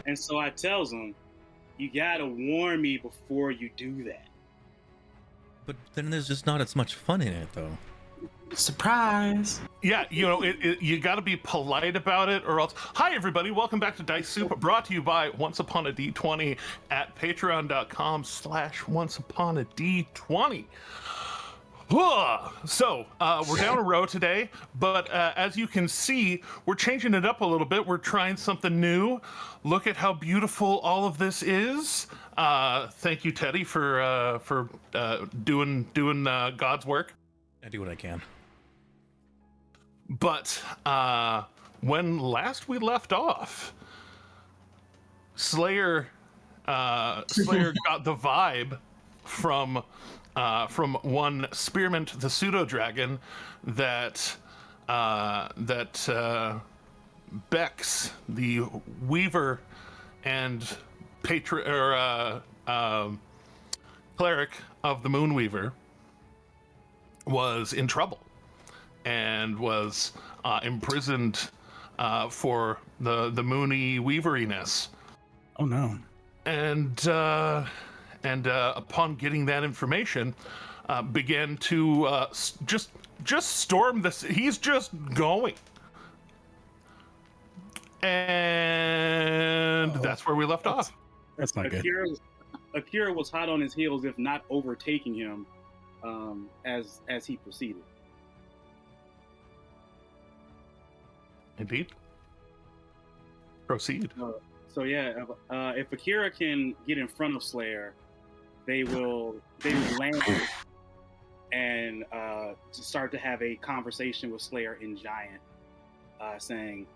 And so I tells him, you gotta warn me before you do that. But then there's just not as much fun in it, though. Surprise! Yeah, you got to be polite about it, or else. Hi, everybody! Welcome back to Dice Soup, brought to you by Once Upon a D20 at patreon.com/OnceUponAD20. So, we're down a row today, but as you can see, we're changing it up a little bit. We're trying something new. Look at how beautiful all of this is. Thank you, Teddy, for doing God's work. I do what I can. But when last we left off, Slayer got the vibe from one Spearmint the Pseudo Dragon that Bex the Weaver and cleric of the Moonweaver was in trouble and was imprisoned for the Moony Weaveriness. Oh no! And upon getting that information, began to just storm this. He's just going, and that's where we left off. That's not good. Akira was hot on his heels, if not overtaking him, as he proceeded. Indeed. Proceed. So yeah, if Akira can get in front of Slayer, they will land and start to have a conversation with Slayer in Giant, saying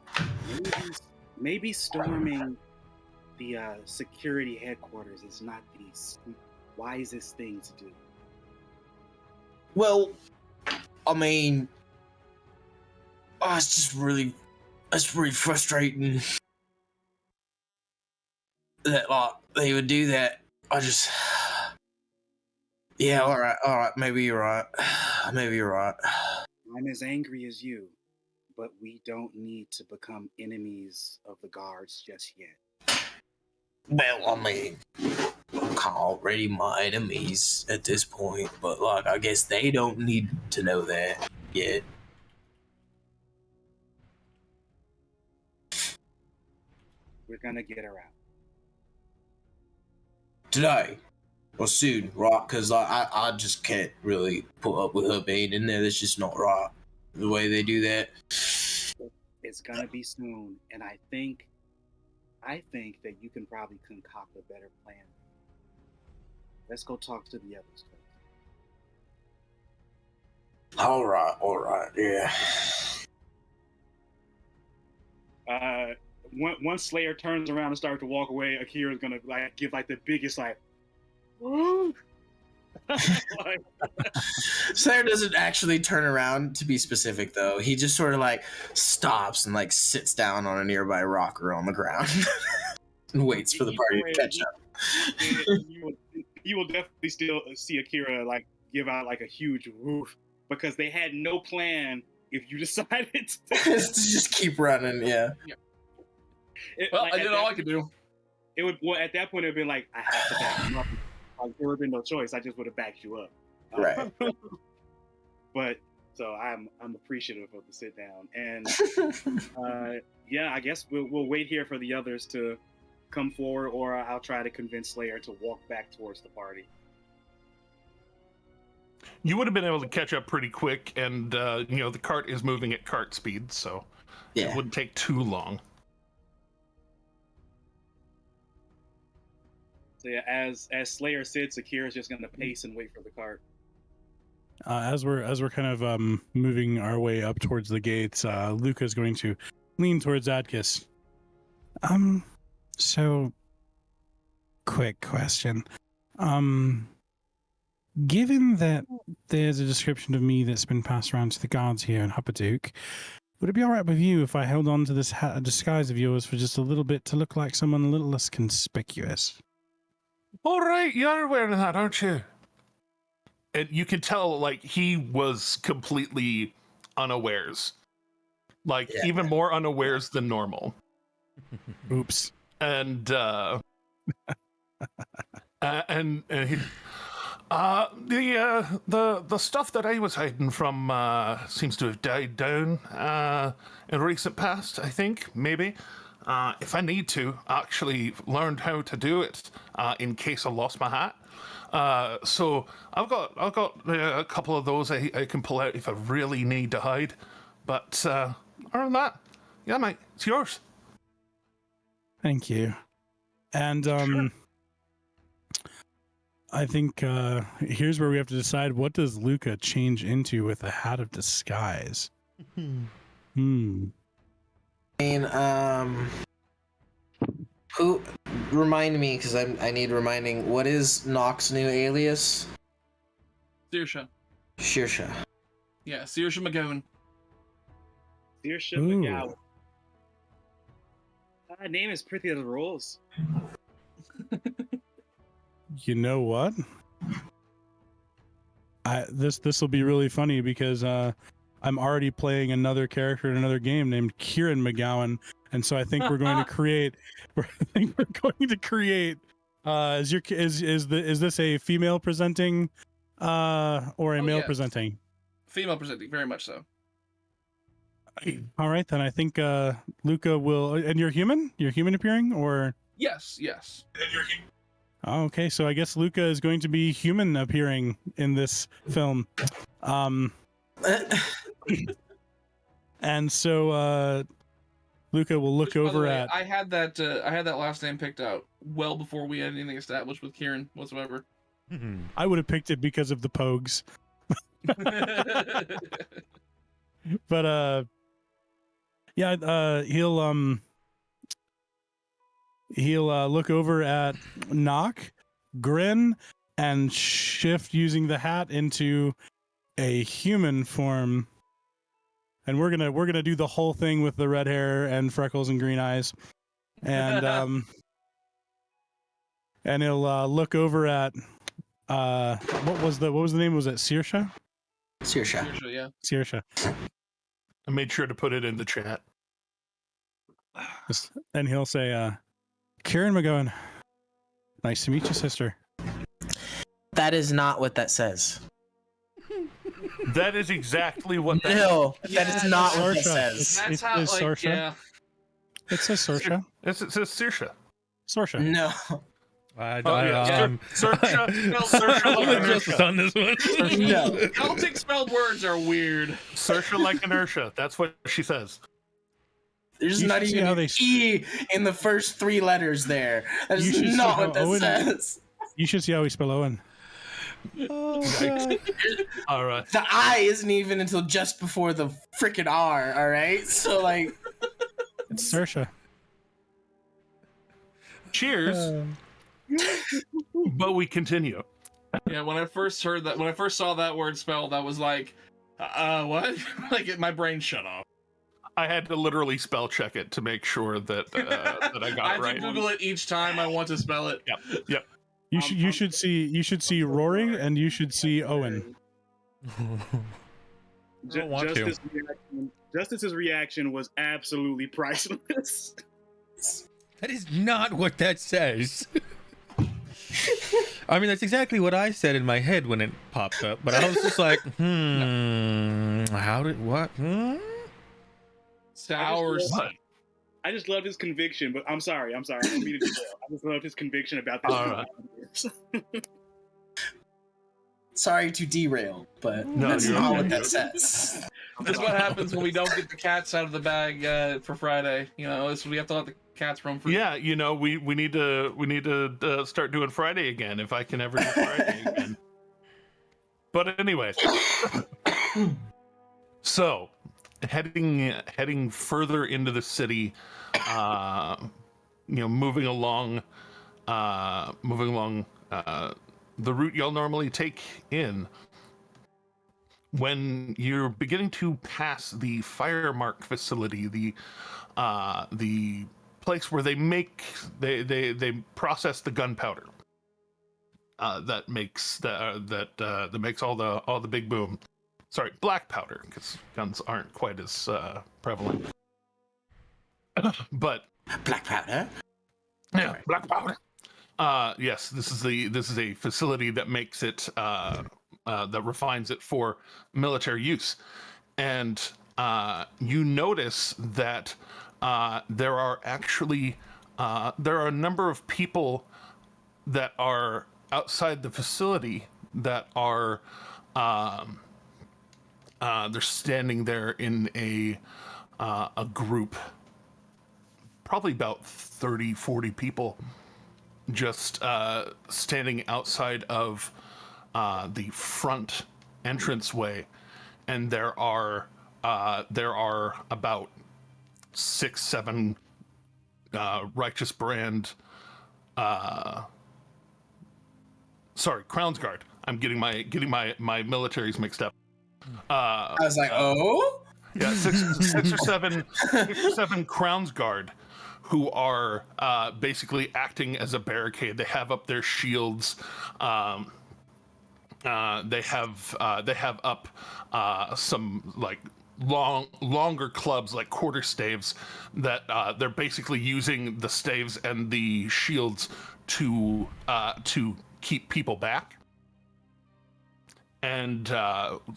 maybe storming the security headquarters is not the wisest thing to do. Well, I mean, it's really frustrating that they would do that. Yeah, all right, maybe you're right. I'm as angry as you, but we don't need to become enemies of the guards just yet. Well, I mean, I'm already my enemies at this point, but I guess they don't need to know that yet. We're gonna get around. Today, or soon, right? Because I just can't really put up with her being in there. That's just not right, the way they do that. It's gonna be soon, and I think that you can probably concoct a better plan. Let's go talk to the others first. All right, yeah. Once Slayer turns around and starts to walk away, Akira's gonna give the biggest Slayer doesn't actually turn around, to be specific, though. He just sort of stops and sits down on a nearby rocker on the ground and waits for the party to catch up. You will definitely still see Akira give out a huge woof, because they had no plan if you decided to just keep running. Yeah. I did all I could do. It would at that point it would be I have to back him up. There would have been no choice. I just would have backed you up. Right. But so I'm appreciative of the sit down, and yeah, I guess we'll wait here for the others to come forward, or I'll try to convince Slayer to walk back towards the party. You would have been able to catch up pretty quick, and the cart is moving at cart speed, so it wouldn't take too long. So yeah, as Slayer sits, Akira's just gonna pace and wait for the cart. As we're kind of moving our way up towards the gates, Luca's going to lean towards Atticus. So, quick question. Given that there's a description of me that's been passed around to the guards here in Huppadook, would it be all right with you if I held on to this disguise of yours for just a little bit to look like someone a little less conspicuous? All right, you're wearing that, aren't you? And you can tell, he was completely unawares. Even more unawares than normal. Oops. and he, the stuff that I was hiding from seems to have died down in recent past. I think maybe if I need to, actually learned how to do it in case I lost my hat. So I've got a couple of those I can pull out if I really need to hide. But other than that, yeah, mate, it's yours. Thank you. And Sure. I think here's where we have to decide, what does Luca change into with a hat of disguise? Who remind me, because I need reminding. What is Nock's new alias? Saoirse. Saoirse. Yeah, Saoirse McGowan. Saoirse Ooh. McGowan. My name is Pretty Little Rose. You know what? This will be really funny because I'm already playing another character in another game named Kieran McGowan, and so I think we're going to create. Is this a female presenting, or a male yes. presenting? Female presenting, very much so. All right, then I think Luca will. And you're human? You're human appearing, or? Yes. Oh, okay, so I guess Luca is going to be human appearing in this film. And so Luca will look By the over way, at. I had that last name picked out well before we had anything established with Kieran whatsoever. I would have picked it because of the Pogues, but yeah, he'll look over at Nock, grin, and shift using the hat into a human form. And we're gonna do the whole thing with the red hair and freckles and green eyes, and and he'll look over at what was the name? Was it Saoirse? Saoirse. Saoirse, yeah. Saoirse. I made sure to put it in the chat. And he'll say, Kieran McGowan, nice to meet you, sister. That is not what that says. That is exactly what that No, Yeah, that is not what Saoirse. that says. That's It how, is like, Saoirse. yeah. It says Saoirse. It says Saoirse. Saoirse. No. Saoirse I'm like with inertia. Justice on this one. No. Celtic spelled words are weird. Saoirse like inertia. That's what she says. There's You not should see even how an they- E in the first three letters there. That You should is see not how what that Owen- says. You should see how we spell Owen. Oh, God. All right. The I isn't even until just before the frickin' R, alright? So, like... It's Saoirse. Cheers. But we continue. Yeah, when I first saw that word spelled, I was like, what? Like, my brain shut off. I had to literally spell check it to make sure that that I got I it have right. to Google it each time I want to spell it. Yep. You should see Rory, and you should see Owen. I don't want to. Justice's reaction was absolutely priceless. That is not what that says. I mean, that's exactly what I said in my head when it popped up, but I was just like, how did what? Sour. I just loved his conviction, but I'm sorry. I don't mean to derail. I just loved his conviction about this. All right. Sorry to derail, but No, that's you're not okay. what that says. This is what happens when we don't get the cats out of the bag for Friday. You know, we have to let the cats roam free. Yeah, you know, we need to start doing Friday again if I can ever do Friday again. But anyway, so heading further into the city, moving along the route y'all normally take in. When you're beginning to pass the Firemark facility, the place where they process the gunpowder that makes all the big boom. Sorry, black powder, because guns aren't quite as prevalent. But Black powder? Black powder. Yes, this is a facility that makes it that refines it for military use, and you notice that there are actually there are a number of people that are outside the facility that are they're standing there in a group, probably about 30, 40 people, just standing outside of the front entranceway, and there are about 6, 7 righteous brand. Sorry, Crown's Guard. I'm getting my militaries mixed up. I was like, oh, Yeah, six or seven Crown's Guard, who are basically acting as a barricade. They have up their shields. They have up some like longer clubs, like quarter staves, that they're basically using the staves and the shields to keep people back. And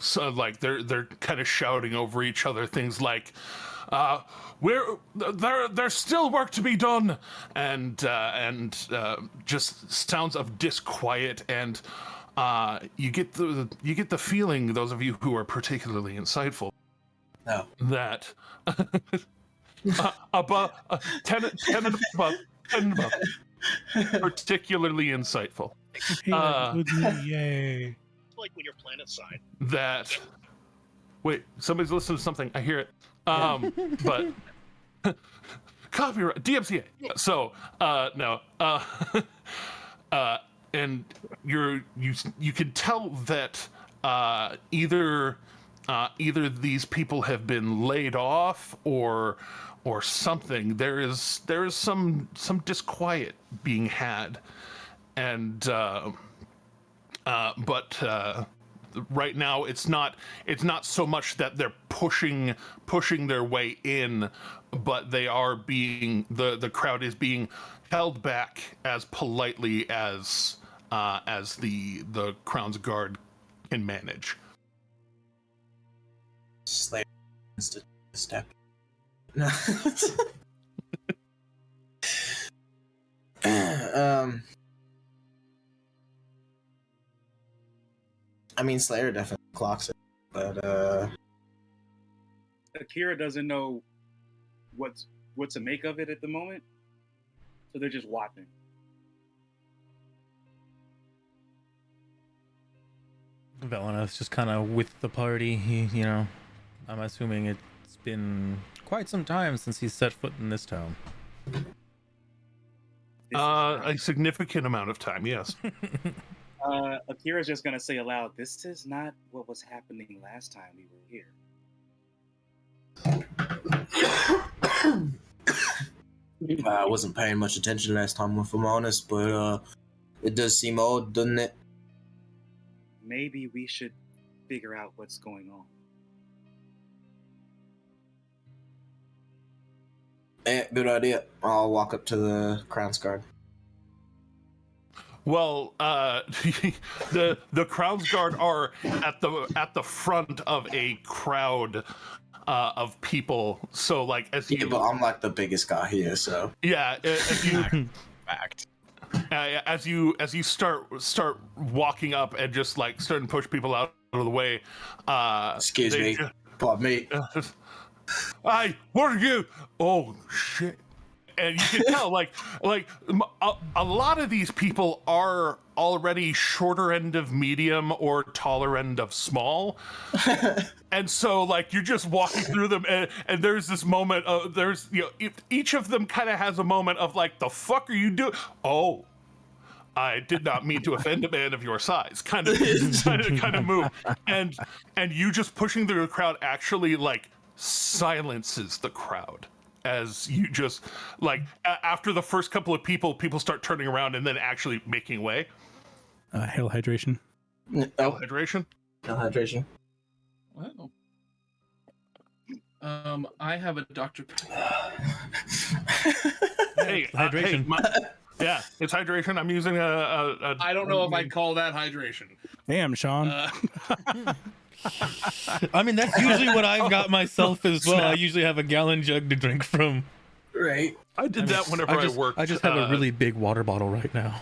so like they're kind of shouting over each other things like, there's still work to be done, and just sounds of disquiet, and you get the feeling, those of you who are particularly insightful, no, that above 10 and above, 10 and above, particularly insightful. Yay. Like when you're planet side. That wait, somebody's listening to something. I hear it. But copyright DMCA. So no. And you can tell that either these people have been laid off or something. There is some disquiet being had, and but right now it's not so much that they're pushing their way in, but they are being the crowd is being held back as politely as the Crown's Guard can manage. Slayer step. I mean, Slayer definitely clocks it, but Akira doesn't know what to make of it at the moment, so they're just watching. Velena's just kind of with the party. He, I'm assuming it's been quite some time since he's set foot in this town. A significant amount of time, yes. Akira's just gonna say aloud, "This is not what was happening last time we were here." I wasn't paying much attention last time, if I'm honest, but it does seem odd, doesn't it? Maybe we should figure out what's going on. Good idea. I'll walk up to the Crown's Guard. Well, the Crown's Guard are at the front of a crowd of people. So, like, as you, but I'm like the biggest guy here, so yeah, as you Fact. as you start walking up and just like starting to push people out of the way. Excuse me, pardon me. Hey, what are you? Oh shit! And you can tell, like a lot of these people are already shorter end of medium or taller end of small, and so like you're just walking through them, and there's this moment of each of them kind of has a moment of like, the fuck are you doing? Oh, I did not mean to offend a man of your size. Kind of move, and you just pushing through the crowd actually like silences the crowd. As you just like after the first couple of people start turning around and then actually making way. Hail hydration. Hail hydration. No hydration. Wow. I have a Dr. Hey, hydration. Yeah, it's hydration. I'm using a I don't know if I'd call that hydration. Damn, Sean. I mean, that's usually what I've got myself as well. I Snap. usually have a gallon jug to drink from. Right. I did that whenever I worked. I just have a really big water bottle right now.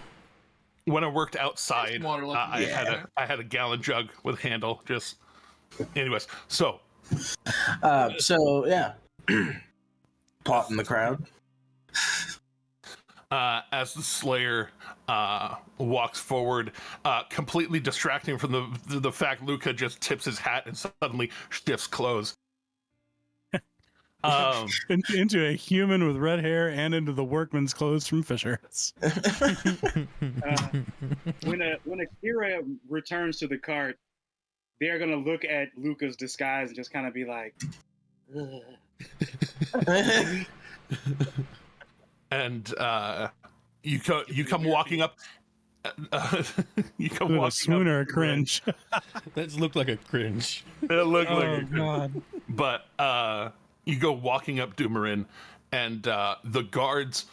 When I worked outside, Water like I had a gallon jug with handle. Just, anyways. So So yeah, pot in the crowd. as the Slayer walks forward, completely distracting from the fact Luca just tips his hat and suddenly shifts clothes. Into a human with red hair and into the workman's clothes from Fisher's. When Akira returns to the cart, they're gonna look at Luca's disguise and just kind of be like, ugh. And you come walking up. You come With a walking swoon up. or a cringe. That looked like a cringe. It looked like Oh, a God. But you go walking up Dumorin, and the guards,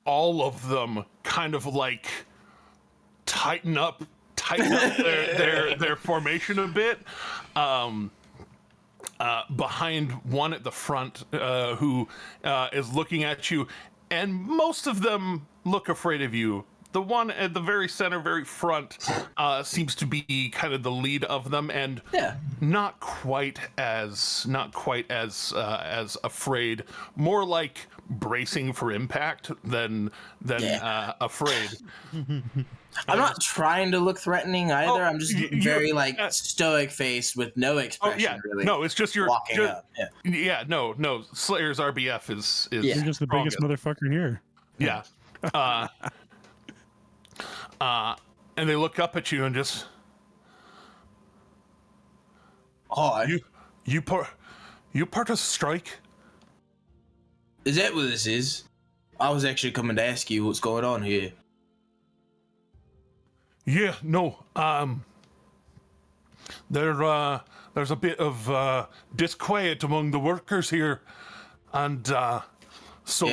all of them, kind of like tighten up their formation a bit. Behind one at the front, who is looking at you, and most of them look afraid of you. The one at the very center, very front, seems to be kind of the lead of them, and not quite as afraid. More like bracing for impact than afraid. I'm not trying to look threatening either. I'm just very stoic faced with no expression. Really. No, it's just your walking up. Yeah. No. Slayer's RBF is You're just the biggest strongest. motherfucker here. Yeah. And they look up at you and just, Hi. you part of the strike? Is that what this is? I was actually coming to ask you what's going on here. Yeah, no. There's a bit of disquiet among the workers here, and so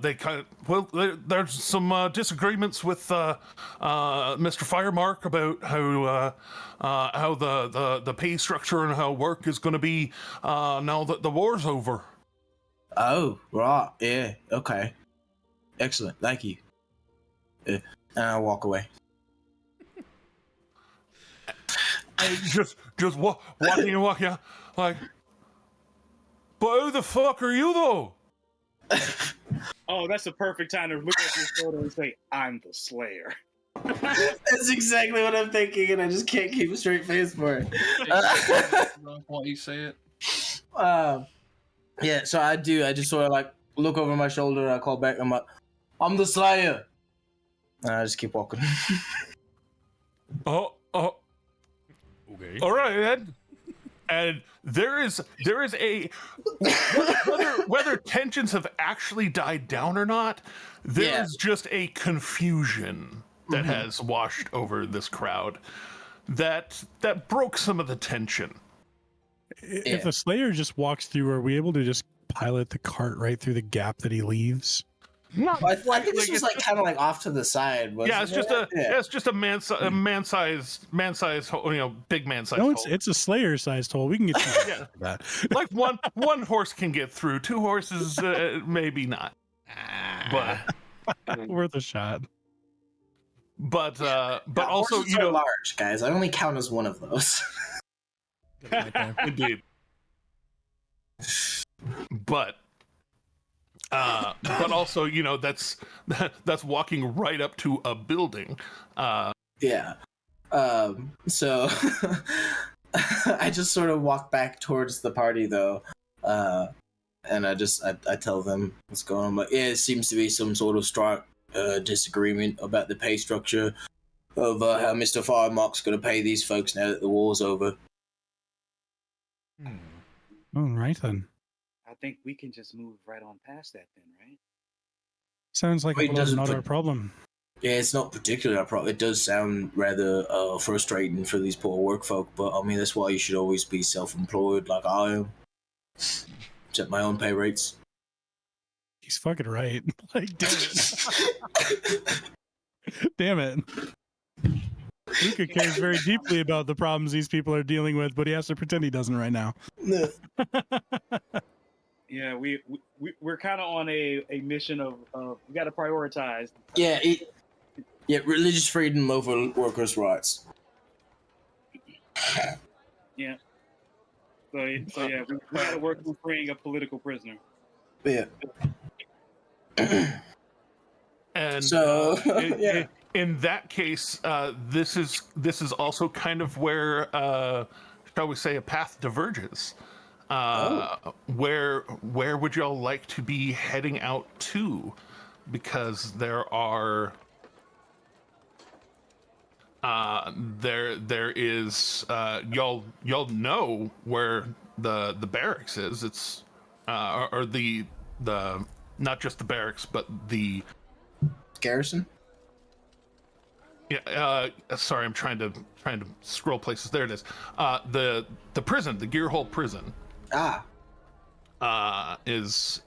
they kind of there's some disagreements with Mr. Firemark about how the pay structure and how work is going to be now that the war's over. Oh, right. Yeah. Okay. Excellent. Thank you. And I walk away. Just walking out, like, but who the fuck are you though? Oh, that's the perfect time to look at your shoulder and say, "I'm the Slayer." That's exactly what I'm thinking, and I just can't keep a straight face for it. Why you say it? Yeah, so I do. I just sort of like look over my shoulder and I call back. I'm like, I'm the Slayer. And I just keep walking. Oh. Okay. All right, then. And there is a whether tensions have actually died down or not, there's just a confusion that has washed over this crowd that broke some of the tension. If the Slayer just walks through, are we able to just pilot the cart right through the gap that he leaves? Not I think this was like kind of like off to the side. Yeah, it's just it's just a man-sized, big man-sized. No, hole. it's a Slayer-sized hole. We can get through Yeah. that. Like one horse can get through, two horses maybe not. But Worth a shot. but also horses are large, guys. I only count as one of those. Indeed. But also, that's walking right up to a building. Yeah. So I just sort of walk back towards the party though. And I tell them what's going on. But yeah, it seems to be some sort of stark disagreement about the pay structure of how Mr. Firemark's going to pay these folks now that the war's over. All right then. I think we can just move right on past that then, right? Sounds like Wait, it was not our problem. Yeah, it's not particularly a problem. It does sound rather frustrating for these poor work folk, but I mean, that's why you should always be self-employed like I am. Set my own pay rates. He's fucking right. Like, damn it. Damn it. Luca cares very deeply about the problems these people are dealing with, but he has to pretend he doesn't right now. Yeah, we're kind of on a mission of we got to prioritize. Yeah, religious freedom over workers' rights. Yeah. So yeah, we got to work on freeing a political prisoner. Yeah. And So, yeah. in that case, this is also kind of where, shall we say, a path diverges. Where would y'all like to be heading out to? Because there are there is y'all know where the barracks is. It's or the not just the barracks, but the Garrison? Yeah, sorry, I'm trying to scroll places. There it is. The prison, the Gearhole prison, is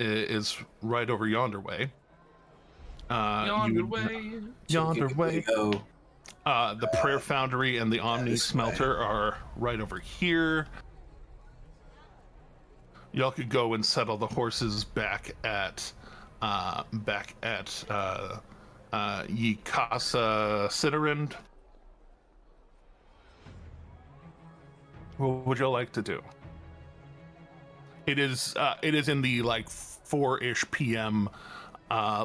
right over yonder way. Yonder way. Yonder way. Go. The Prayer Foundry and the Omni Smelter are right over here. Y'all could go and settle the horses back at Yikasa Cinnarind. What would you like to do? It is in the like 4-ish p.m.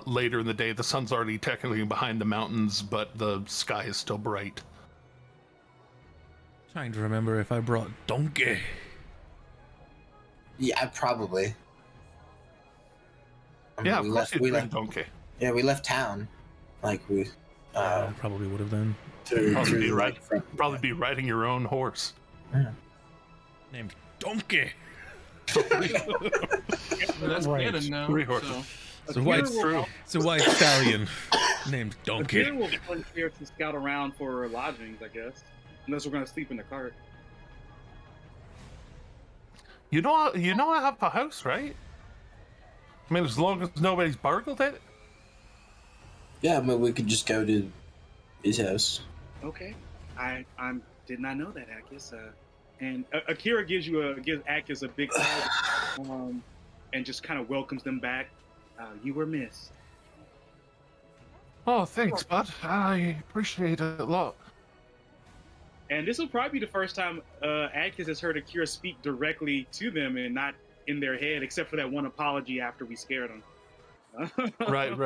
Later in the day. The sun's already technically behind the mountains, but the sky is still bright. Trying to remember if I brought donkey. Yeah, probably. Yeah, we of course left. you'd bring donkey. Yeah, we left town. Like we. I probably would have then. Probably be riding your own horse. Yeah. Named Donkey. That's Right. canon now. 3 horses. So. It's a white stallion named Donkey. Akira will volunteer to scout around for lodgings, I guess. Unless we're gonna sleep in the cart. You know I have a house, right? I mean, as long as nobody's burgled it. Yeah, I mean, we could just go to his house. Okay, I did not know that, Akis. And Akira gives Akis a big hug, and just kind of welcomes them back. You were missed. Oh, thanks, bud. I appreciate it a lot. And this will probably be the first time Akis has heard Akira speak directly to them and not in their head, except for that one apology after we scared them. Right.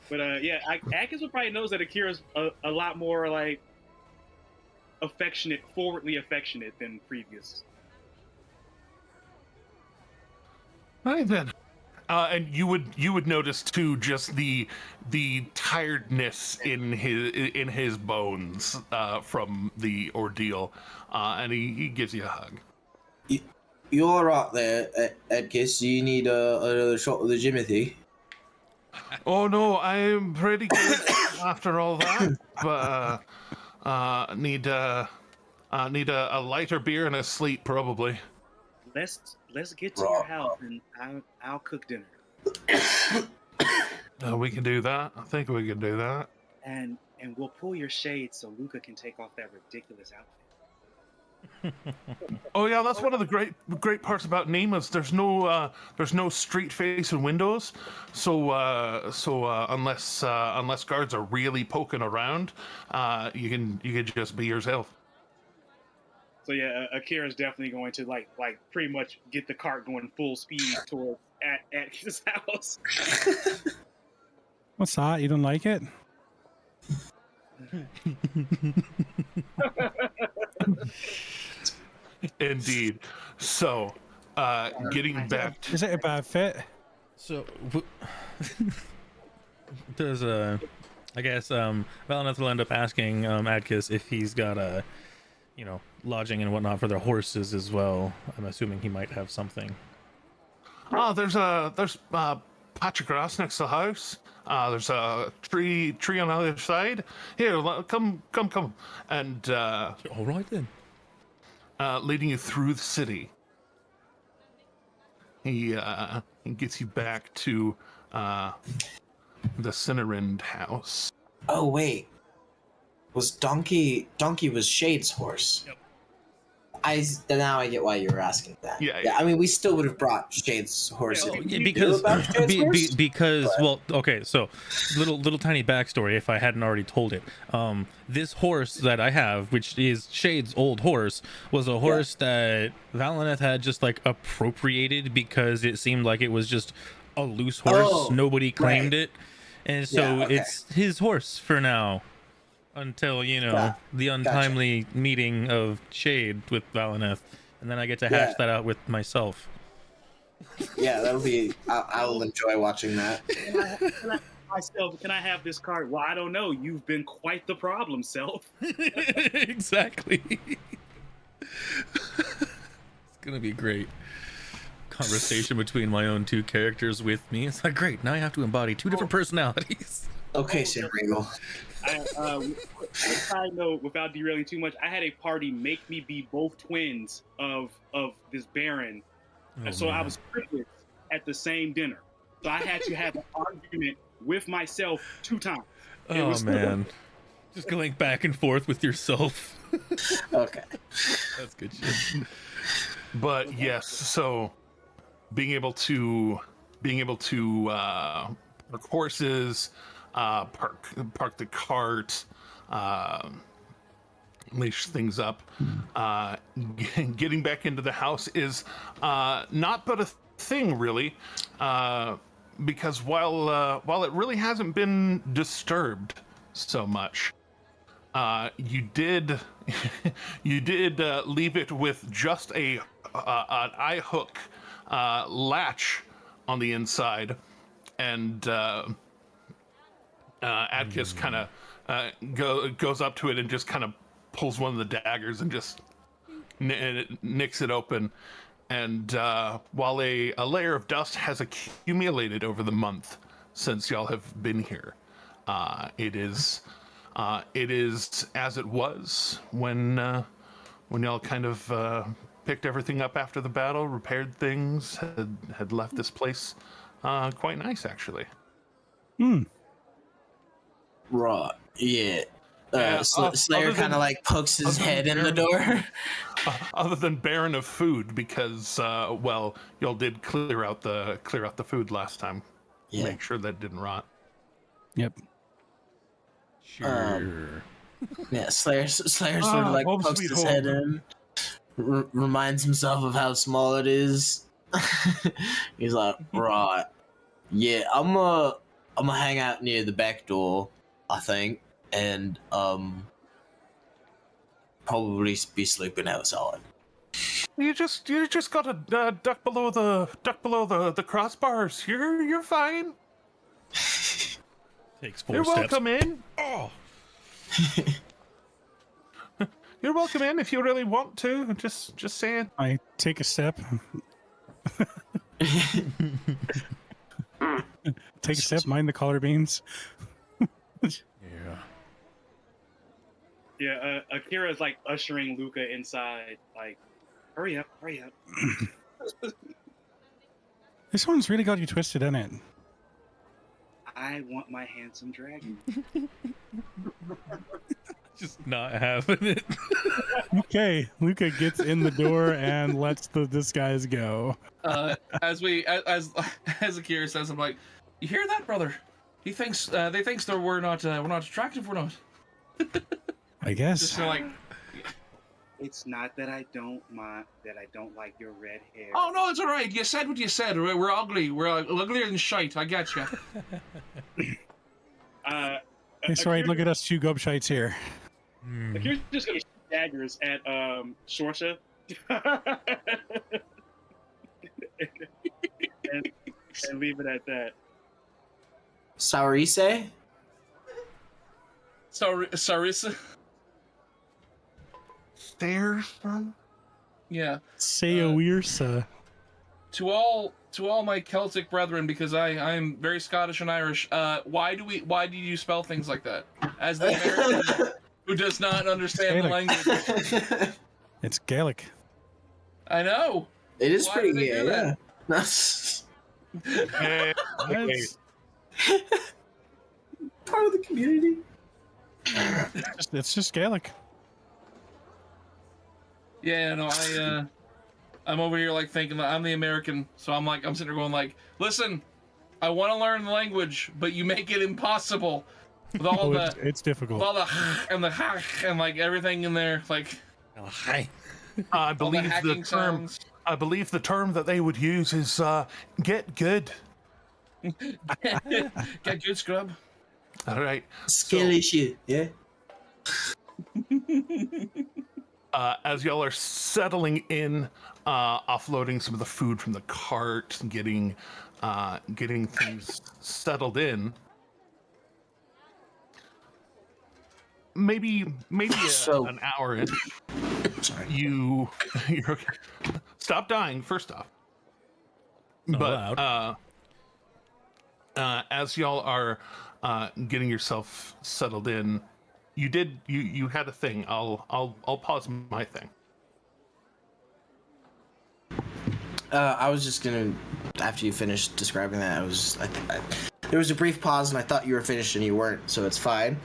But yeah, Akis will probably knows that Akira's a lot more like affectionate, forwardly affectionate than previous. Right then. And you would notice too just the tiredness in his bones from the ordeal, and he gives you a hug. You all right there, Edkis? Do you need another shot of the Jimothy? Oh no, I'm pretty good after all that, but need a lighter beer and a sleep probably. Let's get to your house and I'll cook dinner. We can do that. I think we can do that. And we'll pull your shade so Luca can take off that ridiculous outfit. Oh yeah, that's one of the great parts about Neema's. There's no street facing windows, so unless guards are really poking around, you can just be yourself. So yeah, Akira's definitely going to like pretty much get the cart going full speed towards at his house. What's that? You don't like it? Indeed. So, getting back to... Is it a bad fit? So, there's I guess, Valeneth will end up asking Adkis if he's got lodging and whatnot for their horses as well. I'm assuming he might have something. Oh, there's patch of grass next to the house. There's a tree on the other side. Here, come. And all right then. Leading you through the city. he gets you back to the Cinnarind house. Oh wait, was Donkey was Shade's horse? Yep. Now I get why you were asking that. Yeah. I mean, we still would have brought Shade's horse. Yeah, if oh, we yeah, knew because about Shade's horse, because but- well, okay, so little tiny backstory if I hadn't already told it. This horse that I have, which is Shade's old horse, was a horse that Valineth had just like appropriated because it seemed like it was just a loose horse. Oh, Nobody claimed right. it, and so Yeah, okay. it's his horse for now. Until, the untimely meeting of Shade with Valineth, and then I get to hash that out with myself. Yeah, that'll be. I'll enjoy watching that. Can I have this card? Well, I don't know. You've been quite the problem, Self. Exactly. It's gonna be great. Conversation between my own two characters with me. It's like, great, now I have to embody two different personalities. Okay, Sam Ringo. Side note, without derailing too much, I had a party make me be both twins of this Baron, so I was privileged at the same dinner. So I had to have an argument with myself 2 times. Man, just going back and forth with yourself. Okay. That's good shit. But yes, so being able to park horses, park the cart, leash things up. Getting back into the house is not but a thing, really, because while it really hasn't been disturbed so much, you did leave it with just an eye hook latch on the inside, and Adkis kind of goes up to it and just kind of pulls one of the daggers and just nicks it open. And while a layer of dust has accumulated over the month since y'all have been here, it is as it was when y'all kind of picked everything up after the battle, repaired things, had left this place quite nice, actually. Right. Yeah. Other Slayer than- kind of like pokes his other head than in the door. Other than barren of food, because well, y'all did clear out the food last time. Yeah. Make sure that didn't rot. Yep. Sure. Yeah. Slayer sort of like home pokes sweet his home. head in, reminds himself of how small it is. He's like, right. Yeah, I'm gonna hang out near the back door, I think, and probably be sleeping outside. You just gotta duck below the crossbars. You're fine. Takes 4 You're steps. welcome in. Oh. You're welcome in if you really want to. Just saying. I take a step. Take a step, mind the collard beans. Yeah. Yeah, Akira's like ushering Luca inside, like, hurry up. This one's really got you twisted, isn't it? I want my handsome dragon. Just not having it. Okay, Luca gets in the door and lets the disguise go. As Akira says, I'm like, you hear that, brother? He thinks they thinks that we're not attractive. We're not. I guess. Just like, It's not that I don't like your red hair. oh no, it's all right. You said what you said. We're ugly. We're uglier than shite. I get you. It's all right. Look at us 2 gobshites here. Akira's just gonna shoot daggers at Shorsha. and leave it at that. Saurise? Sarissa. Stairs, son? Yeah. Say a weirsa. To all my Celtic brethren, because I'm very Scottish and Irish. Why do you spell things like that? As the American who does not understand the language. It's Gaelic. I know. It is Why pretty do they good, do yeah. that? Hey, That's- Part of the community. it's just Gaelic. Yeah, no, I'm over here like thinking that I'm the American, so I'm sitting there going like, listen, I want to learn the language, but you make it impossible with all It's with difficult. all the and the and like everything in there, like Oh, hi. I all the believe the hacking term. sounds. I believe the term that they would use is "get good." Get good, scrub. All right. Skill issue. Yeah. As y'all are settling in, offloading some of the food from the cart, getting things settled in. Maybe So- an hour in. Sorry. You're okay. Stop dying first off. Not But allowed. as y'all are getting yourself settled in, you had a thing. I'll pause my thing. I was just gonna, after you finished describing that, there was a brief pause, and I thought you were finished, and you weren't, so it's fine.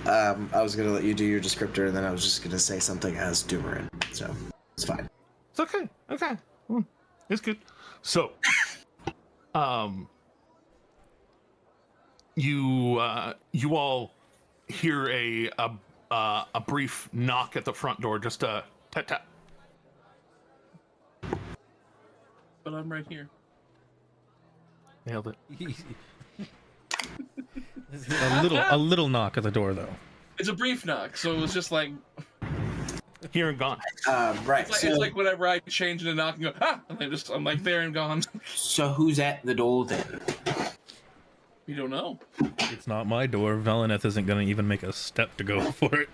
I was gonna let you do your descriptor, and then I was just gonna say something as Doomerin, so it's fine. It's okay. Okay. It's good. So, you all hear a brief knock at the front door, just a tap tap. But I'm right here. Nailed it. a little knock at the door though. It's a brief knock, so it was just like Here and gone. Right. it's like whenever I change the knock and go and I'm like there and gone. So who's at the door then? You don't know. It's not my door. Valineth isn't gonna even make a step to go for it.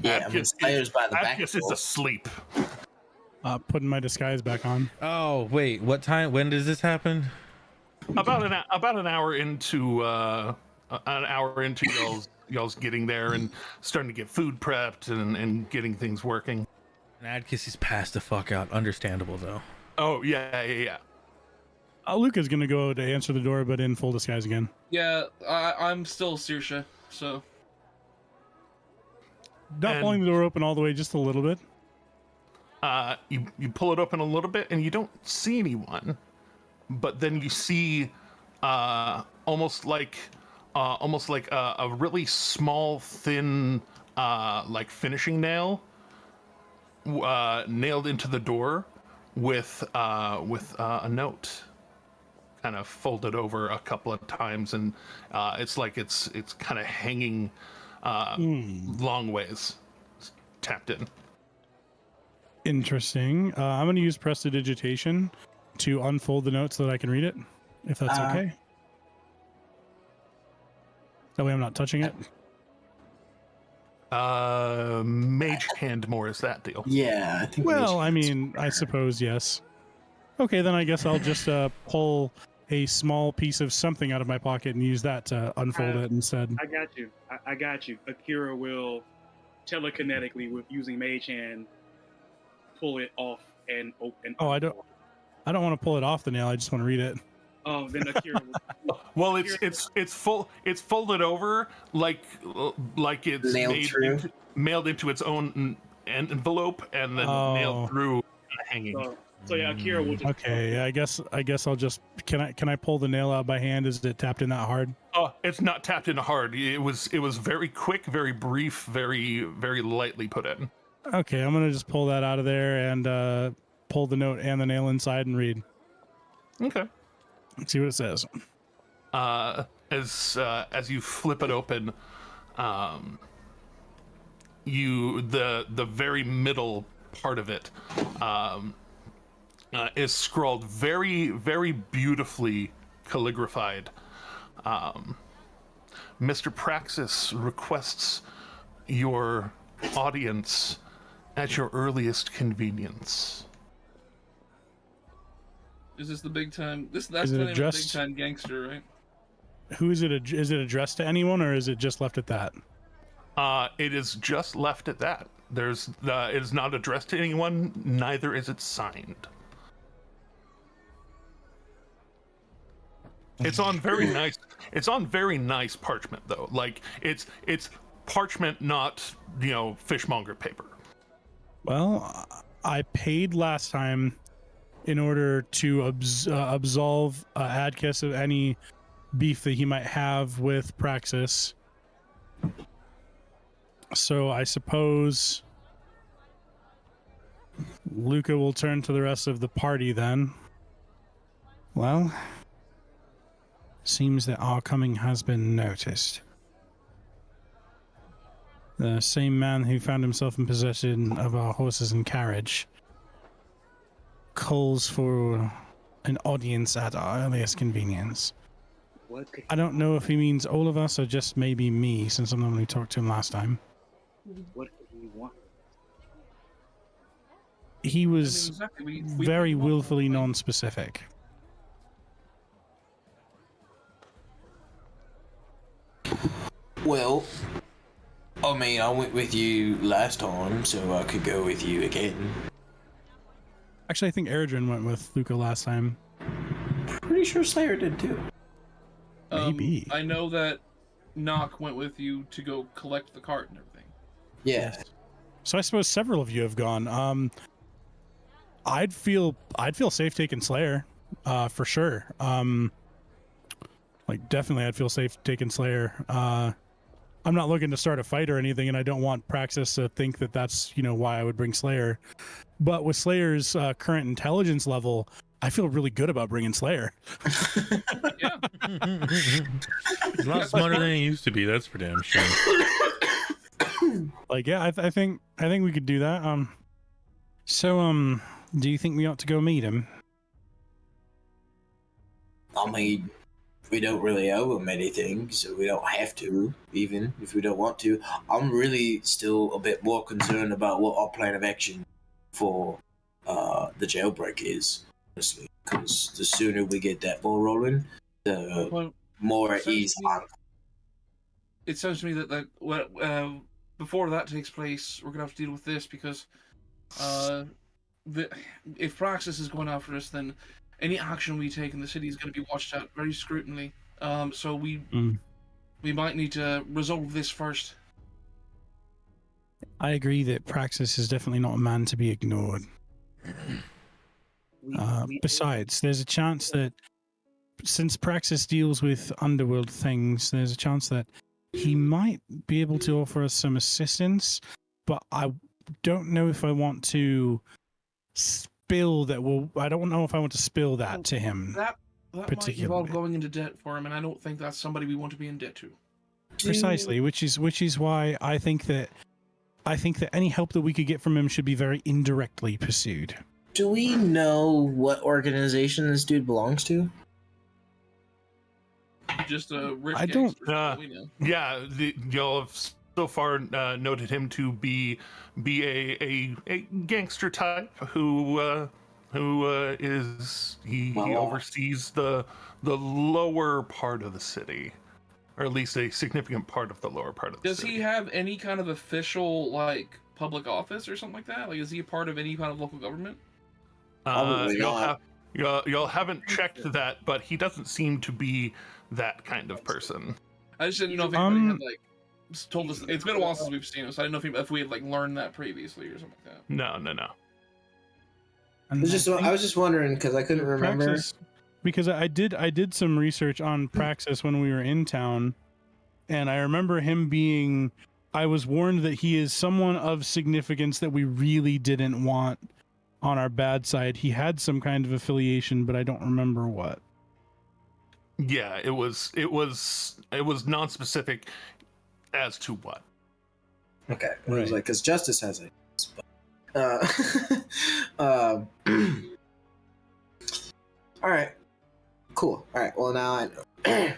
Yeah, I mean, Slayer's by the back Atticus door. is asleep. Putting my disguise back on. Oh wait, what time? When does this happen? About an hour into y'all's getting there and starting to get food prepped and getting things working. And Atticus is passed the fuck out. Understandable though. Oh yeah. Luca's gonna go to answer the door, but in full disguise again. Yeah, I'm still Saoirse, so Not And- pulling the door open all the way, just a little bit. You pull it open a little bit and you don't see anyone, but then you see almost like a really small, thin like finishing nail nailed into the door with a note kind of folded over a couple of times, and it's kind of hanging long ways, tapped in. Interesting. I'm going to use prestidigitation to unfold the note so that I can read it, if that's okay. That way I'm not touching it. Mage hand more is that deal. Yeah, I think. Well, I mean, I suppose yes. Okay, then I guess I'll just pull a small piece of something out of my pocket and use that to unfold it instead. I got you. I got you. Akira will telekinetically, with using Mage Hand, pull it off and open. Oh, I don't want to pull it off the nail. I just want to read it. Oh, then Akira will. Well, it's folded over like it's mailed into its own envelope and then nailed through hanging. So yeah, Akira will just. Okay, I guess I'll just can I pull the nail out by hand? Is it tapped in that hard? Oh, it's not tapped in hard. It was very quick, very brief, very lightly put in. Okay, I'm gonna just pull that out of there and pull the note and the nail inside and read. Okay. Let's see what it says. As you flip it open, the very middle part of it is scrawled very, very beautifully calligraphied. Mr. Praxis requests your audience at your earliest convenience. is this the big time? That's Is the it name of the big addressed- time gangster, right? Who is it? Is it addressed to anyone, or is it just left at that? It is just left at that. It is not addressed to anyone. Neither is it signed. It's on very nice. It's on very nice parchment though. Like it's parchment, not fishmonger paper. Well, I paid last time in order to absolve Adkis of any beef that he might have with Praxis. So I suppose Luca will turn to the rest of the party then. Well, seems that our coming has been noticed. The same man who found himself in possession of our horses and carriage calls for an audience at our earliest convenience. What could I don't know if he means all of us or just maybe me, since I only talked to him last time. what could he want? He was exactly. very willfully non-specific. Well, I mean, I went with you last time, so I could go with you again. Actually, I think Eredrin went with Luca last time. Pretty sure Slayer did too. Maybe. I know that Nock went with you to go collect the cart and everything. Yeah. Yes. So I suppose several of you have gone. I'd feel safe taking Slayer, for sure. Like definitely, I'd feel safe taking Slayer. I'm not looking to start a fight or anything, and I don't want Praxis to think that that's why I would bring Slayer. But with Slayer's current intelligence level, I feel really good about bringing Slayer. Yeah. He's a lot smarter than he used to be. That's for damn sure. Like, yeah, I think we could do that. So do you think we ought to go meet him? I mean, we don't really owe him anything, so we don't have to, even if we don't want to. I'm really still a bit more concerned about what our plan of action for the jailbreak is, honestly. Because the sooner we get that ball rolling, the more at ease I'm. It sounds to me that before that takes place, we're gonna have to deal with this because if Praxis is going after us, then any action we take in the city is going to be watched out very scrutinally. So we might need to resolve this first. I agree that Praxis is definitely not a man to be ignored. Besides, there's a chance that since Praxis deals with underworld things, there's a chance that he might be able to offer us some assistance, but I don't know if I want to spill that. I don't know if I want to spill that to him. That might involve going into debt for him, and I don't think that's somebody we want to be in debt to. Precisely, which is why I think that any help that we could get from him should be very indirectly pursued. Do we know what organization this dude belongs to? Just a rich I don't. We know. Yeah, y'all have so far noted him to be a gangster type who oversees the lower part of the city, or at least a significant part of the lower part of the city. Does he have any kind of official public office or something like that? Like, is he a part of any kind of local government? Y'all haven't checked that, but he doesn't seem to be that kind of person. I just didn't know if anybody had told us. It's been a while since we've seen him, so I didn't know if we had learned that previously or something like that. No. I was just wondering because I couldn't remember. Praxis, because I did some research on Praxis when we were in town, and I remember him being. I was warned that he is someone of significance that we really didn't want on our bad side. He had some kind of affiliation, but I don't remember what. Yeah, it was non-specific as to what. Okay, it was because Justice has it. All right, cool. All right, well now I know.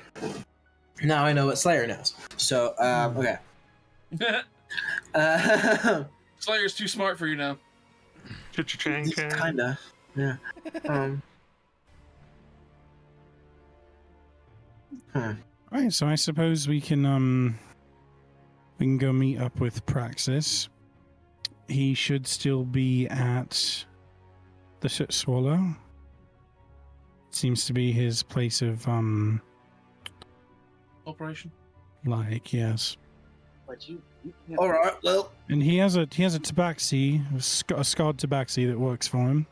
Now I know what Slayer knows. So okay. Slayer's too smart for you now. Cha-cha-chang. Kinda, yeah. All right, so I suppose we can go meet up with Praxis. He should still be at the Soot Swallow. seems to be his place of Operation. yes. But you can't. All right, well, And he has a tabaxi, a scarred tabaxi that works for him.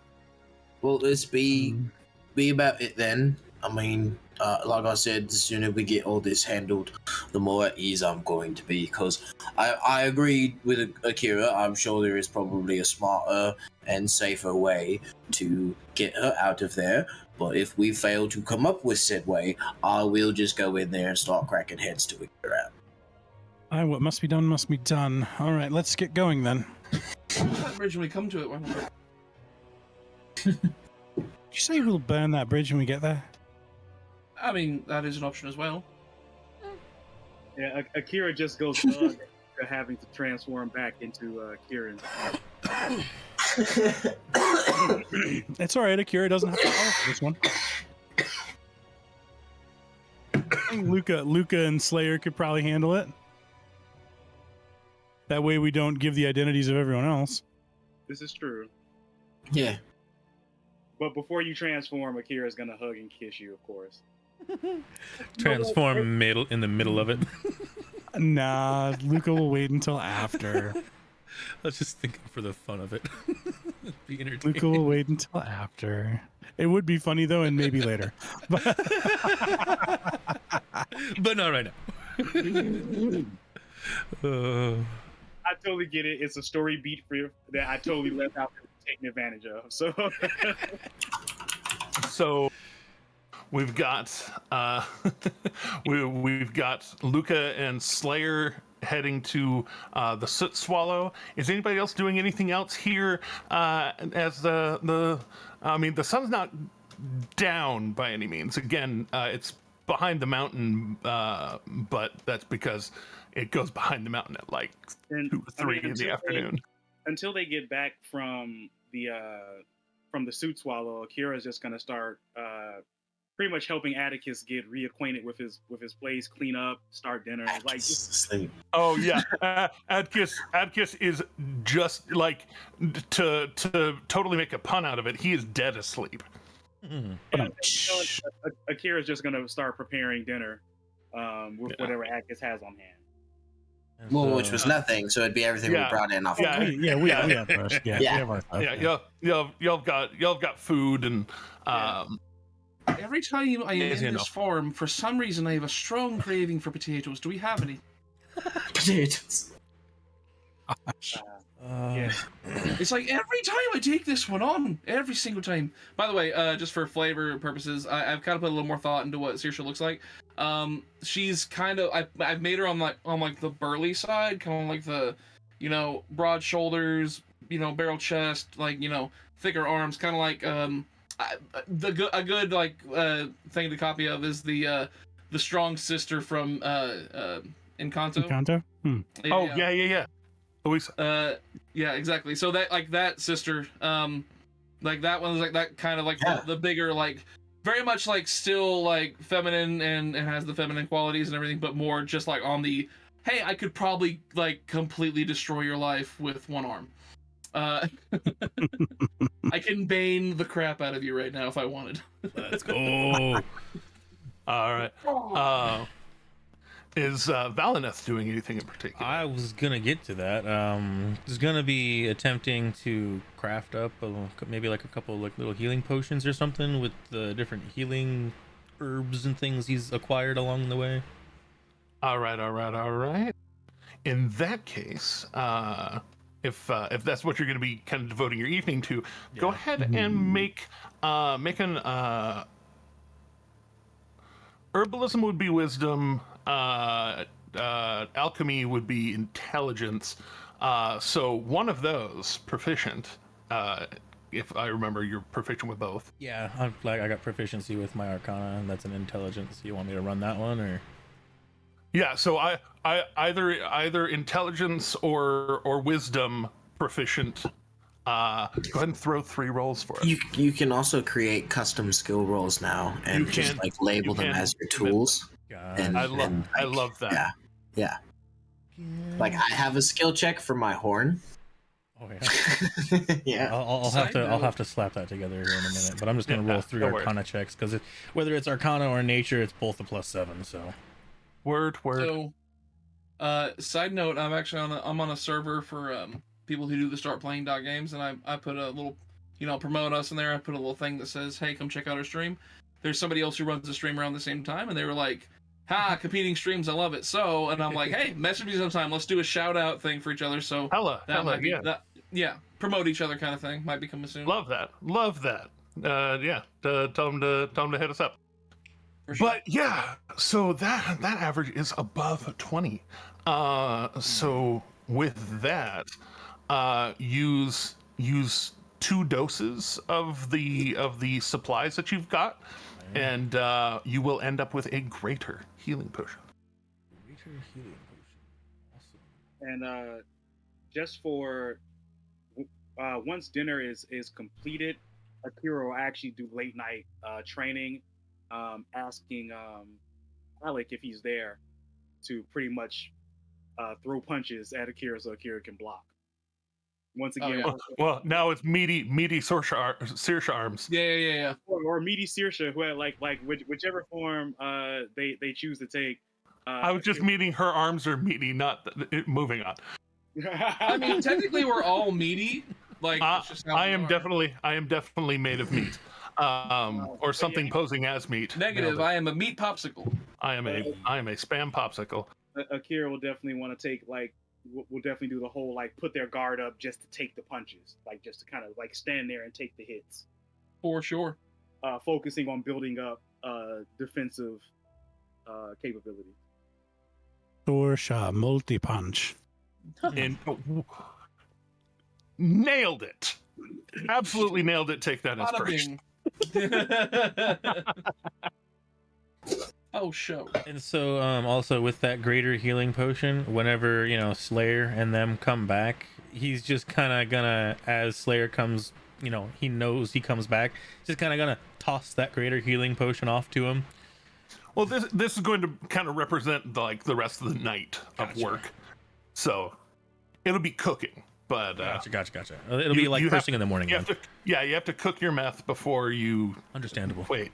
well, let's be Um, about it then. I mean, like I said, the sooner we get all this handled, the more at ease I'm going to be. Because I agree with Akira. I'm sure there is probably a smarter and safer way to get her out of there. But if we fail to come up with said way, I will just go in there and start cracking heads to get her out. what must be done must be done. All right, let's get going then. That bridge when we come to it. Why not? Did you say we'll burn that bridge when we get there? I mean, that is an option as well. Yeah, Akira just goes to having to transform back into Kieran. It's all right. Akira doesn't have to follow for this one. I think Luca and Slayer could probably handle it. That way we don't give the identities of everyone else. This is true. Yeah. But before you transform, Akira's gonna hug and kiss you, of course. Transform in the middle of it. Nah, Luca will wait until after. I was just thinking for the fun of it. Be entertaining. Luca will wait until after. It would be funny though, and maybe later. But not right now. I totally get it. It's a story beat for you that I totally left out there taking advantage of. So, So we've got we've got Luca and Slayer heading to the Soot Swallow. Is anybody else doing anything else here? As the I mean, the sun's not down by any means. Again, it's behind the mountain, but that's because it goes behind the mountain at like 2 or 3 in the afternoon. Until they get back from the Soot Swallow, Akira's just gonna start pretty much helping Atticus get reacquainted with his place, clean up, start dinner, like just Sleep. Oh yeah, Atticus is just like to totally make a pun out of it. He is dead asleep. Mm. Akira's just gonna start preparing dinner with whatever Atticus has on hand. And Well, so- which was nothing, so it'd be everything Yeah. we brought in off. Yeah. Of we have ours. Yeah, we have ours. Y'all got food and Every time I am Easy in this enough. form, for some reason I have a strong craving for potatoes. Do we have any? potatoes. Yeah. It's like every time I take this one on, every single time. By the way, just for flavor purposes, I've kind of put a little more thought into what Saoirse looks like. She's kind of I've made her on like the burly side, kind of like the, broad shoulders, barrel chest, like thicker arms, kind of like a good like thing to copy of is the strong sister from Encanto. Encanto? yeah. Always. Yeah, exactly. So that sister, like that one's like that kind of like the bigger, like very much like still like feminine and has the feminine qualities and everything, but more just like on the, hey, I could probably like completely destroy your life with one arm. I can bane the crap out of you right now if I wanted. Let's go. All right. Is Valineth doing anything in particular? I was gonna get to that. Was gonna be attempting to craft up maybe like a couple like little healing potions or something with the different healing herbs and things he's acquired along the way. All right. In that case, if that's what you're going to be kind of devoting your evening to, go ahead and make an herbalism would be wisdom. Alchemy would be intelligence. So one of those proficient. If I remember, you're proficient with both. Yeah, I got proficiency with my Arcana, and that's an intelligence. You want me to run that one, or? Yeah. So I either intelligence or wisdom proficient. Go ahead and throw 3 rolls for it. You can also create custom skill rolls now and You just can. like label You them can. as your tools. And, I love that. Yeah. Like I have a skill check for my horn. Oh yeah. Yeah. I'll have to slap that together here in a minute. But I'm just gonna roll 3 no worries. Arcana checks because whether it's Arcana or Nature, it's both a +7. So Word. So, side note, I'm on a server for people who do the Start Playing games, and I put a little, promote us in there. I put a little thing that says, "Hey, come check out our stream." There's somebody else who runs the stream around the same time, and they were like, "Ha, competing streams, I love it." So, and I'm like, "Hey, message me sometime. Let's do a shout out thing for each other." So Hella, might be yeah. promote each other kind of thing. Might be coming soon. Love that. Tell them to hit us up. For sure. But yeah, so that average is above 20. So with that, use 2 doses of the supplies that you've got, and you will end up with a greater healing potion. And just for once dinner is completed, Akira will actually do late night training, asking Alec if he's there to pretty much throw punches at Akira so Akira can block. Once again, Well, now it's meaty Saoirse arms. Yeah. Or meaty Saoirse, who had whichever form they choose to take. I was just meaning her arms are meaty, not moving on. I mean, technically, we're all meaty. It's just how I we am are. definitely made of meat, or something posing as meat. Negative. I am a meat popsicle. I am a spam popsicle. Akira will definitely want to take we'll definitely do the whole put their guard up just to take the punches, just to kind of stand there and take the hits. For sure. Focusing on building up defensive capability. Sorsha multi-punch. And nailed it. Absolutely nailed it. Take that inspiration. Oh, show. And so also with that greater healing potion, whenever Slayer and them come back, he's just kind of gonna, as Slayer comes, he knows he comes back, just kind of gonna toss that greater healing potion off to him. Well, this is going to kind of represent the rest of the night of work, so it'll be cooking. But gotcha. It'll be like first thing in the morning. You have to cook your meth before you. Understandable. Wait.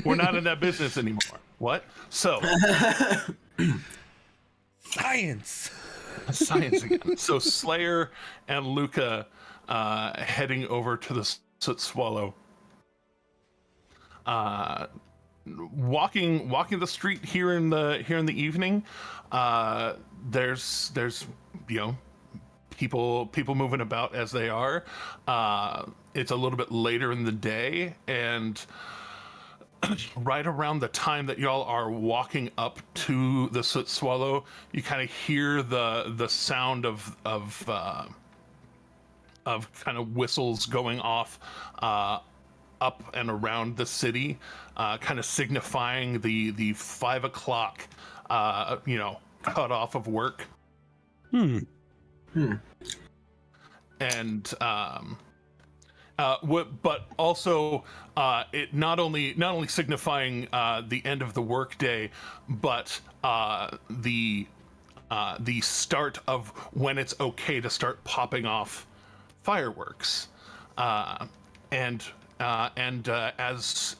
We're not in that business anymore. What? So science again. So Slayer and Luca heading over to the Soot Swallow. Walking the street here in the evening. There's people moving about as they are. It's a little bit later in the day, and right around the time that y'all are walking up to the Soot Swallow, you kind of hear the sound of kind of whistles going off up and around the city, kind of signifying the 5 o'clock cut off of work. And but also it not only signifying the end of the workday, but the start of when it's okay to start popping off fireworks, and as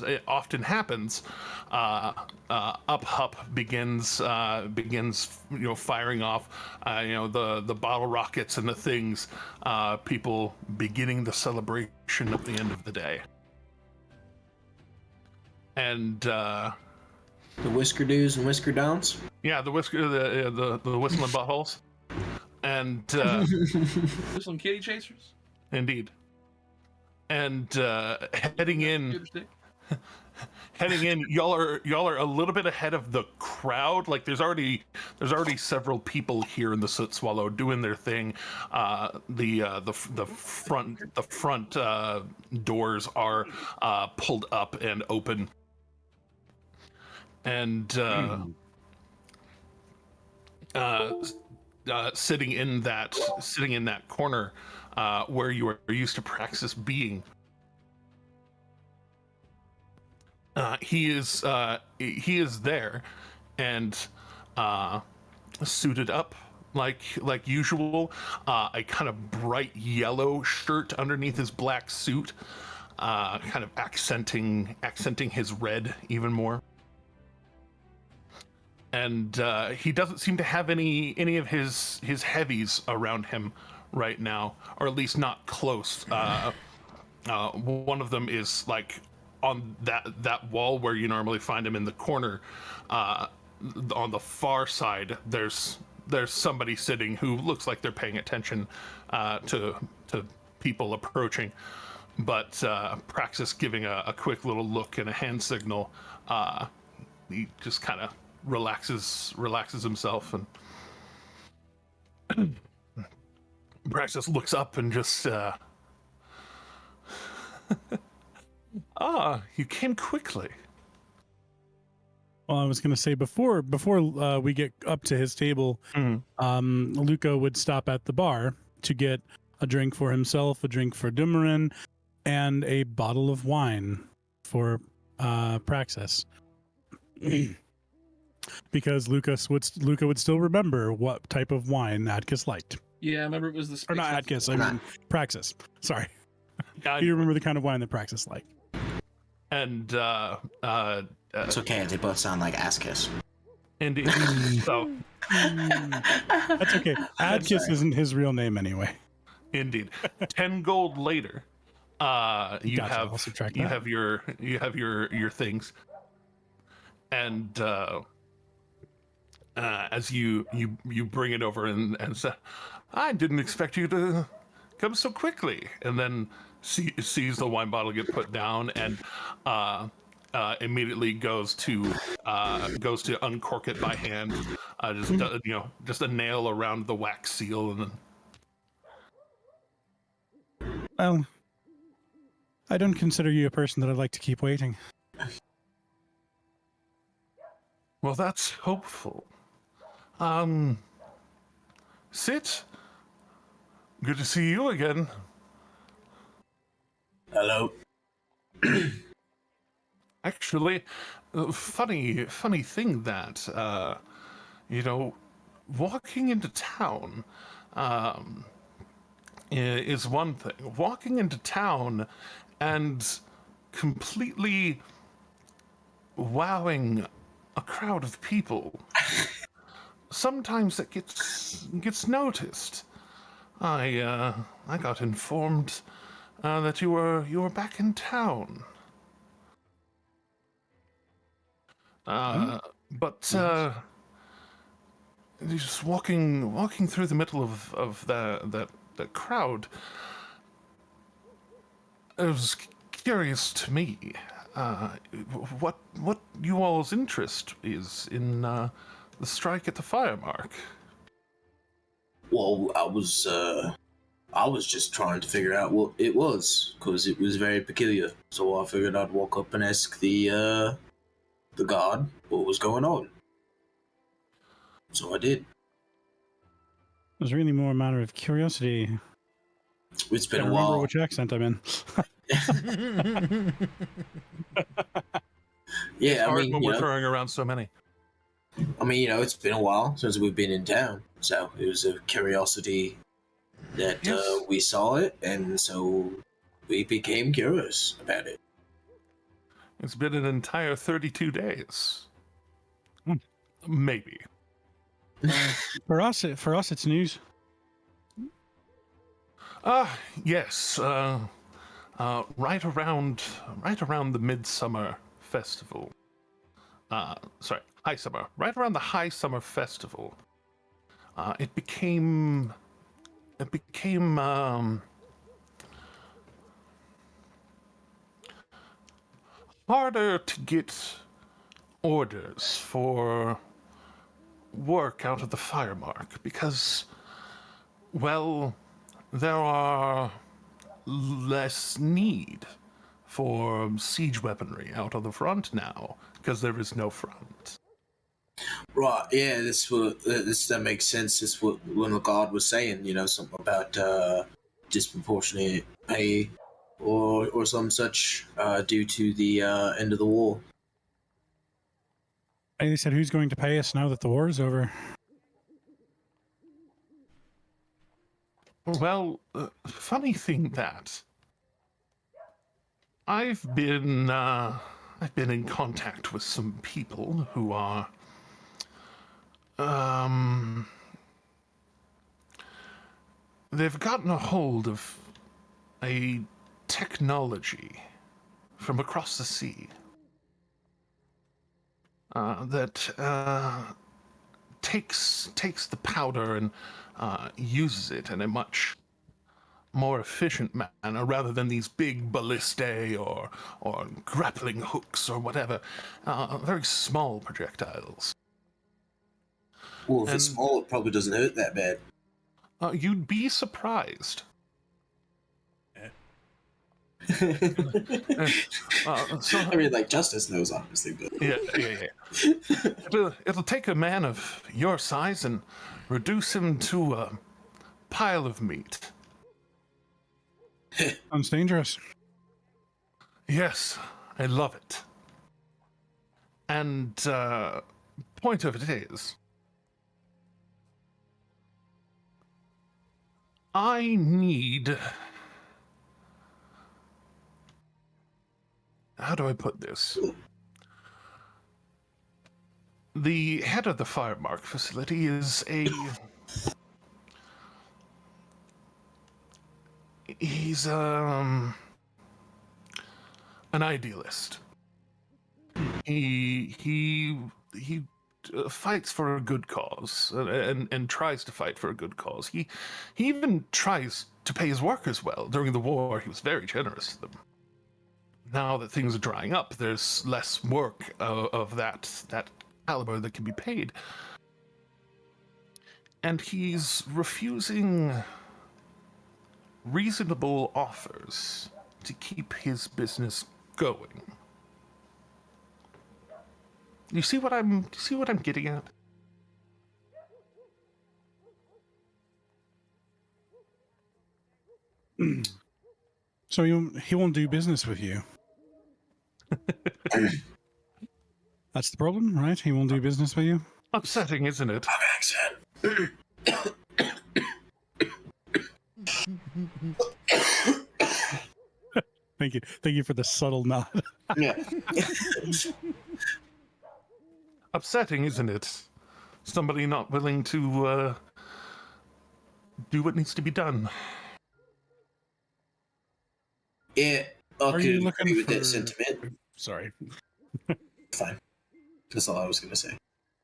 it often happens, Up Hup begins firing off the bottle rockets and the things, people beginning the celebration of the end of the day. And the whisker do's and whisker don'ts. Yeah, the whistling buttholes, and Whistling kitty chasers. Indeed. And heading in, y'all are a little bit ahead of the crowd. There's already several people here in the Soot Swallow doing their thing. The front doors are pulled up and open, and sitting in that corner, where you are used to Praxis being. He is there, and suited up, like usual, a kind of bright yellow shirt underneath his black suit, kind of accenting his red even more. And he doesn't seem to have any of his heavies around him right now, or at least not close. One of them is like on that wall where you normally find him in the corner. On the far side, there's somebody sitting who looks like they're paying attention to people approaching. But Praxis giving a quick little look and a hand signal, he just kind of relaxes himself, and Praxis looks up and just you came quickly. Well, I was going to say before we get up to his table, Luca would stop at the bar to get a drink for himself, a drink for Dumorin, and a bottle of wine for Praxis. Because Luca would still remember what type of wine Adkis liked. Yeah, I remember it was the... Or not Adkis, I mean Praxis. Sorry. You remember the kind of wine that Praxis liked. And it's okay, they both sound like Askis. Indeed. So that's okay. Adkis isn't his real name anyway. Indeed. 10 gold later, you have your things. And as you bring it over and say, I didn't expect you to come so quickly, and then sees the wine bottle get put down, and immediately goes to uncork it by hand, just a nail around the wax seal, and then. Well, I don't consider you a person that I'd like to keep waiting. Well, that's hopeful. Sit. Good to see you again. Hello. Actually, funny thing that, walking into town, is one thing. Walking into town and completely wowing a crowd of people, sometimes it gets noticed. I got informed that you were back in town. But just walking through the middle of that crowd, it was curious to me what you all's interest is in the strike at the fire mark. Well, I was just trying to figure out what it was, because it was very peculiar. So I figured I'd walk up and ask the guard what was going on. So I did. It was really more a matter of curiosity. It's been I a remember while. which accent I'm in. Yeah, I mean, when we're throwing around so many. I mean, it's been a while since we've been in town, so it was a curiosity that we saw it, and so we became curious about it. It's been an entire 32 days. Maybe. For us, it's news. Yes. Right around the Midsummer Festival. High Summer. Right around the High Summer Festival. It became harder to get orders for work out of the fire mark because, well, there are less need for siege weaponry out on the front now because there is no front. Right, yeah, that makes sense. That's what when the guard was saying, something about disproportionate pay or some such due to the end of the war. And they said, who's going to pay us now that the war is over? Well, funny thing that I've been in contact with some people who are they've gotten a hold of a technology from across the sea that takes the powder and uses it in a much more efficient manner rather than these big ballistae or grappling hooks or whatever. Very small projectiles. Well, if it's And- small, it probably doesn't hurt that bad. You'd be surprised. So I mean, like, Justice knows, obviously, but... yeah. It'll take a man of your size and reduce him to a pile of meat. Sounds dangerous. Yes, I love it. And point of it is, I need... How do I put this? The head of the Firemark facility is he's an idealist. He fights for a good cause and tries to fight for a good cause. He even tries to pay his workers well. During the war, he was very generous to them. Now that things are drying up, there's less work of that caliber that can be paid. And he's refusing reasonable offers to keep his business going. You see what I'm getting at? So he won't do business with you. That's the problem, right? He won't do business with you. Upsetting, isn't it? Thank you for the subtle nod. Yeah. Upsetting, isn't it? Somebody not willing to do what needs to be done. Yeah, I Are could you agree looking with that for- sentiment. Sorry. Fine. That's all I was going to say.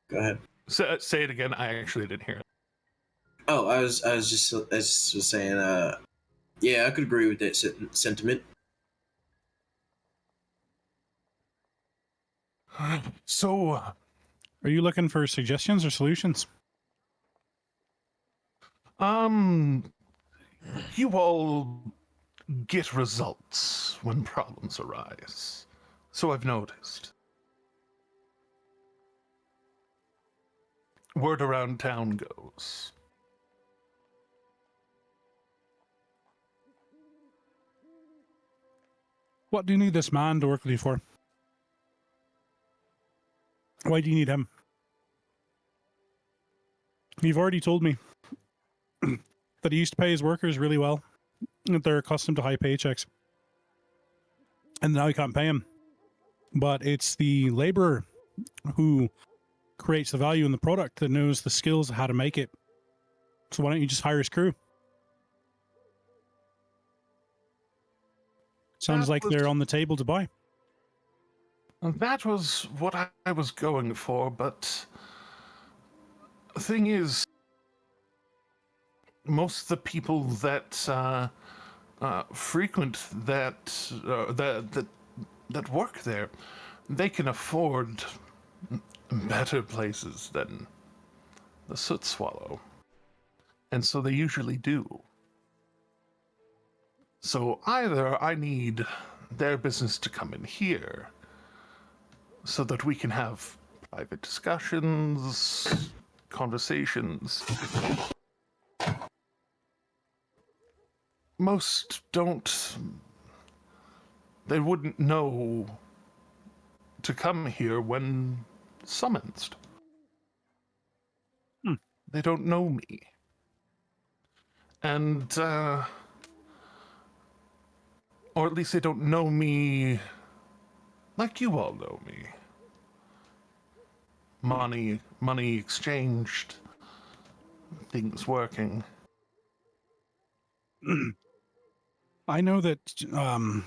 Go ahead. Say it again. I actually didn't hear it. Oh, I was just saying, yeah, I could agree with that sentiment. So, Are you looking for suggestions or solutions? you all get results when problems arise. So I've noticed. Word around town goes. What do you need this man to work with you for? Why do you need him? You've already told me that he used to pay his workers really well, that they're accustomed to high paychecks. And now he can't pay him. But it's the laborer who creates the value in the product that knows the skills of how to make it. So why don't you just hire his crew? Sounds That like was- they're on the table to buy. That was what I was going for, but the thing is, most of the people that frequent that work there, they can afford better places than the Soot Swallow, and so they usually do. So either I need their business to come in here, so that we can have private discussions, conversations. Most don't. They wouldn't know to come here when summoned. Hmm. They don't know me. And, or at least they don't know me like you all know me. Money exchanged, things working. I know that to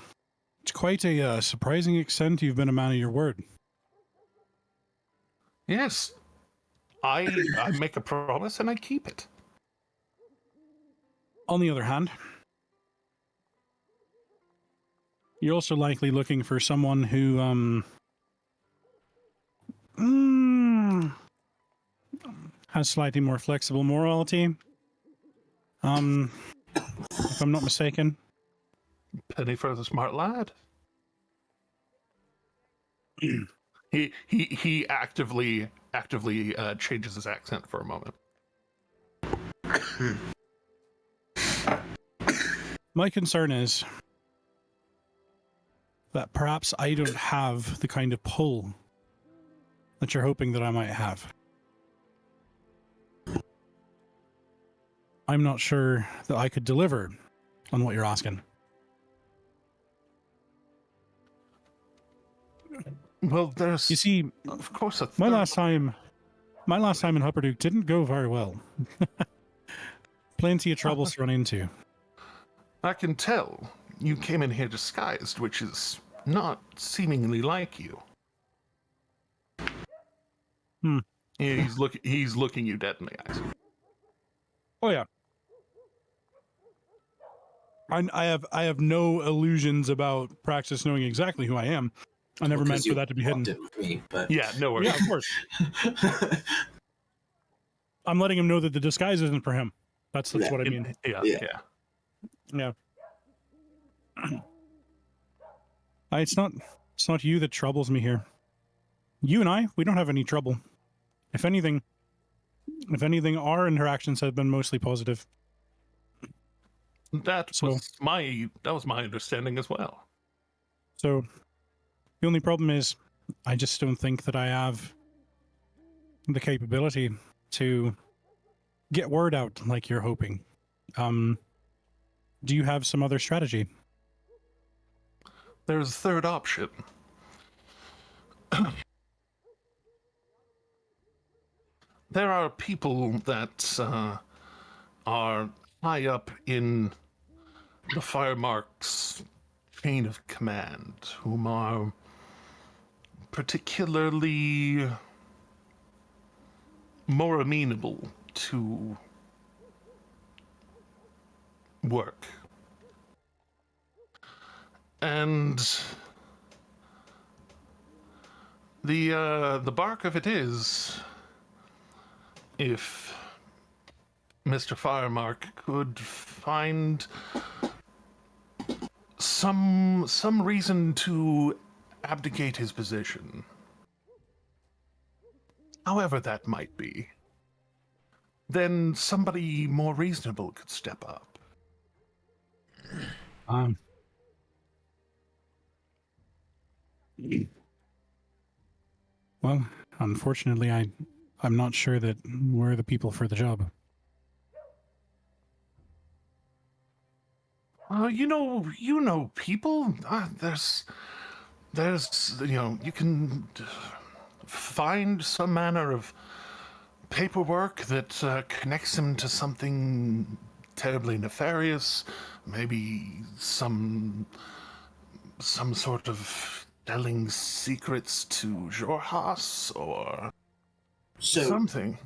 quite a surprising extent you've been a man of your word. Yes, I make a promise and I keep it. On the other hand, you're also likely looking for someone who has slightly more flexible morality. If I'm not mistaken. Penny for the smart lad. He actively changes his accent for a moment. My concern is that perhaps I don't have the kind of pull that you're hoping that I might have. I'm not sure that I could deliver on what you're asking. Well, there's, You see, of course, my last time in Hupperdook didn't go very well. Plenty of troubles to run into. I can tell you came in here disguised, which is not seemingly like you. He's looking you dead in the eyes. Oh yeah. I have no illusions about Praxis knowing exactly who I am. I never meant for that to be hidden. With me, but Yeah, no worries. Yeah, of course. I'm letting him know that the disguise isn't for him. That's what I mean. Yeah. It's not you that troubles me here. You and we don't have any trouble. If anything, our interactions have been mostly positive. That was my understanding as well. So the only problem is I just don't think that I have the capability to get word out like you're hoping. Do you have some other strategy? There's a third option. There are people that are high up in the Firemark's chain of command, whom are particularly more amenable to work. And the bark of it is, if Mr. Firemark could find some reason to abdicate his position, however that might be, then somebody more reasonable could step up. Well, unfortunately, I'm not sure that we're the people for the job. You know people. There's you can find some manner of paperwork that connects him to something terribly nefarious. Maybe some sort of selling secrets to Jorhas or something.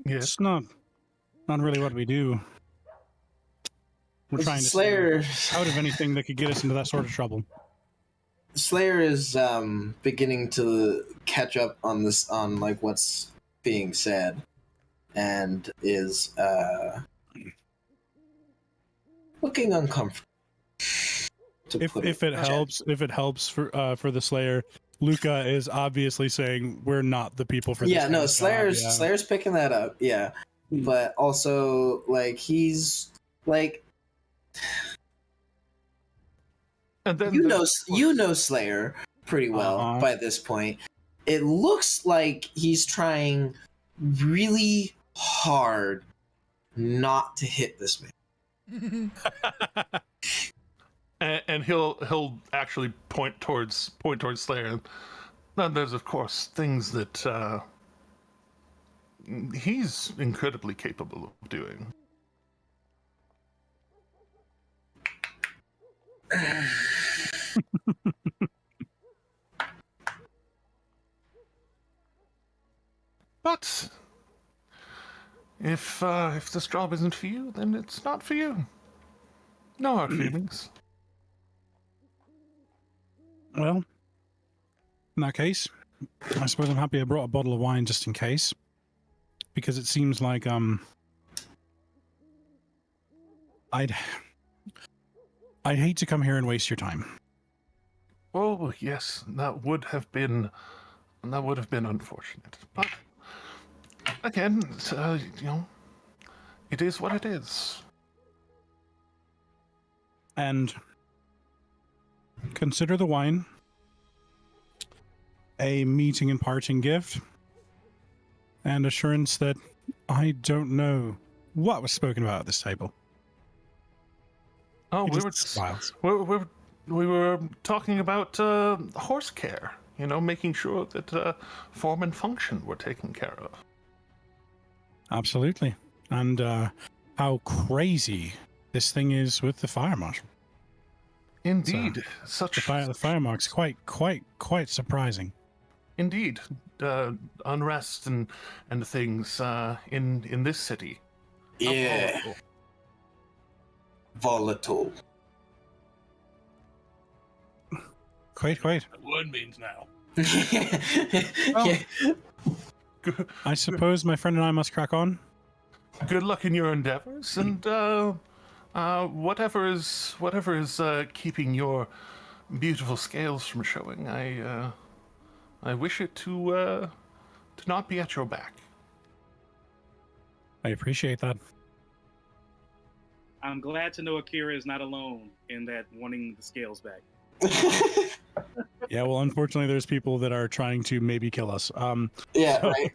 It's not really what we do. We're trying to Slayer stay out of anything that could get us into that sort of trouble. Slayer is beginning to catch up on like what's being said, and is looking uncomfortable. If it helps for the Slayer, Luca is obviously saying we're not the people for this. Yeah, no, Slayer's picking that up. Yeah, but also like he's like, and then you know Slayer pretty well by this point, it looks like he's trying really hard not to hit this man. And he'll actually point towards Slayer. And there's of course things that he's incredibly capable of doing. But if this job isn't for you, then it's not for you. No hard feelings. Well, in that case, I suppose I'm happy I brought a bottle of wine just in case, because it seems like I'd hate to come here and waste your time. Oh yes, that would have been unfortunate. But again, it is what it is. And consider the wine a meeting and parting gift, and assurance that I don't know what was spoken about at this table. Oh, He we just were just smiles. we were talking about horse care. Making sure that form and function were taken care of. Absolutely. And how crazy this thing is with the fire marshal. Indeed, The fire mark's quite surprising. Indeed, unrest and things in this city. How Yeah. volatile. Volatile. Quite. What means now? Yeah. I suppose my friend and I must crack on. Good luck in your endeavors, and whatever is keeping your beautiful scales from showing, I wish it to not be at your back. I appreciate that. I'm glad to know Akira is not alone in that wanting the scales back. Yeah, well, unfortunately, there's people that are trying to maybe kill us. Yeah, so- right.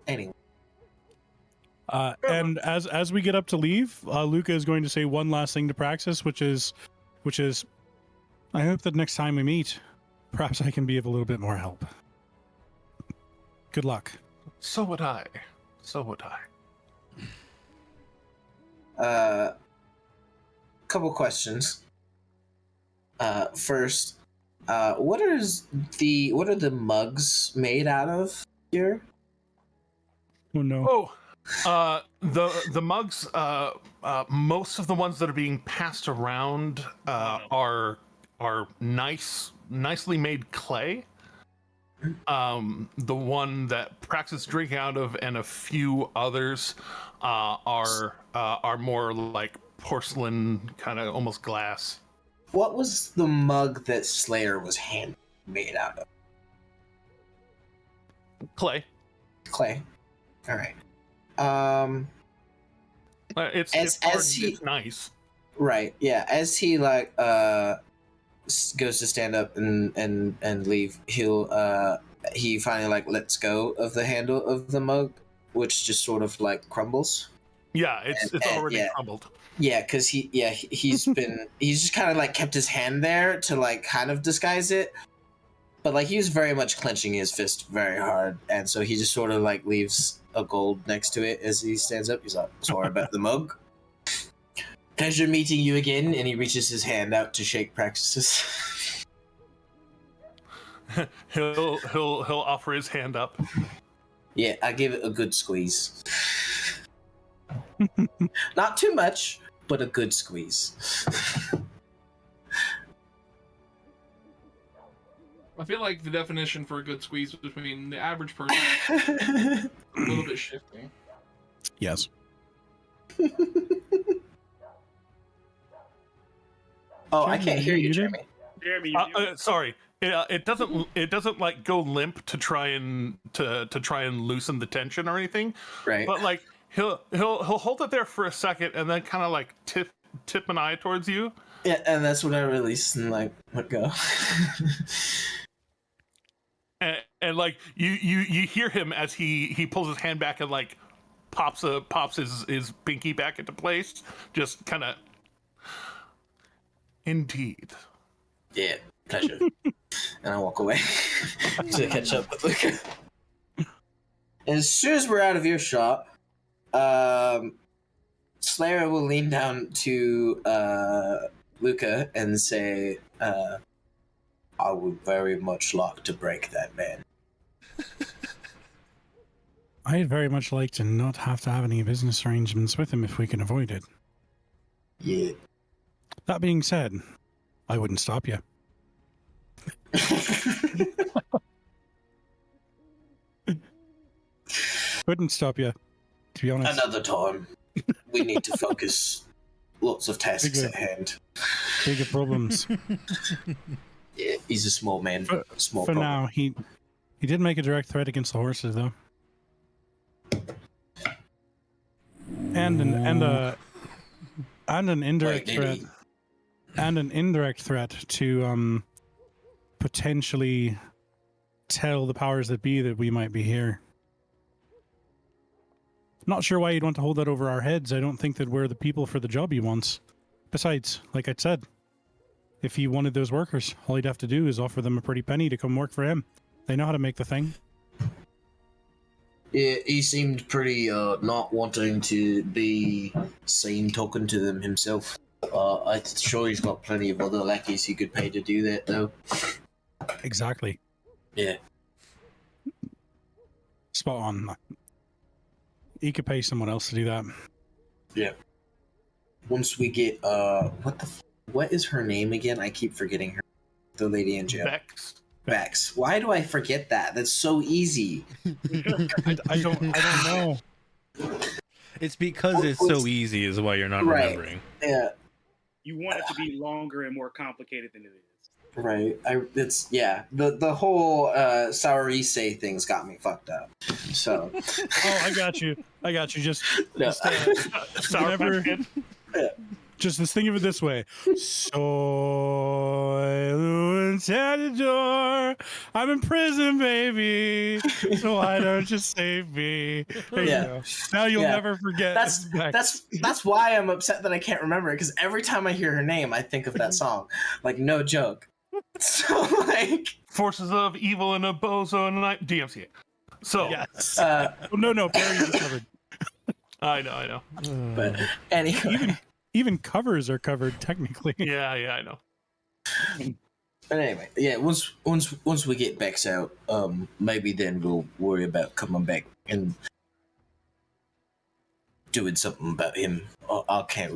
Anyway. And as we get up to leave, Luca is going to say one last thing to Praxis, which is, I hope that next time we meet, perhaps I can be of a little bit more help. Good luck. So would I. Couple questions. First, what are the mugs made out of here? Oh no. The mugs. Most of the ones that are being passed around are nicely made clay. The one that Praxis drink out of and a few others are more like porcelain, kind of almost glass. What was the mug that Slayer was made out of? Clay. Clay. All right. It's nice. Right. Yeah. As he goes to stand up and leave, he finally lets go of the handle of the mug, which just sort of crumbles. Yeah, it's already yeah. crumbled. Yeah, because he's just kind of kept his hand there to kind of disguise it, but he was very much clenching his fist very hard, and so he just sort of leaves a gold next to it as he stands up. He's like, "Sorry about the mug. Pleasure meeting you again." And he reaches his hand out to shake Praxis. he'll offer his hand up. Yeah, I give it a good squeeze. Not too much, but a good squeeze. I feel like the definition for a good squeeze between the average person a little bit shifting. Yes. Oh, I can't hear you, Jeremy. Jeremy, Sorry. It doesn't go limp to try and loosen the tension or anything. Right. But he'll hold it there for a second and then kind of tip an eye towards you, Yeah, and that's when I release and like let go. And like you hear him as he pulls his hand back and like pops his pinky back into place, just kind of. Indeed. Yeah, pleasure. And I walk away to catch up with Luca. And as soon as we're out of earshot, Slayer will lean down to Luca and say, I would very much like to break that man. I'd very much like to not have to have any business arrangements with him if we can avoid it. Yeah. That being said, I wouldn't stop you. Wouldn't stop you, to be honest. Another time. We need to focus. Lots of tasks Bigger. at hand. Bigger problems. Yeah, he's a small man. Small For problem. now, he did make a direct threat against the horses, though. And an indirect Wait, threat. did he? And an indirect threat to potentially tell the powers that be that we might be here. Not sure why you'd want to hold that over our heads. I don't think that we're the people for the job he wants. Besides, like I said, if he wanted those workers, all he'd have to do is offer them a pretty penny to come work for him. They know how to make the thing. Yeah, he seemed pretty not wanting to be seen talking to them himself. I'm sure he's got plenty of other lackeys he could pay to do that, though. Exactly. Yeah. Spot on. He could pay someone else to do that. Yeah. Once we get what is her name again? I keep forgetting her. The lady in jail. Bex. Why do I forget that? That's so easy. I don't know. It's because it's so easy is why you're not remembering. Yeah. You want it to be longer and more complicated than it is. Right. The whole Saurise thing's got me fucked up. So. Oh, I got you. Just just think of it this way. Door. I'm in prison, baby. So why don't you save me? There you go. Now you'll never forget. That's why I'm upset that I can't remember it, because every time I hear her name, I think of that song. Like, no joke. So like Forces of Evil and a Bozo and a Night DMCA. So yes. No, Barry is covered. I know. But anyway. Even covers are covered technically. Yeah, I know. But anyway, yeah. Once we get Bex out, maybe then we'll worry about coming back and doing something about him. I can't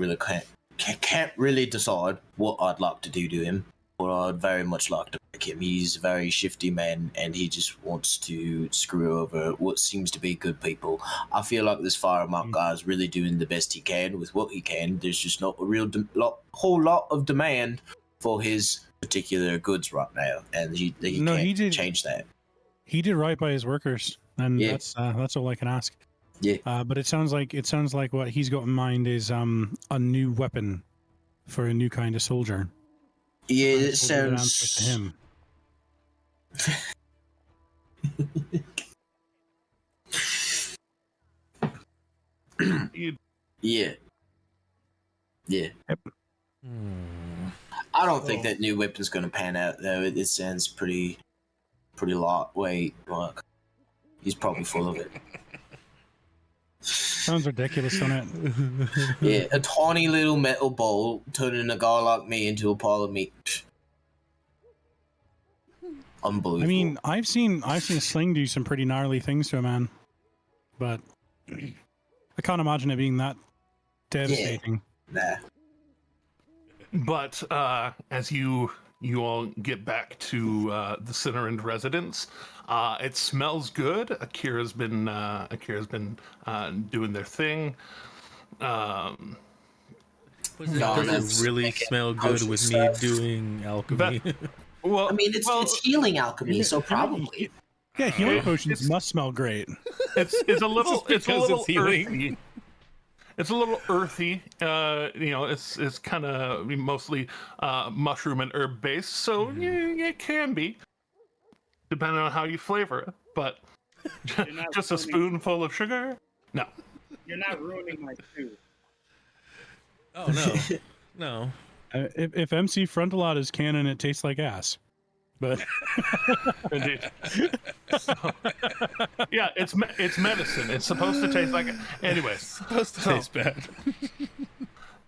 really decide what I'd like to do to him, but I'd very much like to break him. He's a very shifty man, and he just wants to screw over what seems to be good people. I feel like this Firemark guy is really doing the best he can with what he can. There's just not a real whole lot of demand for his particular goods right now, and he can't change that. He did right by his workers, and that's all I can ask. Yeah. But it sounds like what he's got in mind is a new weapon for a new kind of soldier. Yeah, it sounds to him. Yeah. Yep. I don't think that new weapon's going to pan out, though. It sounds pretty lightweight. Like, he's probably full of it. Sounds ridiculous, doesn't it? Yeah, a tiny little metal ball turning a guy like me into a pile of meat. Unbelievable. I mean, I've seen a sling do some pretty gnarly things to a man, but I can't imagine it being that devastating. Nah. But as you all get back to the Cinnarand residence, it smells good. Akira's been doing their thing. Does it really smell good with me doing alchemy? Well, I mean, it's healing alchemy, so probably. Yeah, healing potions must smell great. It's a little because it's healing. earthy. It's a little earthy. It's kind of mostly mushroom and herb based, so it can be, depending on how you flavor it. But just a spoonful of sugar? No. You're not ruining my stew. Oh no, no. If MC Frontalot is canon, it tastes like ass. But Indeed. So, yeah, it's medicine. It's supposed to taste like it. Anyways, Supposed to taste bad.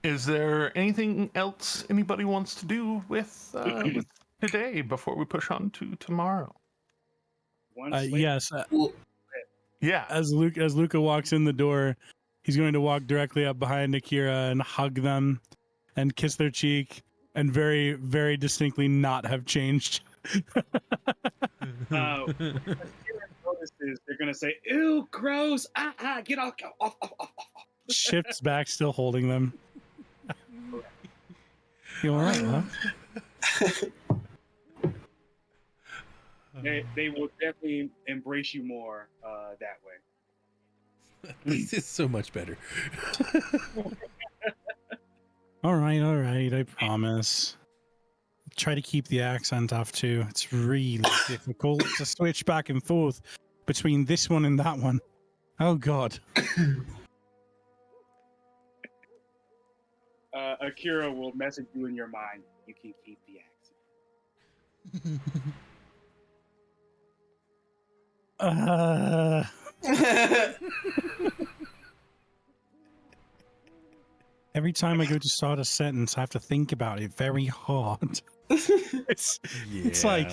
is there anything else anybody wants to do with today before we push on to tomorrow? yes. Yeah. As Luca walks in the door, he's going to walk directly up behind Akira and hug them and kiss their cheek and very, very distinctly not have changed. Notices, they're gonna say, "Ew, gross! Get off! Shifts back, still holding them. You all right, huh? They will definitely embrace you more that way. This is so much better. All right, I promise. Try to keep the accent off too. It's really difficult to switch back and forth between this one and that one. Oh God. Akira will message you in your mind. You can keep the accent. Every time I go to start a sentence, I have to think about it very hard. It's like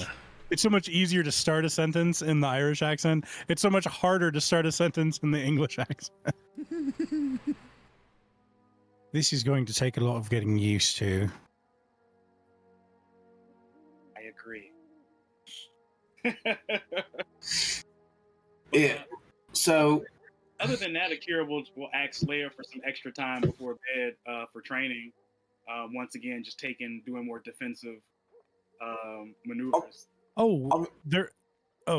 it's so much easier to start a sentence in the Irish accent. It's so much harder to start a sentence in the English accent. This is going to take a lot of getting used to. I agree. Yeah. So, other than that, Akira will ask Slayer for some extra time before bed for training. Once again, just doing more defensive maneuvers. Oh,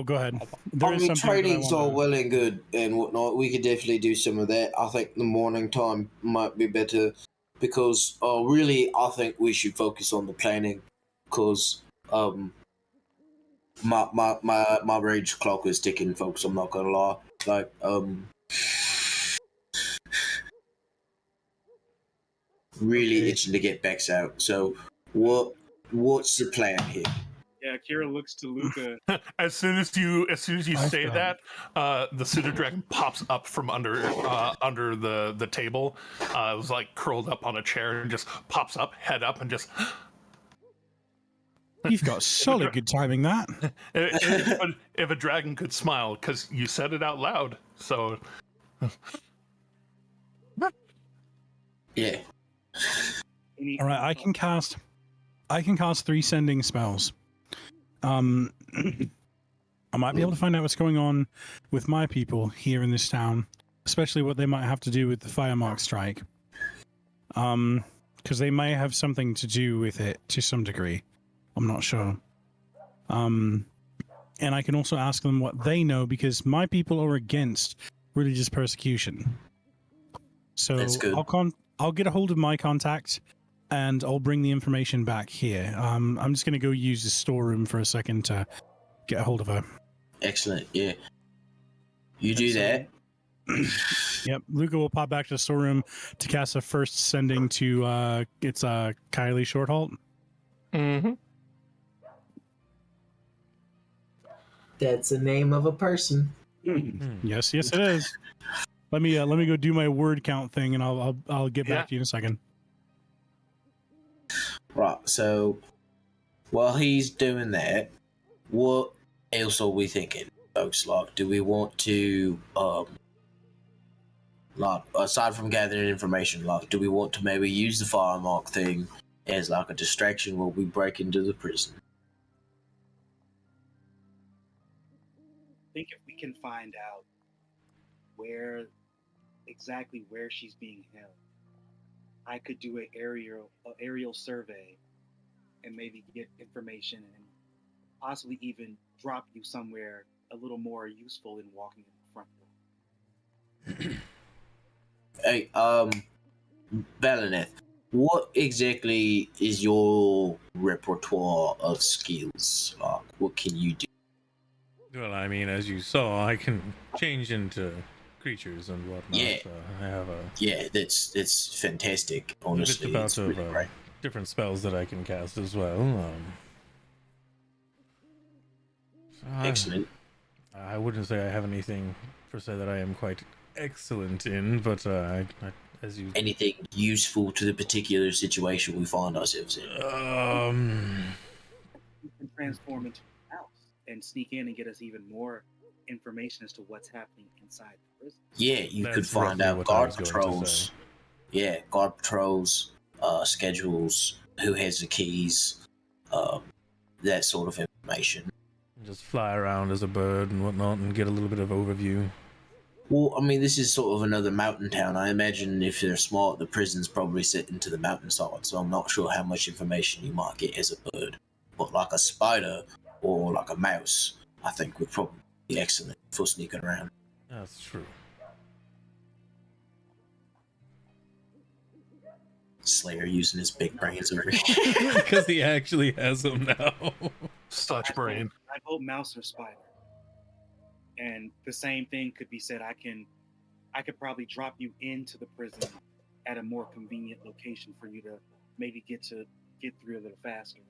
go ahead. I mean, training's all well and good and whatnot. We could definitely do some of that. I think the morning time might be better because really, I think we should focus on the planning because my rage clock is ticking, folks. I'm not gonna lie. Like really itching to get Bex out. So what's the plan here? Yeah, Akira looks to Luca. As soon as you say that, the pseudo dragon pops up from under the table. It was like curled up on a chair and just pops up, head up, and just. You've got solid good timing, that. If a dragon could smile, because you said it out loud, so. Yeah. All right, I can cast 3 sending spells. I might be able to find out what's going on with my people here in this town, especially what they might have to do with the Firemark strike. Because they may have something to do with it to some degree. I'm not sure. And I can also ask them what they know because my people are against religious persecution. So that's good. I'll get a hold of my contact and I'll bring the information back here. I'm just going to go use the storeroom for a second to get a hold of her. Excellent, yeah. You do that. Yep, Luca will pop back to the storeroom to cast a first sending to, it's Kylie Shorthalt. Mm-hmm. That's the name of a person. Yes, it is. Let me go do my word count thing, and I'll get back to you in a second. Right. So while he's doing that, what else are we thinking, folks? Like, do we want to, like, aside from gathering information, like, do we want to maybe use the firemark thing as like a distraction while we break into the prison? I think if we can find out exactly where she's being held, I could do an aerial survey and maybe get information and possibly even drop you somewhere a little more useful than walking in the front door. Hey, Valineth, what exactly is your repertoire of skills? What can you do? Well, I mean, as you saw, I can change into creatures and whatnot. Yeah. I have a Yeah, that's fantastic. Honestly, about it's of really great. different spells that I can cast as well. So Excellent. I wouldn't say I have anything per se that I am quite excellent in, but as you Anything useful to the particular situation we find ourselves in? You can transform into a mouse and sneak in and get us even more information as to what's happening inside the prison. Yeah, you could That's find roughly out what I guard was going to patrols. say. Yeah, guard patrols, schedules, who has the keys, that sort of information. Just fly around as a bird and whatnot and get a little bit of overview. Well, I mean, this is sort of another mountain town. I imagine if they're smart, the prison's probably sitting to the mountainside, so I'm not sure how much information you might get as a bird. But like a spider or like a mouse, I think would probably be excellent for sneaking around. That's true. Slayer using his big brains over here. Because he actually has them now. Such brain. I vote mouse or spider. And the same thing could be said. I could probably drop you into the prison at a more convenient location for you to maybe get through a little faster.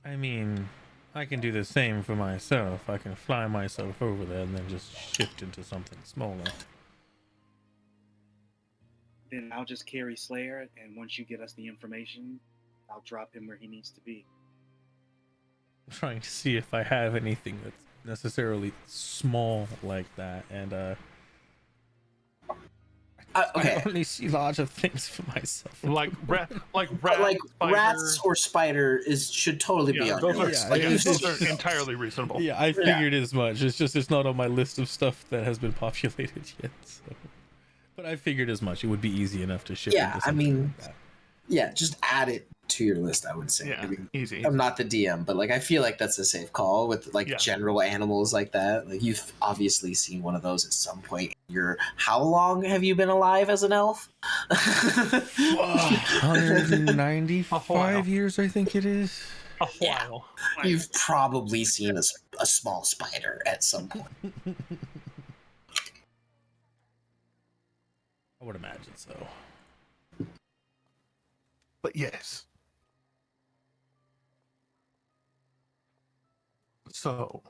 I mean, I can do the same for myself. I can fly myself over there and then just shift into something smaller. Then I'll just carry Slayer, and once you get us the information, I'll drop him where he needs to be. I'm trying to see if I have anything that's necessarily small like that, and Okay. I only see larger things for myself. Like rat, Like spider. rats or spider should totally be Yeah, on those your are, list. yeah, Like yeah, those are entirely reasonable. Yeah, I figured as much. It's just it's not on my list of stuff that has been populated yet. So. But I figured as much. It would be easy enough to shift Yeah, into I something mean, like that. yeah, just add it to your list, I would say. Yeah, I mean, easy. I'm not the DM, but like I feel like that's a safe call with like Yeah. general animals like that. Like you've obviously seen one of those at some point. How long have you been alive as an elf? 195 years, I think it is. A Yeah. while. You've probably seen a small spider at some point. I would imagine so. But yes. So,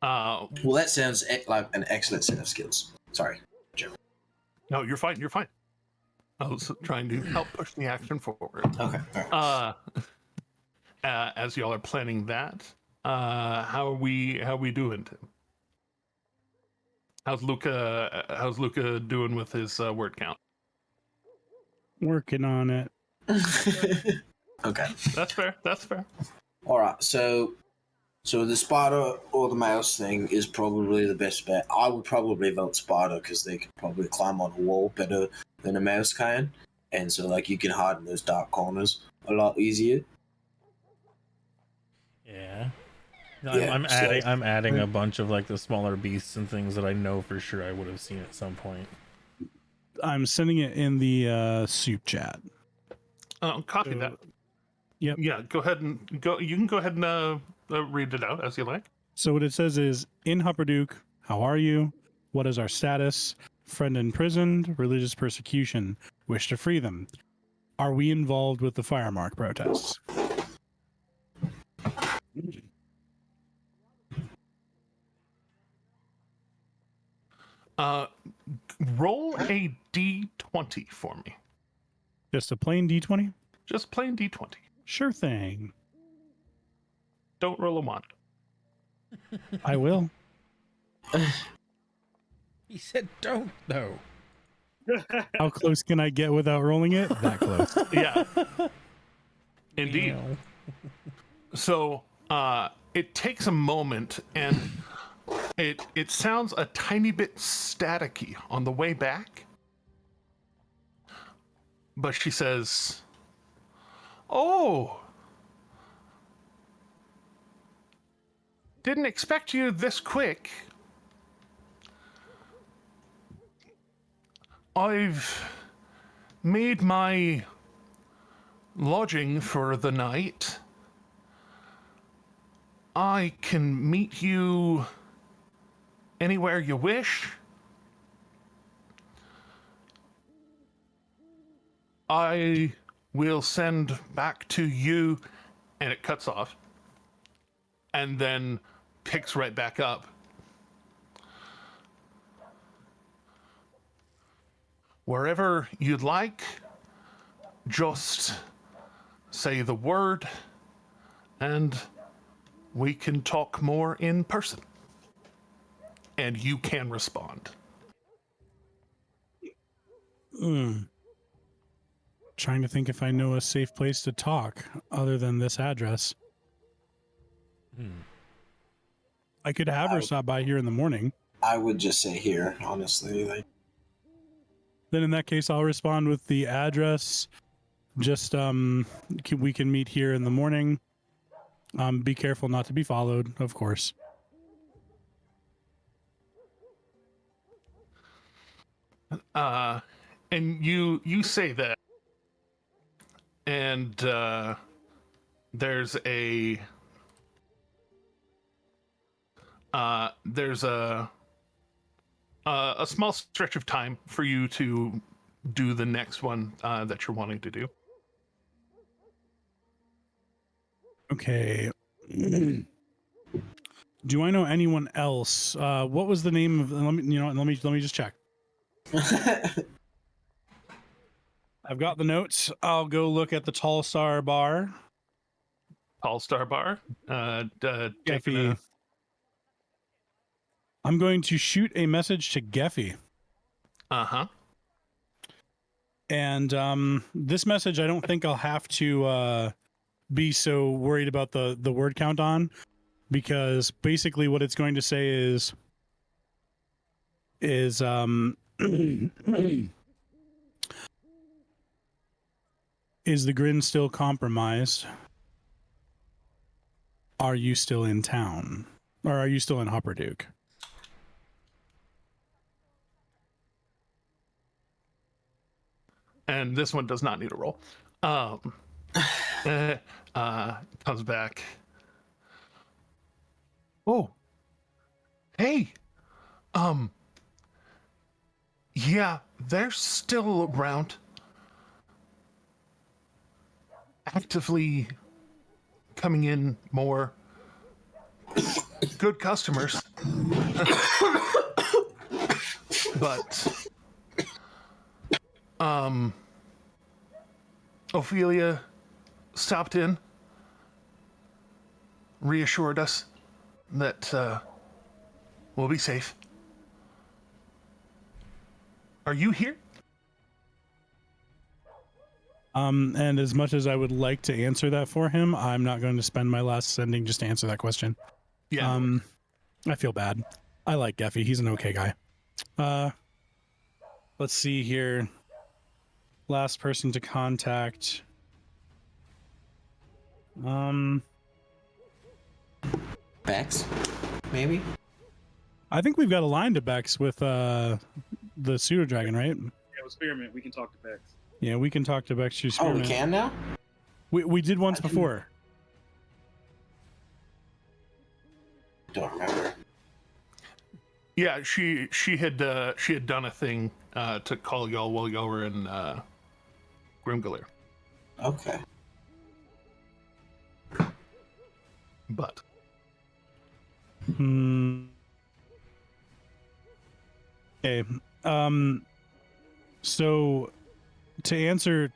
Well, that sounds like an excellent set of skills. Sorry, Joe. no, you're fine. You're fine. I was trying to help push the action forward. Okay. All right. As y'all are planning that, how are we doing, Tim? How's Luca doing with his word count? Working on it. Okay. That's fair. That's fair. All right. So the spider or the mouse thing is probably the best bet. I would probably vote spider because they could probably climb on a wall better than a mouse can, and so like you can hide in those dark corners a lot easier. Yeah. Yeah, I'm adding a bunch of like the smaller beasts and things that I know for sure I would have seen at some point. I'm sending it in the soup chat. Copy So- that. Yep. Yeah. Go ahead and go. You can go ahead and read it out as you like. So what it says is, in Hupperduke, how are you? What is our status? Friend imprisoned, religious persecution. Wish to free them. Are we involved with the Firemark protests? Roll a d20 for me. Just a plain D20? Just plain d20. Sure thing. Don't roll a 1. I will. He said don't though. How close can I get without rolling it? That close. Yeah. Indeed. Meow. So it takes a moment, and it sounds a tiny bit staticky on the way back. But she says, "Oh, didn't expect you this quick. I've made my lodging for the night. I can meet you anywhere you wish. I will send back to you, and it cuts off, and then picks right back up. Wherever you'd like, just say the word, and we can talk more in person. And you can respond. Trying to think if I know a safe place to talk other than this address. I could have her stop by here in the morning. I would just say here, honestly. Like, Then in that case, I'll respond with the address. Just we can meet here in the morning. Be careful not to be followed, of course. And you say that, and there's a small stretch of time for you to do the next one that you're wanting to do. Okay. Do I know anyone else? What was the name of? Let me just check. I've got the notes. I'll go look at the Soulstar bar. Soulstar bar. Geffy. I'm going to shoot a message to Geffy. Uh-huh. And this message, I don't think I'll have to be so worried about the word count on, because basically what it's going to say is is the grin still compromised? Are you still in town? Or are you still in Hopperduke? And this one does not need a roll. Comes back. Oh. Hey. Yeah, they're still around. Actively coming in more. Good customers. But Ophelia stopped in, reassured us that we'll be safe. Are you here? And as much as I would like to answer that for him, I'm not going to spend my last sending just to answer that question. Yeah. I feel bad. I like Geffy. He's an okay guy. Let's see here. Last person to contact. Bex, maybe? I think we've got a line to Bex with the pseudo dragon, right? Yeah, with Spearmint, we can talk to Bex. Yeah, we can talk to Bex through Oh, Spearmint. we can now? We did once before. Don't remember. Yeah, she had done a thing to call y'all while y'all were in Grimgalair. Okay. But Okay. So to answer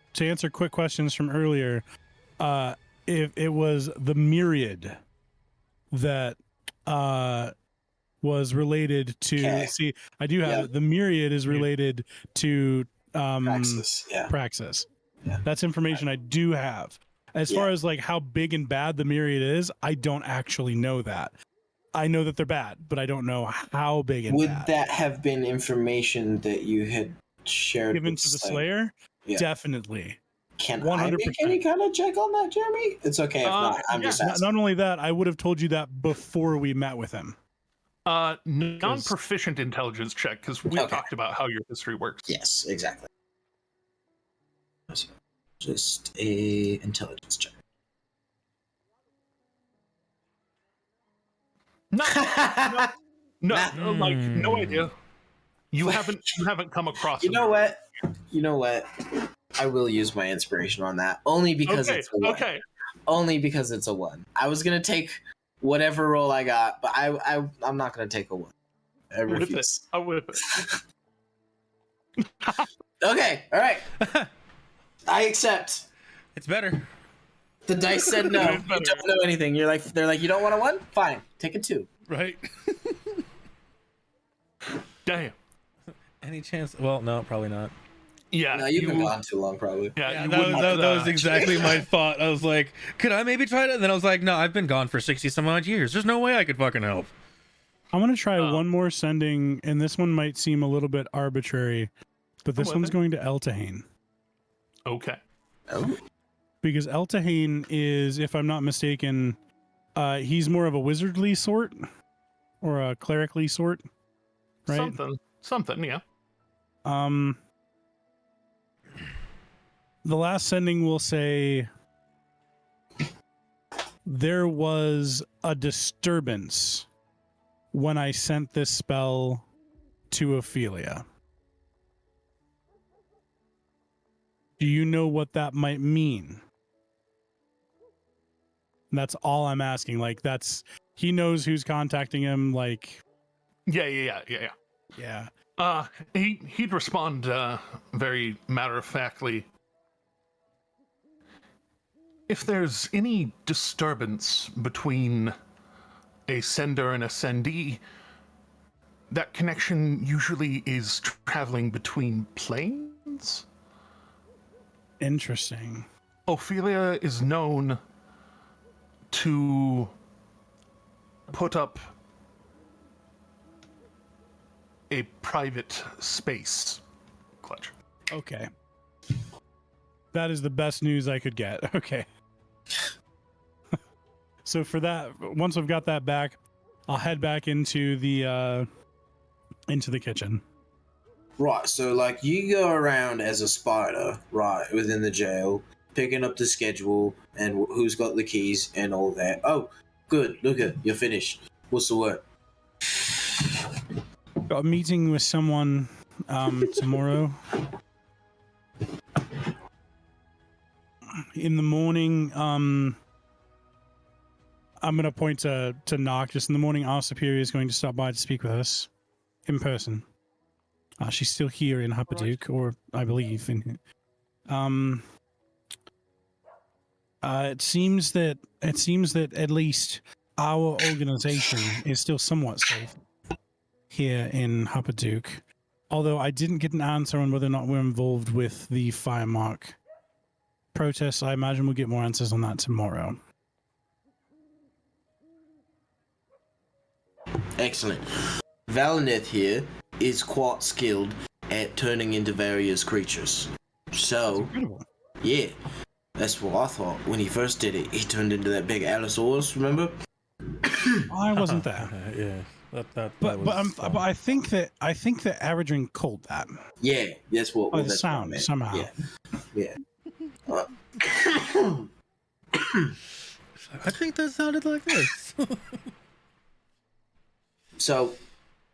quick questions from earlier, if it was the myriad that was related to see, I do have it. The myriad is related to Praxis, yeah. Praxis. Yeah. That's information I do have. As far as like how big and bad the myriad is, I don't actually know that. I know that they're bad, but I don't know how big and Would bad. that have been information that you had shared Given with to the Slayer? Yeah. Definitely. Can 100%. I make any kind of check on that, Jeremy? It's okay if not. I'm just asking. Not only that, I would have told you that before we met with him. Non-proficient intelligence check, because we Okay. talked about how your history works. Yes, exactly. So, just a intelligence check. No, like no idea. You haven't come across. You know what? You know what? I will use my inspiration on that only because Okay, it's a 1. okay. Only because it's a 1. I was gonna take whatever roll I got, but I'm not gonna take a 1. I refuse. I'll whip it. Okay, all right. I accept. It's better. The dice said no. You better. don't know anything. They're like, you don't want a 1? Fine, take a 2. Right. Damn. Any chance? Well, no, probably not. Yeah. No, you've been gone too long, probably. Yeah, you that wouldn't, was exactly my thought. I was like, could I maybe try it? And then I was like, no, I've been gone for 60 some odd years. There's no way I could fucking help. I'm gonna try one more sending, and this one might seem a little bit arbitrary, but this one's going to Eltahane. Okay. Oh. Because Eltahane is, if I'm not mistaken, he's more of a wizardly sort or a clerically sort, right? Something, yeah. The last sending will say there was a disturbance when I sent this spell to Ophelia. Do you know what that might mean? That's all I'm asking. Like, he knows who's contacting him. Like, Yeah. He'd respond very matter-of-factly. If there's any disturbance between a sender and a sendee, that connection usually is traveling between planes. interesting. Ophelia is known to put up a private space. Clutch. Okay. That is the best news I could get. Okay. So for that, once I've got that back, I'll head back into the kitchen. Right, so like you go around as a spider, right, within the jail, picking up the schedule and who's got the keys and all that. Oh, good. Look at you're finished. What's the word? Got a meeting with someone tomorrow. In the morning, I'm going to point to Nock. Just in the morning, our superior is going to stop by to speak with us in person. She's still here in Huppaduke, or I believe in. It seems that at least our organization is still somewhat safe here in Huppaduke. Although I didn't get an answer on whether or not we're involved with the Firemark protests. I imagine we'll get more answers on that tomorrow. Excellent. Valineth here is quite skilled at turning into various creatures. So, Incredible. yeah, that's what I thought. When he first did it, he turned into that big Allosaurus, remember? I wasn't there. Yeah. That But was I think that Aradrin called that. Yeah, that's what. By the that's what I sound, meant. somehow. Yeah. I think that sounded like this. So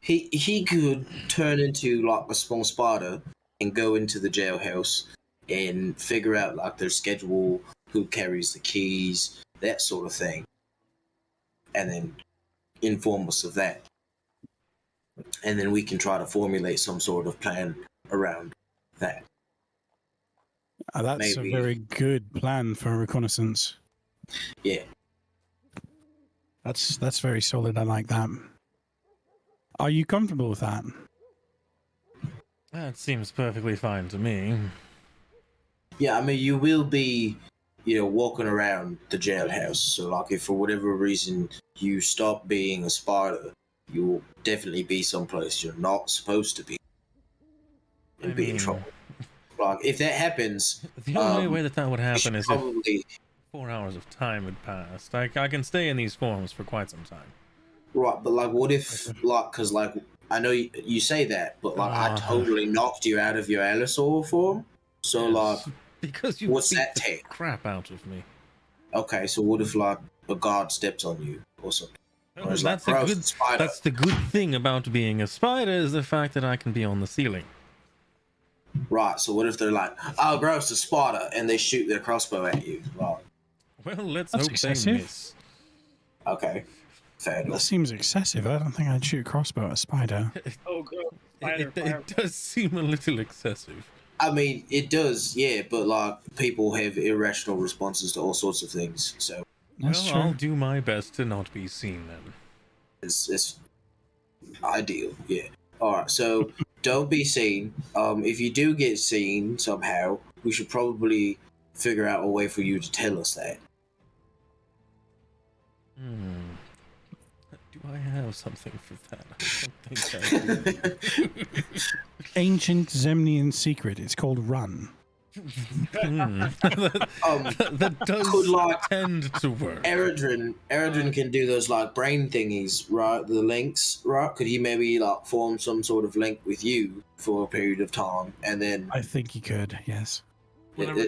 he could turn into like a small spider and go into the jailhouse and figure out like their schedule, who carries the keys, that sort of thing, and then inform us of that. And then we can try to formulate some sort of plan around that. That's Maybe. a very good plan for reconnaissance. Yeah. That's very solid. I like that. Are you comfortable with that? That seems perfectly fine to me. Yeah, I mean, you will be, walking around the jailhouse. So, like, if for whatever reason you stop being a spider, you will definitely be someplace you're not supposed to be and be in trouble. Like, if that happens, The only way that would happen is probably. if 4 hours of time had passed. I can stay in these forms for quite some time. Right, but like, what if, like, because like I know you say that, but like I totally knocked you out of your Allosaur form. So like, Yes, because you what's beat that the take? crap out of me. Okay, so what if like a guard steps on you or something? Or Well, it's like, that's a gross, good. spider. That's the good thing about being a spider is the fact that I can be on the ceiling. Right, so what if they're like, oh, gross, a spider, and they shoot their crossbow at you? Like, Well, let's That's hope excessive. they miss. okay, fair That enough. seems excessive. I don't think I'd shoot a crossbow at a spider. Oh, girl, It does seem a little excessive. I mean, it does, yeah, but like people have irrational responses to all sorts of things, so That's Well, true. I'll do my best to not be seen then. it's ideal, yeah. All right, so don't be seen. If you do get seen somehow, we should probably figure out a way for you to tell us that. Do I have something for that? I don't think I do. Ancient Zemnian secret. It's called Run. That does Could, like, tend to work. Eredrin can do those like brain thingies, right? The links, right? Could he maybe like form some sort of link with you for a period of time, and then I think he could. Yes. Whenever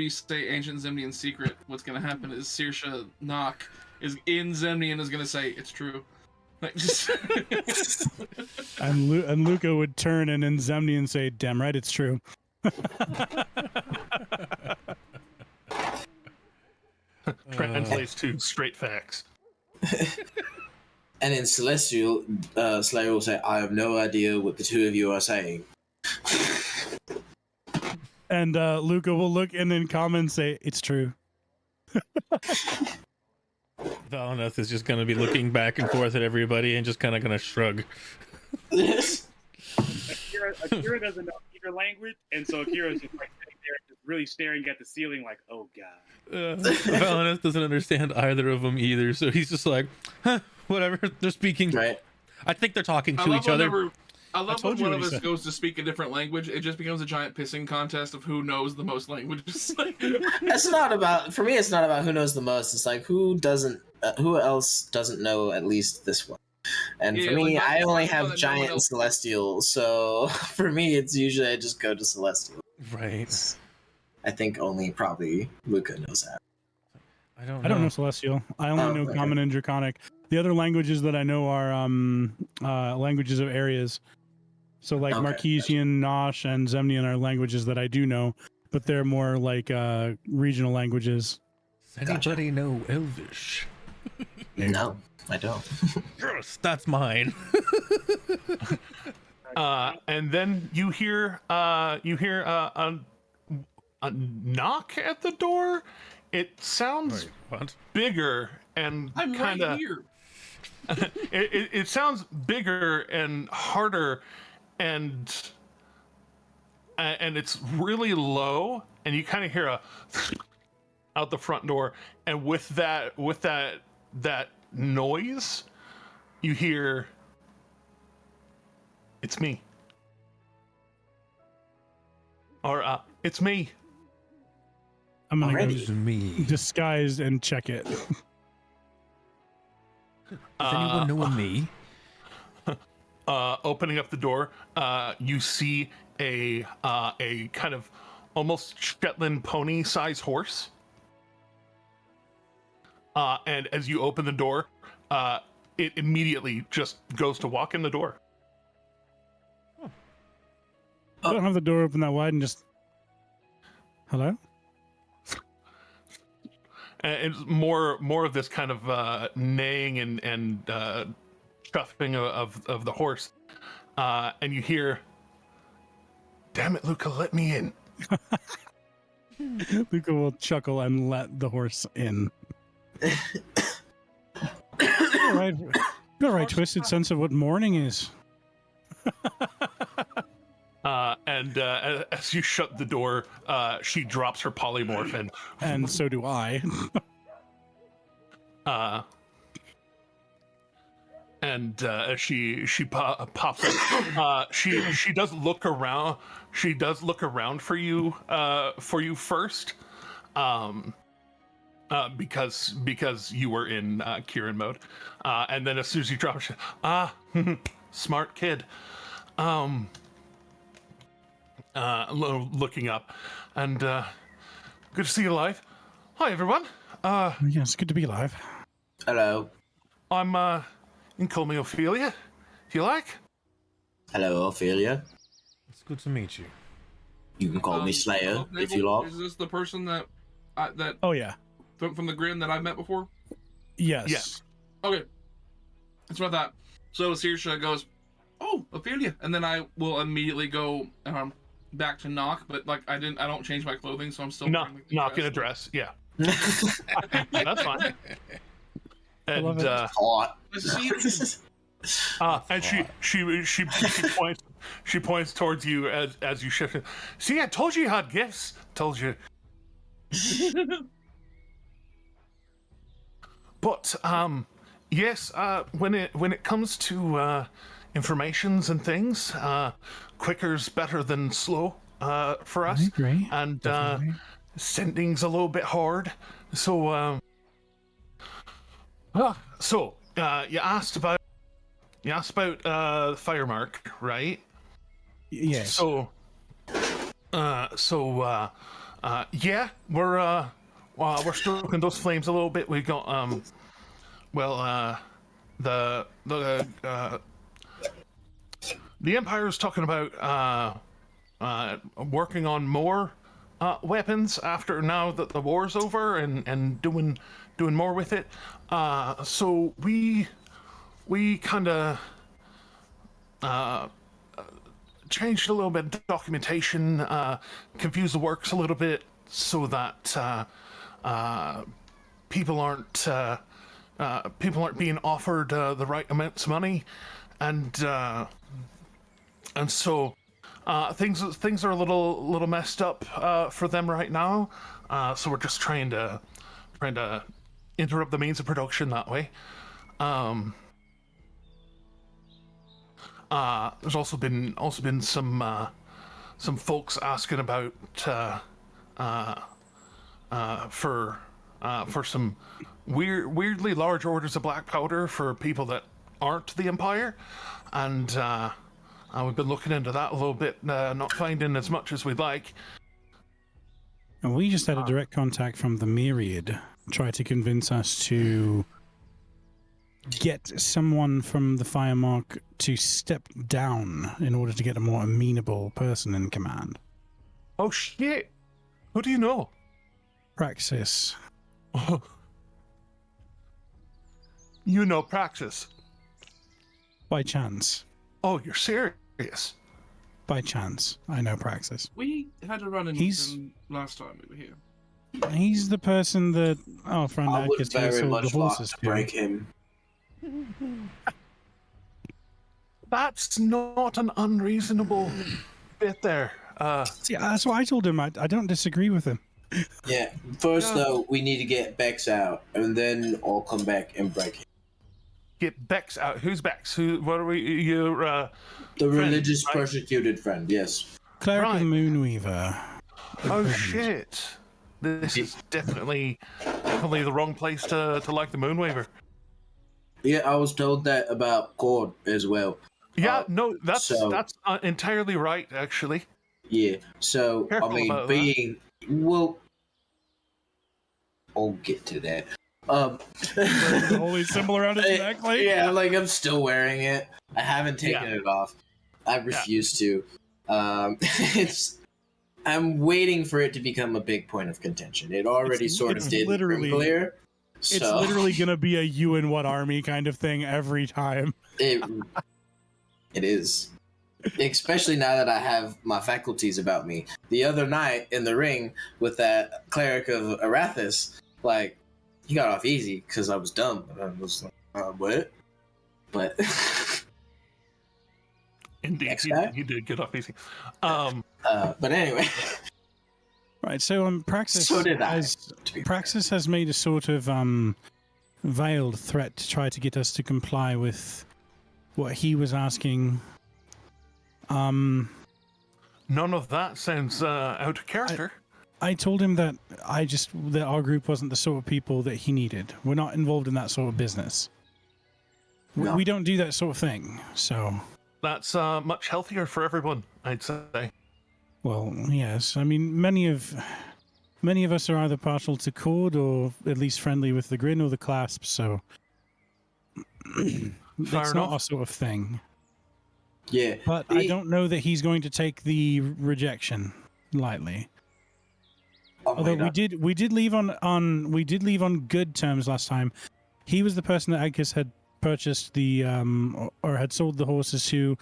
you say ancient Zemnian secret, what's gonna happen is Saoirse Knock is in Zemnian is gonna say it's true. Like just And Luca would turn and in Zemnian say, "Damn right, it's true." Translates to straight facts. and in Celestial, Slayer will say, "I have no idea what the two of you are saying." And Luca will look and then comment and say, "It's true." Valineth is just going to be looking back and forth at everybody and just kind of going to shrug. Akira doesn't know either language, and so Akira's just like sitting there, just really staring at the ceiling, like, "Oh God." Valineth doesn't understand either of them either, so he's just like, huh, whatever, they're speaking. Right. I think they're talking to each other. I love told when you one what of he us said. goes to speak a different language. It just becomes a giant pissing contest of who knows the most languages. It's not about, for me, it's not about who knows the most. It's like who else doesn't know at least this one. And Yeah, for me, like, I only I know that no have one Giant and else- Celestial, so for me, it's usually I just go to Celestial. Right. I think only probably Luca knows that. I don't I don't know Celestial. I only know okay. Common and Draconic. The other languages that I know are languages of areas. So like Okay, Marquesian, Nosh, and Zemnian are languages that I do know, but they're more like regional languages. Does anybody know Elvish? No, I don't. Yes, that's mine. And then you hear a knock at the door. It sounds Wait, what? bigger and I'm kind right of. here. It sounds bigger and harder, and it's really low, and you kind of hear a out the front door, and with that noise, you hear, "It's me," or "It's me." I'm gonna Already? It's me. go disguised and check it. Does anyone know a me? Opening up the door, you see a kind of almost Shetland pony size horse. And as you open the door, it immediately just goes to walk in the door. I don't have the door open that wide and just. Hello? And it's more of this kind of neighing and chuffing of the horse, and you hear, "Damn it, Luca, let me in." Luca will chuckle and let the horse in. All right, got a right twisted sense of what morning is. And as you shut the door, she drops her polymorph And so do I. as she pops up, she does look around. She does look around for you first, because you were in Kieran mode, and then as soon as you drop, smart kid. Looking up, and good to see you alive. Hi everyone. Yeah, it's good to be alive. Hello. I'm you can call me Ophelia, if you like. Hello, Ophelia. It's good to meet you. You can call me Slayer hello, if you like. Is this the person that Oh yeah. from the Grim that I've met before? Yes. Yes. Okay, that's what I thought. So Saoirse goes, "Oh, Ophelia," and then I will immediately go back to knock. But like I don't change my clothing, so I'm still wearing, like, the Knock in a dress. dress. Yeah, that's fine. And love it. Hot. and she points towards you as you shift it. See, I told you had gifts. Told you. But yes, when it comes to informations and things, quicker's better than slow for us. I agree. And Definitely. sending's a little bit hard. So you asked about the fire mark, right? Yes. So yeah, we're stoking those flames a little bit. We got the Empire's talking about working on more weapons after now that the war's over, and doing more with it. So we kind of changed a little bit of documentation, confused the works a little bit so that people aren't being offered the right amounts of money, and so things are a little messed up for them right now. So we're just trying to interrupt the means of production that way. There's also been some folks asking about for some weirdly large orders of black powder for people that aren't the Empire, and we've been looking into that a little bit, not finding as much as we'd like. And we just had a direct contact from the Myriad try to convince us to get someone from the Firemark to step down in order to get a more amenable person in command. Oh shit! Who do you know? Praxis. Oh. You know Praxis? By chance. Oh, you're serious? By chance. I know Praxis. We had a run in with him last time we were here. He's the person that our friend I would Agate very sold the much like horses to to. break him. That's not an unreasonable bit there. See, that's what I told him. I don't disagree with him. Yeah. First, though, we need to get Bex out, and then I'll come back and break him. Get Bex out. Who's Bex? What are we? Your The religious right? persecuted friend, yes. Cleric Right. of Moonweaver. Oh shit! This is definitely the wrong place to like the Moonwaver. Yeah, I was told that about Cord as well. Yeah, no, that's so- entirely right, actually. Yeah, so, Careful I mean, about being... Well, I'll get to that. The holy symbol around his neck, like? Yeah, like, I'm still wearing it. I haven't taken it off. I refuse to. I'm waiting for it to become a big point of contention. It already sort of did clear. It's literally gonna be a you and what army kind of thing every time. It is. Especially now that I have my faculties about me. The other night in the ring with that cleric of Arathis, like, he got off easy because I was dumb. And I was like, what? But Indeed, Next guy? he did get off easy. but anyway. Right, so Praxis So did I, has to be Praxis has made a sort of veiled threat to try to get us to comply with what he was asking. None of that sounds out of character. I told him that that our group wasn't the sort of people that he needed. We're not involved in that sort of business. No. We don't do that sort of thing. So, That's much healthier for everyone, I'd say. well, yes. I mean, many of us are either partial to Cord or at least friendly with the grin or the clasp. So, that's not our sort of thing. Yeah. But I don't know that he's going to take the rejection lightly. Oh my Although God. we did leave on good terms last time. He was the person that Agis had purchased the or had sold the horses to.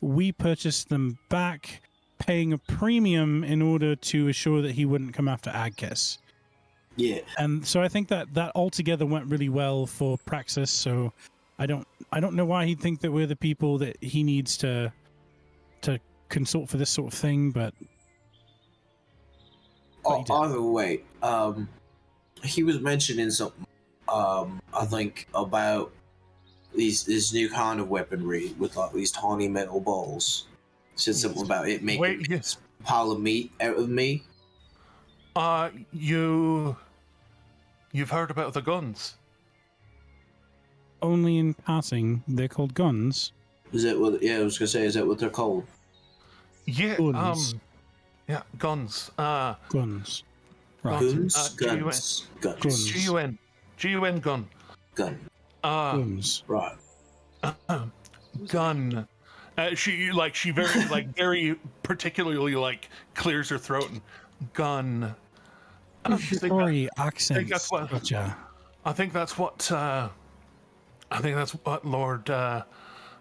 We purchased them back, paying a premium in order to assure that he wouldn't come after Agis. Yeah. And so I think that altogether went really well for Praxis. So I don't know why he'd think that we're the people that he needs to consult for this sort of thing, but he did. Either way, he was mentioning something. I think about this new kind of weaponry with like these tiny metal balls. Said something about it making a pile of meat out of me. You've heard about the guns? Only in passing. They're called guns. Is that what? Yeah, I was gonna say. Is that what they're called? Yeah. Guns. Yeah, guns. Guns. Right. Guns. Guns. Guns. G-U-N gun. Gun. Guns. Right. Gun. She very particularly clears her throat and gun. Sorry, accents. that's what- Gotcha. I think that's what Lord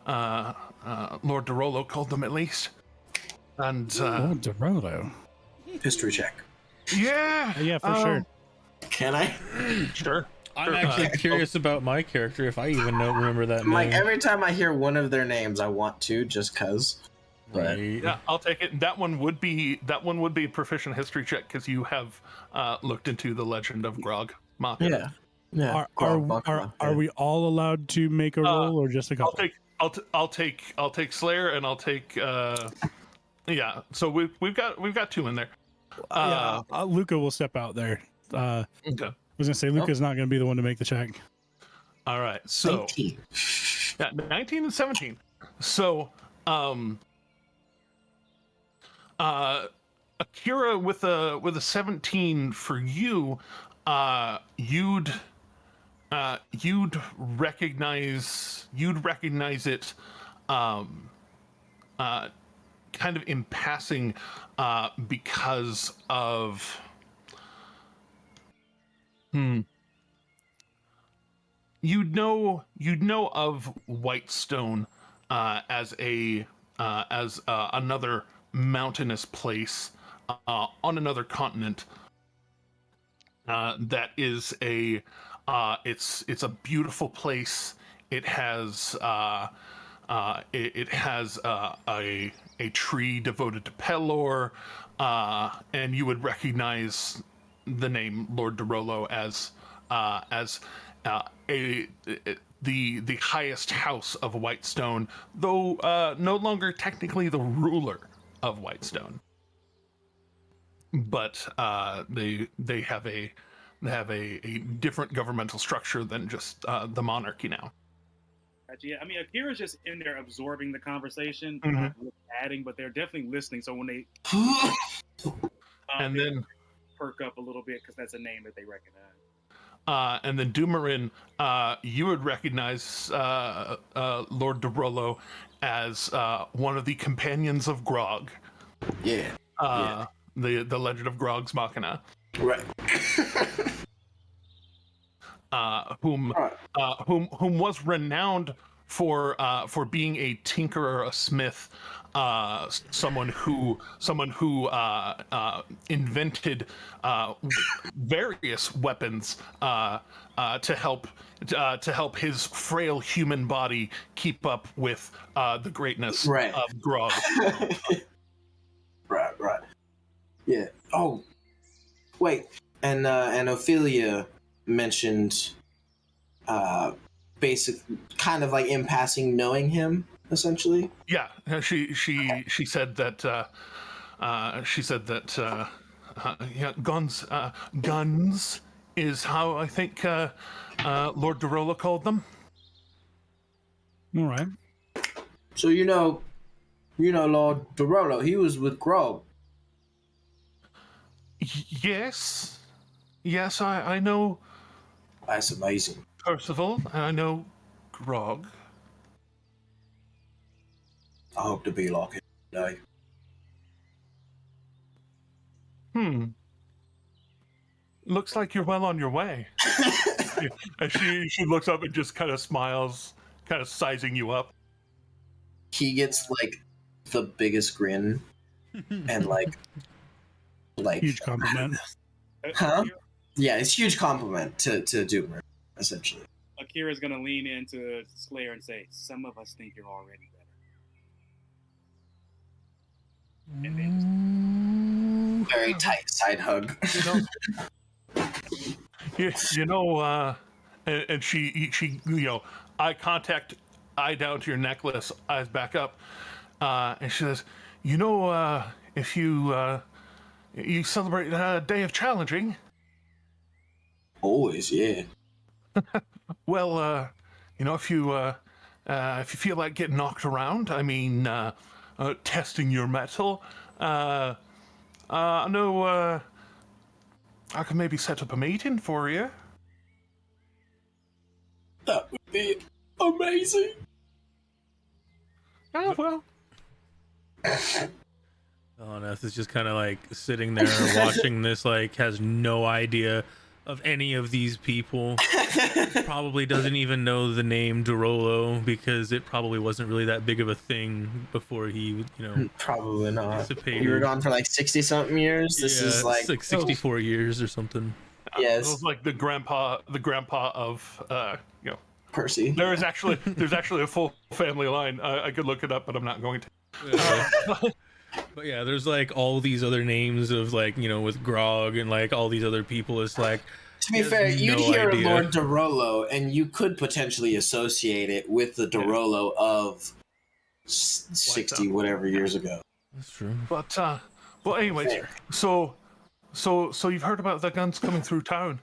DeRollo called them, at least. And Lord DeRollo. History check. yeah, Yeah, for sure. Can I? sure. I'm actually curious about my character, if I even remember that name. Like every time I hear one of their names, I want to just cause. But Right. Yeah, I'll take it. That one would be a proficient history check because you have looked into the legend of Grog Machina. yeah. Are we all allowed to make a roll or just a couple? I'll take Slayer and I'll take yeah. So we've got two in there. Luca will step out there. Okay. I was gonna say Luca's not gonna be the one to make the check. All right. So 19. yeah, 19 and 17. So Akira with a 17 for you, you'd recognize it kind of in passing because of you'd know of Whitestone as another mountainous place on another continent that is it's a beautiful place. It has a tree devoted to Pelor, and you would recognize the name Lord DeRollo as the highest house of Whitestone, though no longer technically the ruler of Whitestone. But they have a different governmental structure than just the monarchy now. Gotcha. Yeah, I mean, Akira's just in there absorbing the conversation, Mhm. not really adding, but they're definitely listening. So when they And they then perk up a little bit because that's a name that they recognize. and then Dumarin, you would recognize Lord DeRollo as one of the companions of Grog. Yeah. The legend of Grog's Machina. Right. Whom was renowned for being a tinkerer, a smith, someone who invented various weapons to help his frail human body keep up with the greatness Right. of Grog. Right. Yeah. Oh, wait. And Ophelia mentioned, basic, kind of like in passing, knowing him essentially. Yeah, she said that yeah, guns is how I think Lord Dorola called them. All right. So you know Lord Dorolo, he was with Grog. Yes, I know That's amazing. Percival, and I know Grog. I hope to be like him today. Looks like you're well on your way. And she looks up and just kind of smiles, kind of sizing you up. He gets like the biggest grin and like Huge compliment. Huh? Yeah, it's a huge compliment to Doomer, essentially. Akira's gonna lean into Slayer and say, "Some of us think you're already better." And then Very tight side hug. And she eye contact, eye down to your necklace, eyes back up, and she says, if you celebrate Day of Challenging. Always, yeah. Well, if you feel like getting knocked around, I mean, testing your mettle, I know I can maybe set up a meeting for you. That would be amazing. Oh, well. Ness is just kind of like sitting there watching this, like has no idea of any of these people. Probably doesn't even know the name Dorolo because it probably wasn't really that big of a thing before he, Probably not. dissipated. You were gone for like 60-something years. This is like 64 years or something. Yes. It was like the grandpa of Percy. there's actually a full family line. I could look it up, but I'm not going to. But yeah, there's like all these other names of like, with Grog and like all these other people. It's like, To be has fair, you'd no hear idea. Lord Dorolo, and you could potentially associate it with the Dorolo of 60 whatever years ago. That's true. But well, anyways, Fair. so you've heard about the guns coming through town.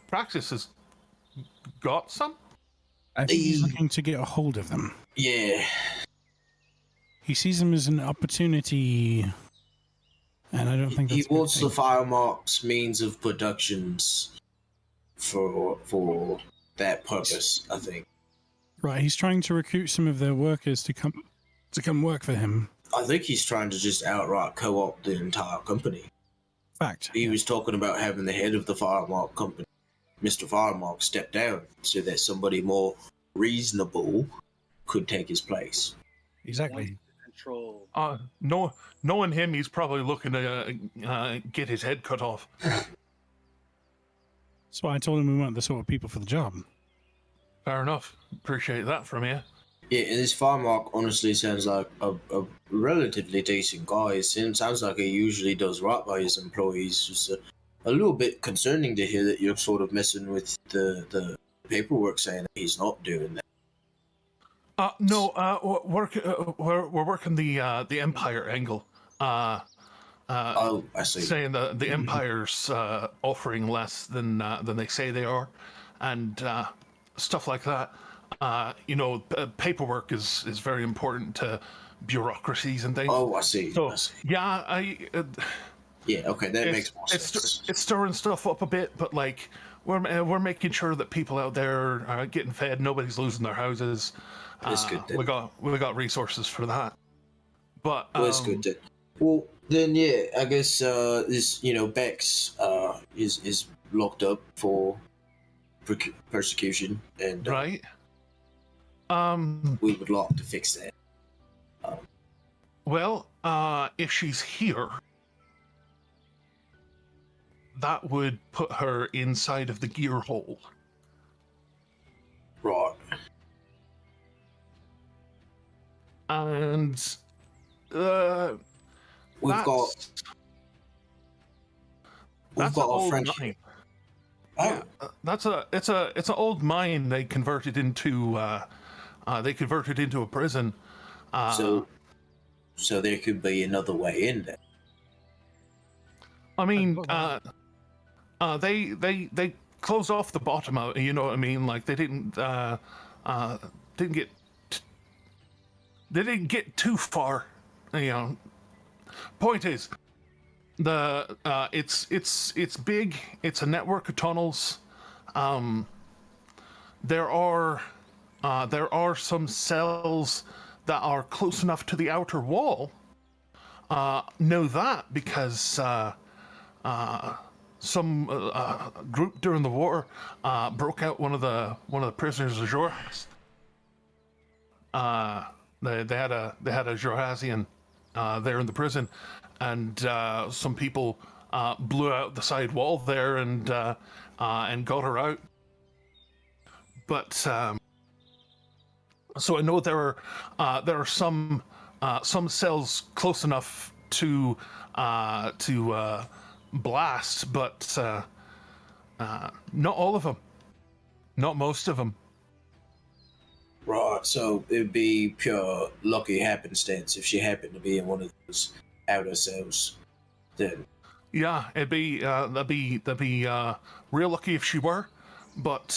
Praxis has got some. I think he's looking to get a hold of them. Yeah. He sees them as an opportunity, and I don't think that's He wants the fire marks means of productions for that purpose, I think. Right, he's trying to recruit some of their workers to come work for him. I think he's trying to just outright co-opt the entire company. Fact. He was talking about having the head of the Firemark company, Mr. Firemark, step down so that somebody more reasonable could take his place. Exactly. control. Knowing him, he's probably looking to get his head cut off. That's why I told him we weren't the sort of people for the job. Fair enough. Appreciate that from you. Yeah, and this Firemark honestly sounds like a relatively decent guy. It sounds like he usually does right by his employees. Just a little bit concerning to hear that you're sort of messing with the paperwork saying that he's not doing that. No, we're working the Empire angle. Oh, I see. Saying the Empire's offering less than they say they are, and stuff like that. Paperwork is very important to bureaucracies and things. Oh, I see. So I see. yeah, Yeah, okay, that makes more sense. It's stirring stuff up a bit, but like we're making sure that people out there are getting fed. Nobody's losing their houses. That's good then. We got resources for that. But Well, that's good then. Well, then yeah, I guess this Bex is locked up for persecution, and right. we would like to fix that. Well, if she's here, that would put her inside of the gear hole. Right. And We've got an our old friend. mine. Oh, It's an old mine they converted into a prison. so so there could be another way in there. I mean, they closed off the bottom of it, you know what I mean? Like they didn't get too far, you know. Point is, it's big. It's a network of tunnels. There are some cells that are close enough to the outer wall. Know that because some group during the war broke out one of the prisoners of Jorhas. They had a Jorhasian there in the prison, and some people blew out the side wall there and got her out. But so I know there are some cells close enough to blast, but not all of them, not most of them. Right, so it would be pure lucky happenstance if she happened to be in one of those outer cells. Then, Yeah, that'd be real lucky if she were, but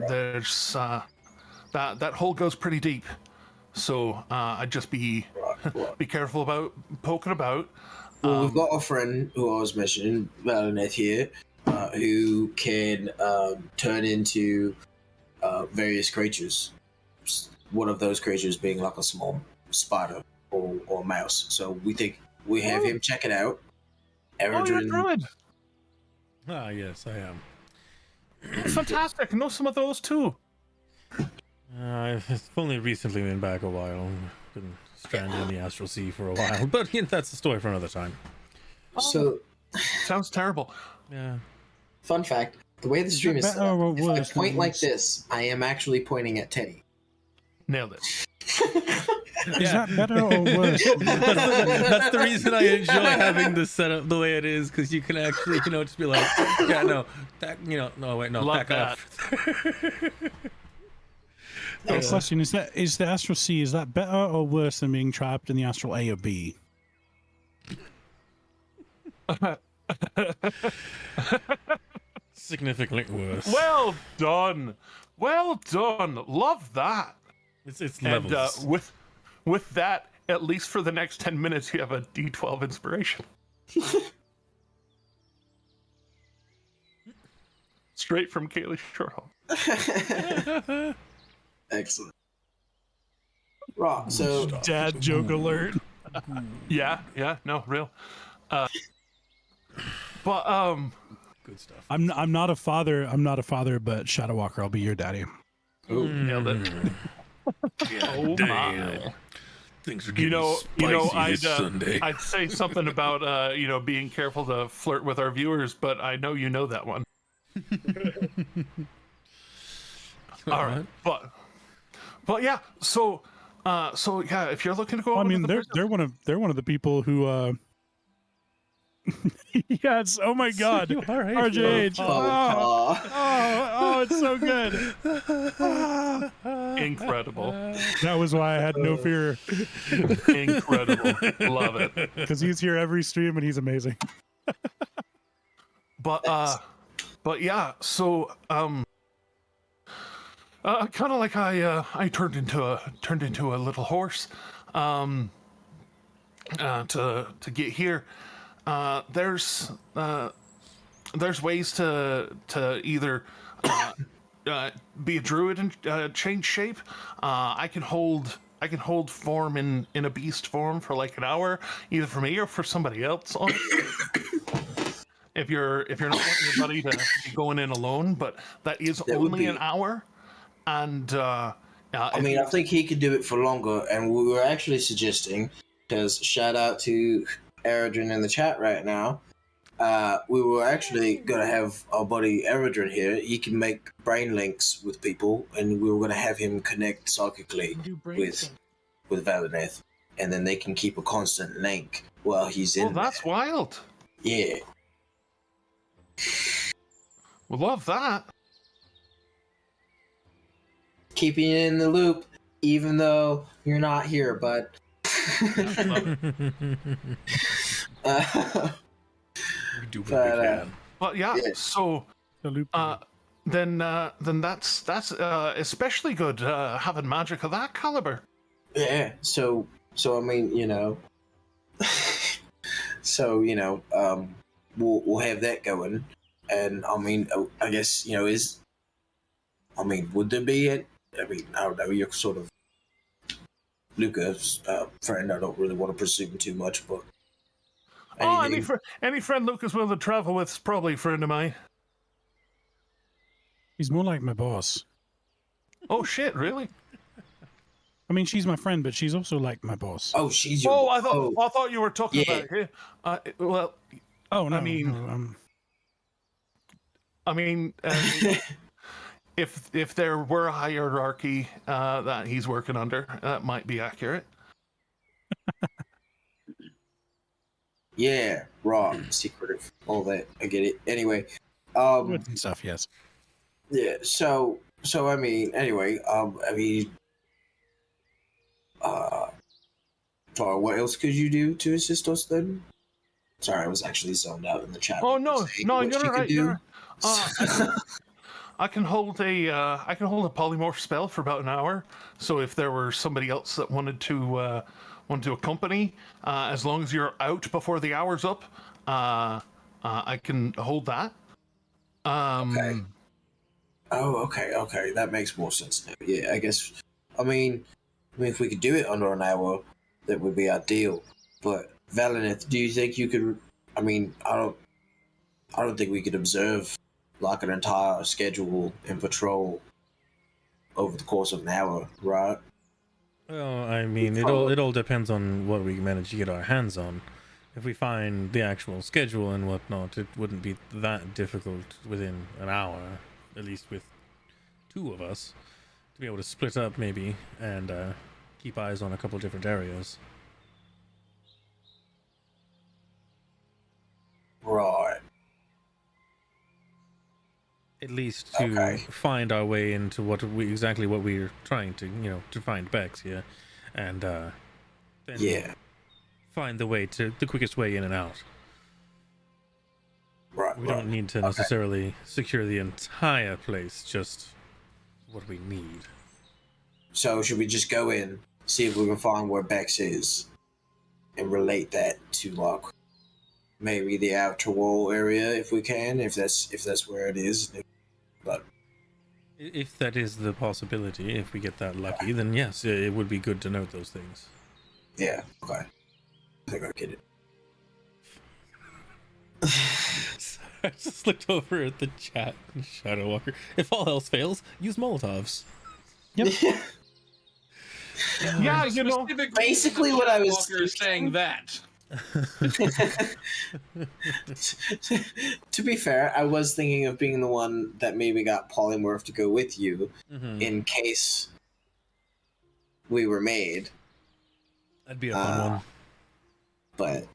there's that hole goes pretty deep, so I'd just be be careful about poking about. well, we've got a friend who I was mentioning, Valineth here, who can turn into various creatures. One of those creatures being like a small spider or mouse. So we think we have him check it out. Oh, you're a druid. Ah, yes, I am. Fantastic. I know some of those too. I've only recently been back a while. Been stranded in the astral sea for a while, but that's a story for another time. So, Sounds terrible. Yeah. fun fact: the way the stream is set Better or up, if I worse point than like this? this, I am actually pointing at Teddy. Nailed it. Is that better or worse? That's the reason I enjoy having this set up the way it is, because you can actually, just be like, yeah, no, that, no, wait, no, Love back up. Question: is the astral sea, is that better or worse than being trapped in the astral A or B? Significantly worse. Well done. Well done. Love that. It's And levels. with that, at least for the next 10 minutes, you have a D12 inspiration. Straight from Kaylee Shorehall. Excellent. Right, so Dad joke alert. Yeah, no, real. But Good stuff. I'm not a father. I'm not a father, but Shadow Walker, I'll be your daddy. nailed it. Oh my. Things are You know, this Sunday. I'd say something about being careful to flirt with our viewers, but I know you know that one. All right, but yeah, so yeah, if you're looking to go, I over mean, to the they're one of the people who. Yes. Oh my God. You are a RJH. oh, It's so good. incredible, That was why I had no fear, incredible, love it. because he's here every stream and he's amazing. But yeah, so kind of like I turned into a little horse to get here. There's ways to either be a druid and change shape. I can hold form in a beast form for like an hour, either for me or for somebody else. If you're not wanting your buddy to be going in alone, but that is That would only be- an hour, and I mean, I think he could do it for longer, and we were actually suggesting, because shout out to Eridrin in the chat right now, we were actually going to have our buddy Eridrin here. He can make brain links with people, and we were going to have him connect psychically with Valineth, and then they can keep a constant link while he's in that's wild. there. Yeah. We love that. Keeping you in the loop, even though you're not here, but Love We do what But, we can. Well, yeah. Yeah. So Salute. then that's especially good having magic of that caliber. yeah. So I mean, we'll have that going, and I mean, I guess would there be it? I mean, I don't know. You're sort of Luca's friend. I don't really want to presume too much, but Oh, anything. any friend Lucas willing to travel with is probably a friend of mine. He's more like my boss. Oh shit, really? I mean, she's my friend, but she's also like my boss. Oh, she's your. Oh, Oh, I thought you were talking Yeah. about here. Well, Oh no, I mean- no, I mean, if there were a hierarchy that he's working under, that might be accurate. yeah, raw, secretive, all that. I get it. Anyway, um, Woods and stuff. Yes. yeah. So I mean, anyway, sorry, what else could you do to assist us then? Sorry, I was actually zoned out in the chat. Oh no, saying no, what you're she could right. do. You're I can hold a polymorph spell for about an hour. So if there were somebody else that wanted to accompany, as long as you're out before the hour's up, I can hold that. Okay. Oh, okay. That makes more sense now. Yeah, I guess. I mean, if we could do it under an hour, that would be ideal. But Valineth, do you think you could? I mean, I don't think we could observe like an entire schedule and patrol over the course of an hour, right? Well, I mean, it all depends on what we manage to get our hands on. If we find the actual schedule and whatnot, it wouldn't be that difficult within an hour, at least with two of us, to be able to split up maybe and keep eyes on a couple different areas. Right. At least to Okay. find our way into what we're trying to, to find Bex here, and then Yeah. find the quickest way in and out. Right. We don't need to necessarily secure the entire place, just what we need. So should we just go in, see if we can find where Bex is, and relate that to like maybe the outer wall area if we can, if that's where it is. But If that is the possibility, if we get that lucky, then yes, it would be good to note those things. yeah, okay. I think I get it. I just looked over at the chat, Shadow Walker. If all else fails, use Molotovs. Yep. Yeah, you know, Specifically, basically what I was Walker is saying that. To be fair, I was thinking of being the one that maybe got polymorph to go with you in case we were made. That'd be a fun one. But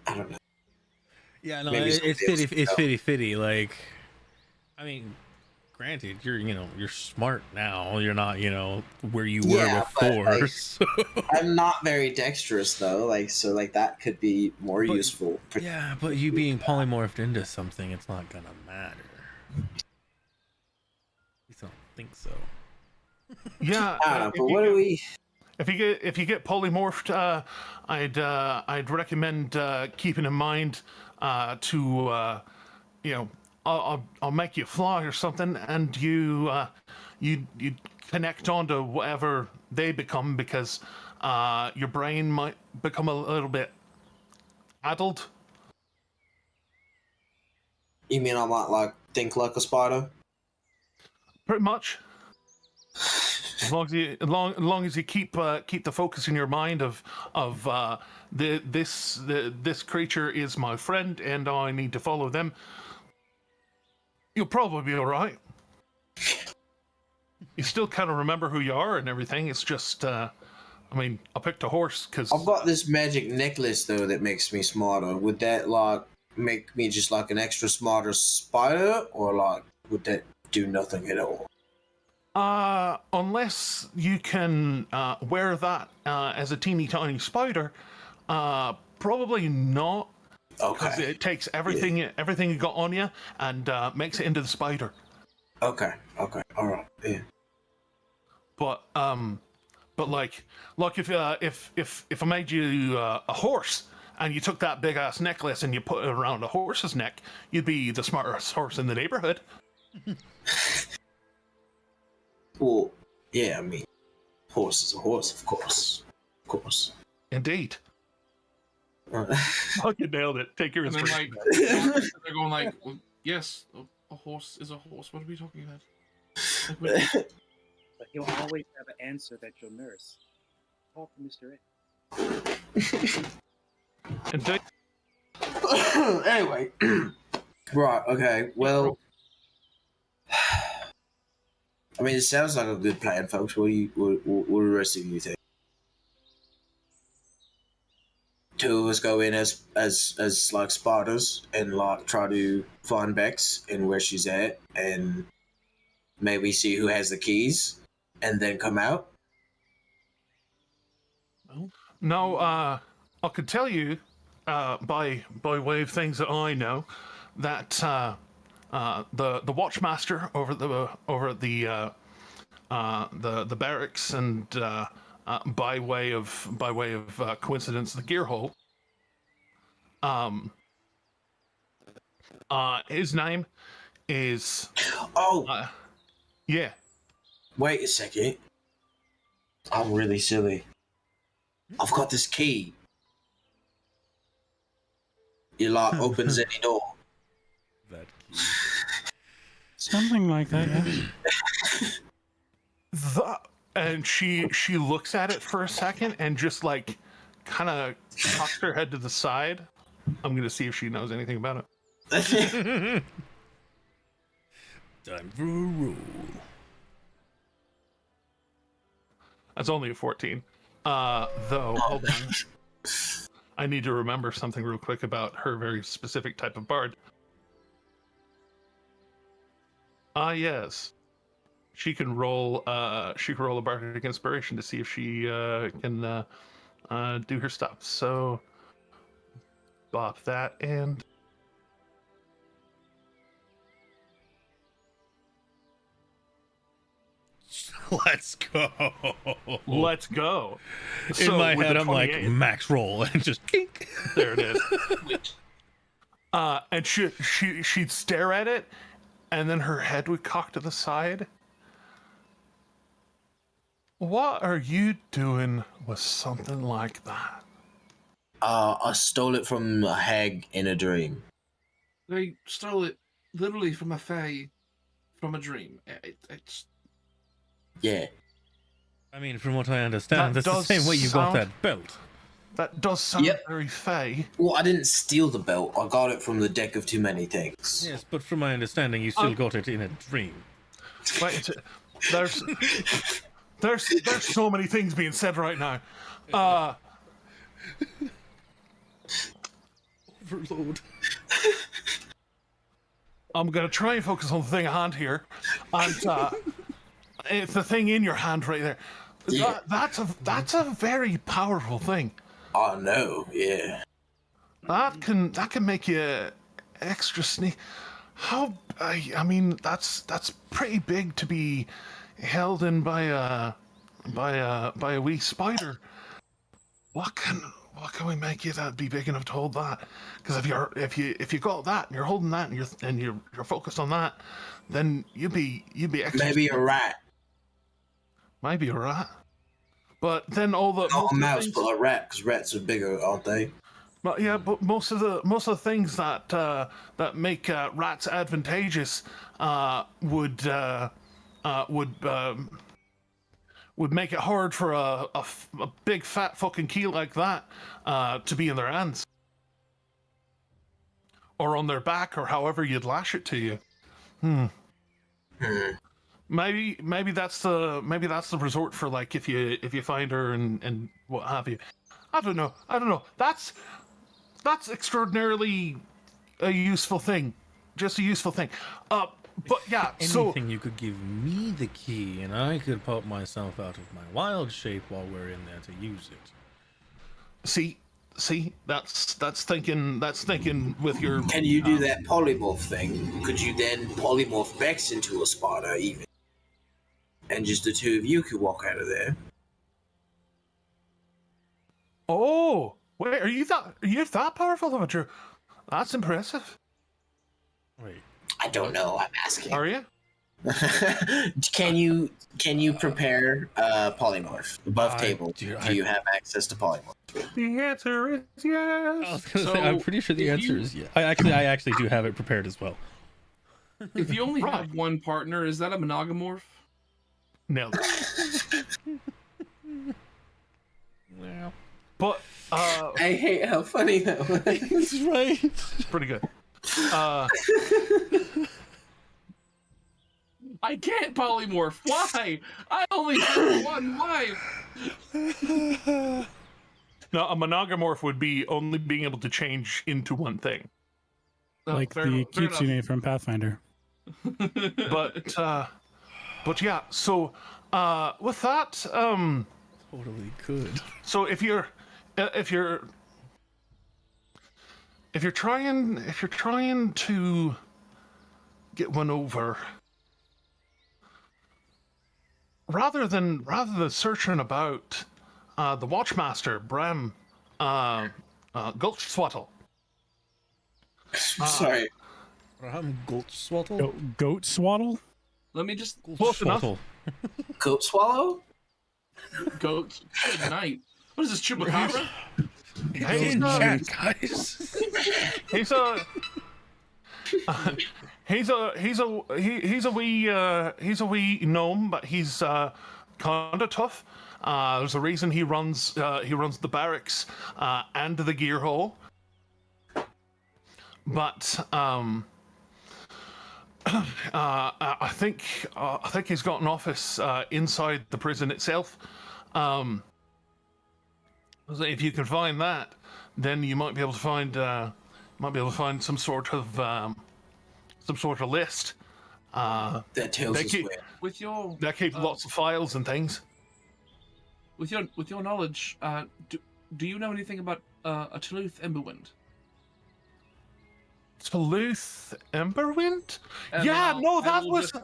I don't know. Yeah, no, Maybe it's somebody else it's can go. fitty. Like, I mean, granted, you're smart now. You're not, where you were Yeah, but, before. like, So. I'm not very dexterous though, so that could be more But- useful. Yeah, but you being polymorphed into something, it's not gonna matter. I don't think so. yeah. I don't know, if but you what get- do we? If you get polymorphed, I'd recommend keeping in mind to I'll make you fly or something, and you connect onto whatever they become, because your brain might become a little bit addled. You mean I might like think like a spider? Pretty much. As long as you keep the focus in your mind of this creature is my friend and I need to follow them, you'll probably be all right. You still kind of remember who you are and everything. It's just, I picked a horse because I've got this magic necklace though that makes me smarter. Would that like make me just like an extra smarter spider, or like would that do nothing at all? Unless you can wear that as a teeny tiny spider, probably not. Because Okay. it takes everything you got on you and makes it into the spider. Okay. Okay. All right. Yeah. But like if I made you a horse and you took that big ass necklace and you put it around a horse's neck, you'd be the smartest horse in the neighborhood. Well, yeah. I mean, horse is a horse, of course. Of course. Indeed. Oh, you nailed it. Take your And then inspiration. like they're going like, well, yes, a horse is a horse. What are we talking about? Like, But he'll always have an answer that you'll nurse. Talk to Mr. X. Indeed. Anyway. Right. Okay. Well. I mean, it sounds like a good plan, folks. What do the rest of you think? Two of us go in as like spotters and like try to find Bex and where she's at, and maybe see who has the keys, and then come out. No, I could tell you by way of things that I know that the watchmaster over at the barracks and by way of coincidence the gear hole, his name is Oh, yeah. wait a second. I'm really silly. I've got this key. It like opens any door. That Something like that, yes. And she looks at it for a second and just like kind of cocks her head to the side. I'm gonna see if she knows anything about it. time for a roll. That's only a 14. Though, hold on. I need to remember something real quick about her very specific type of bard. Yes. She can roll a bardic inspiration to see if she can do her stuff. So bop that and Let's go. let's go. In So my with head, the I'm like 28 max roll and just kink. there it is. And she'd stare at it, and then her head would cock to the side. What are you doing with something like that? I stole it from a hag in a dream. they stole it literally from a fae, from a dream. It's Yeah. I mean, from what I understand, That that's the does same way you got sound- that belt. That does sound Yep. very fey. Well, I didn't steal the belt. I got it from the deck of Too Many Things. Yes, but from my understanding, you still got it in a dream. Wait, there's so many things being said right now. Overload. I'm gonna try and focus on the thing at hand here, and it's the thing in your hand right there. Yeah. That's a very powerful thing. I know, yeah. That can make you extra sneak. How? I mean, that's pretty big to be held in by a wee spider. What can we make you that be big enough to hold that? Because if you got that and you're holding that and you're focused on that, then you'd be extra. Maybe a rat. Maybe a rat. But then all the Not most a of the mouse, things- but a rat, because rats are bigger, aren't they? But yeah, but most of the things that make rats advantageous would make it hard for a big fat fucking key like that to be in their hands or on their back or however you'd lash it to you. Maybe that's the resort for, like, if you find her and what have you. I don't know. That's extraordinarily a useful thing. Just a useful thing. But yeah, so Anything you could give me the key, and I could pop myself out of my wild shape while we're in there to use it. see, that's thinking with your. Can you do that polymorph thing? Could you then polymorph Bex into a Sparta even? And just the two of you could walk out of there. Oh, wait, are you that powerful of a druid? That's impressive. Wait. I don't know. I'm asking. Are you? Can you prepare polymorph above table? Do Do you have access to polymorph? The answer is yes. I was gonna say, I'm pretty sure the answer is yes. I actually do have it prepared as well. If you only Right. have one partner, is that a monogamorph? No. Well, But I hate how funny that was. that's right. pretty good. I can't polymorph. Why? I only have one wife. No, a monogamorph would be only being able to change into one thing. Oh, Like fair the enough, fair Kitsune from Pathfinder. But yeah, so with that, Totally could. so if you're trying to get one over, rather than searching about the Watchmaster Bram Gulchswaddle. Sorry. I'm Gulchswaddle. Goat swaddle? Let me just Close enough. Goat swallow? go. Good night. What is this, Chupacabra? He's In a chat, guys. he's a wee gnome, but he's kind of tough. There's a reason he runs the barracks and the gear hall. But I think he's got an office inside the prison itself. So if you can find that, then you might be able to find some sort of list. That tells They us keep- where. With your That keeps lots of files and things. with your knowledge, do you know anything about a Toulouse Emberwind? Toulouse Emberwind? And Yeah, I'll- no, I that will was. just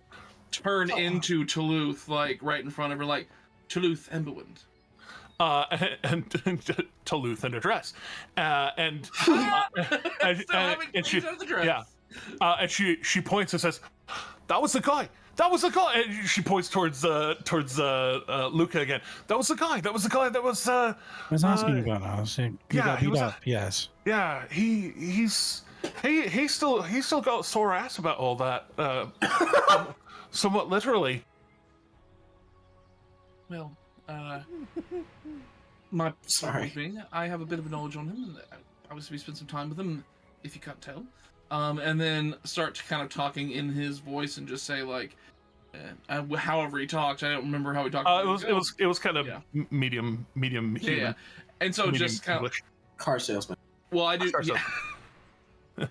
turn into Toulouse, like right in front of her, like Toulouse Emberwind. And Toulouse and address, and Still haven't and she, cleaned out the dress. yeah, and she points and says, "That was the guy. That was the guy." And she points towards Luca again. That was the guy. That was the guy. That was. I was asking about that. I was saying, yeah, he was up. Yes. Yeah, he's still got sore ass about all that. Somewhat literally. Well, my Sorry. being, I have a bit of knowledge on him, and obviously we spent some time with him, if you can't tell. And then start kind of talking in his voice and just say like, however he talked. I don't remember how he talked. It was kind of Yeah. medium human. Yeah. And so medium just kind of, English. Car salesman. well, I do. Sorry, Yeah.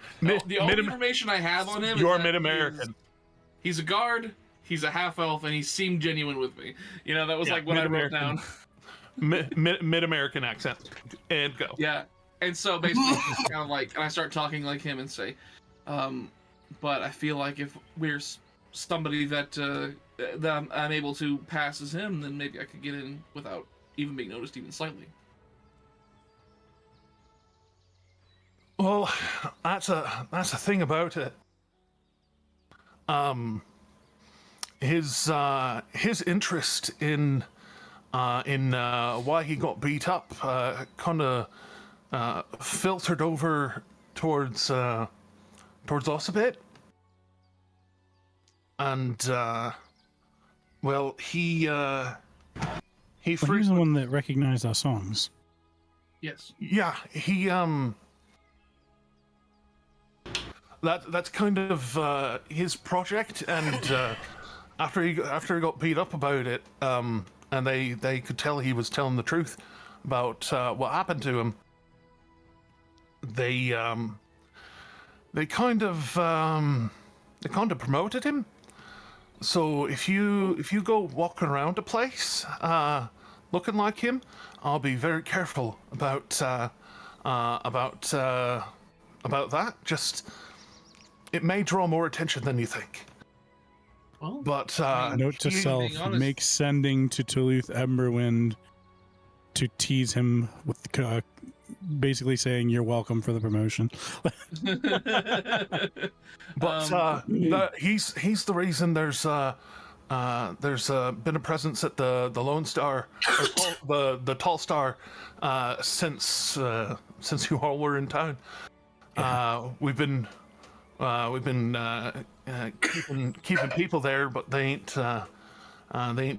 The only information I have on him. You're is that mid-American. He's a guard. He's a half elf, and he seemed genuine with me. You know, that was like what I wrote down. Mid-American accent, and go. Yeah, and so basically, it's kind of like, and I start talking like him and say, but I feel like if we're somebody that that I'm able to pass as him, then maybe I could get in without even being noticed, even slightly. Well, that's a thing about it. His interest in why he got beat up kind of filtered over towards us a bit, and well, he Well, he was the one that recognized our songs. Yes. yeah, he that's kind of his project, and after he got beat up about it, and they could tell he was telling the truth about what happened to him, they kind of promoted him. So if you go walking around a place looking like him, I'll be very careful about that. Just it may draw more attention than you think. Well, But Note to being self: honest- make sending to Toulouse Emberwind to tease him with basically saying you're welcome for the promotion. But he's the reason there's been a presence at the Lone Star, or the Tall Star, since you all were in town. We've been keeping people there, but they ain't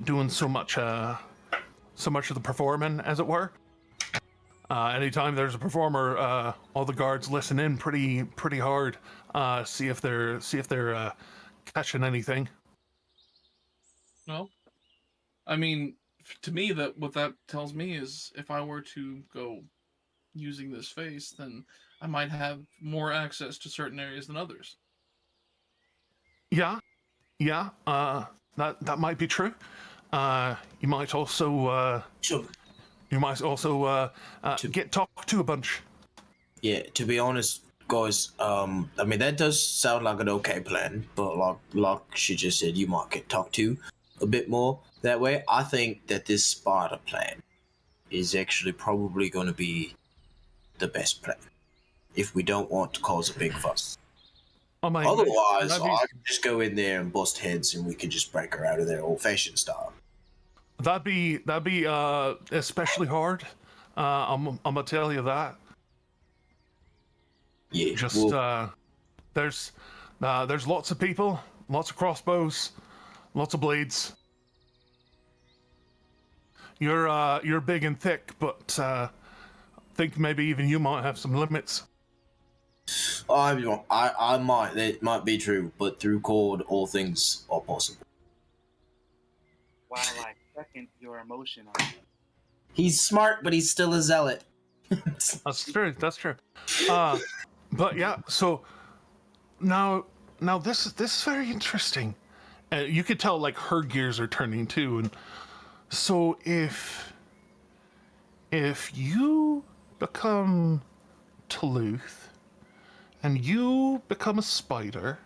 doing so much of the performing, as it were. Anytime there's a performer, all the guards listen in pretty hard, see if they're catching anything. Well, I mean, to me, what that tells me is if I were to go using this face, then I might have more access to certain areas than others. Yeah, that might be true. You might also Sure. get talked to a bunch. Yeah, to be honest, guys, I mean that does sound like an okay plan, but like she just said, you might get talked to a bit more that way. I think that this Sparta plan is actually probably going to be the best plan if we don't want to cause a big fuss. Oh my! Otherwise, that'd be, I could just go in there and bust heads, and we could just break her out of there old-fashioned style. that'd be especially hard. I'm gonna tell you that. Yeah, Just there's lots of people, lots of crossbows, lots of blades. You're big and thick, but think maybe even you might have some limits. I might. That might be true, but through Cord, all things are possible. While I second your emotion on it. He's smart, but he's still a zealot. That's true. That's true. But yeah. So now this is very interesting. You could tell like her gears are turning too, and so if you become Toulouse and you become a spider,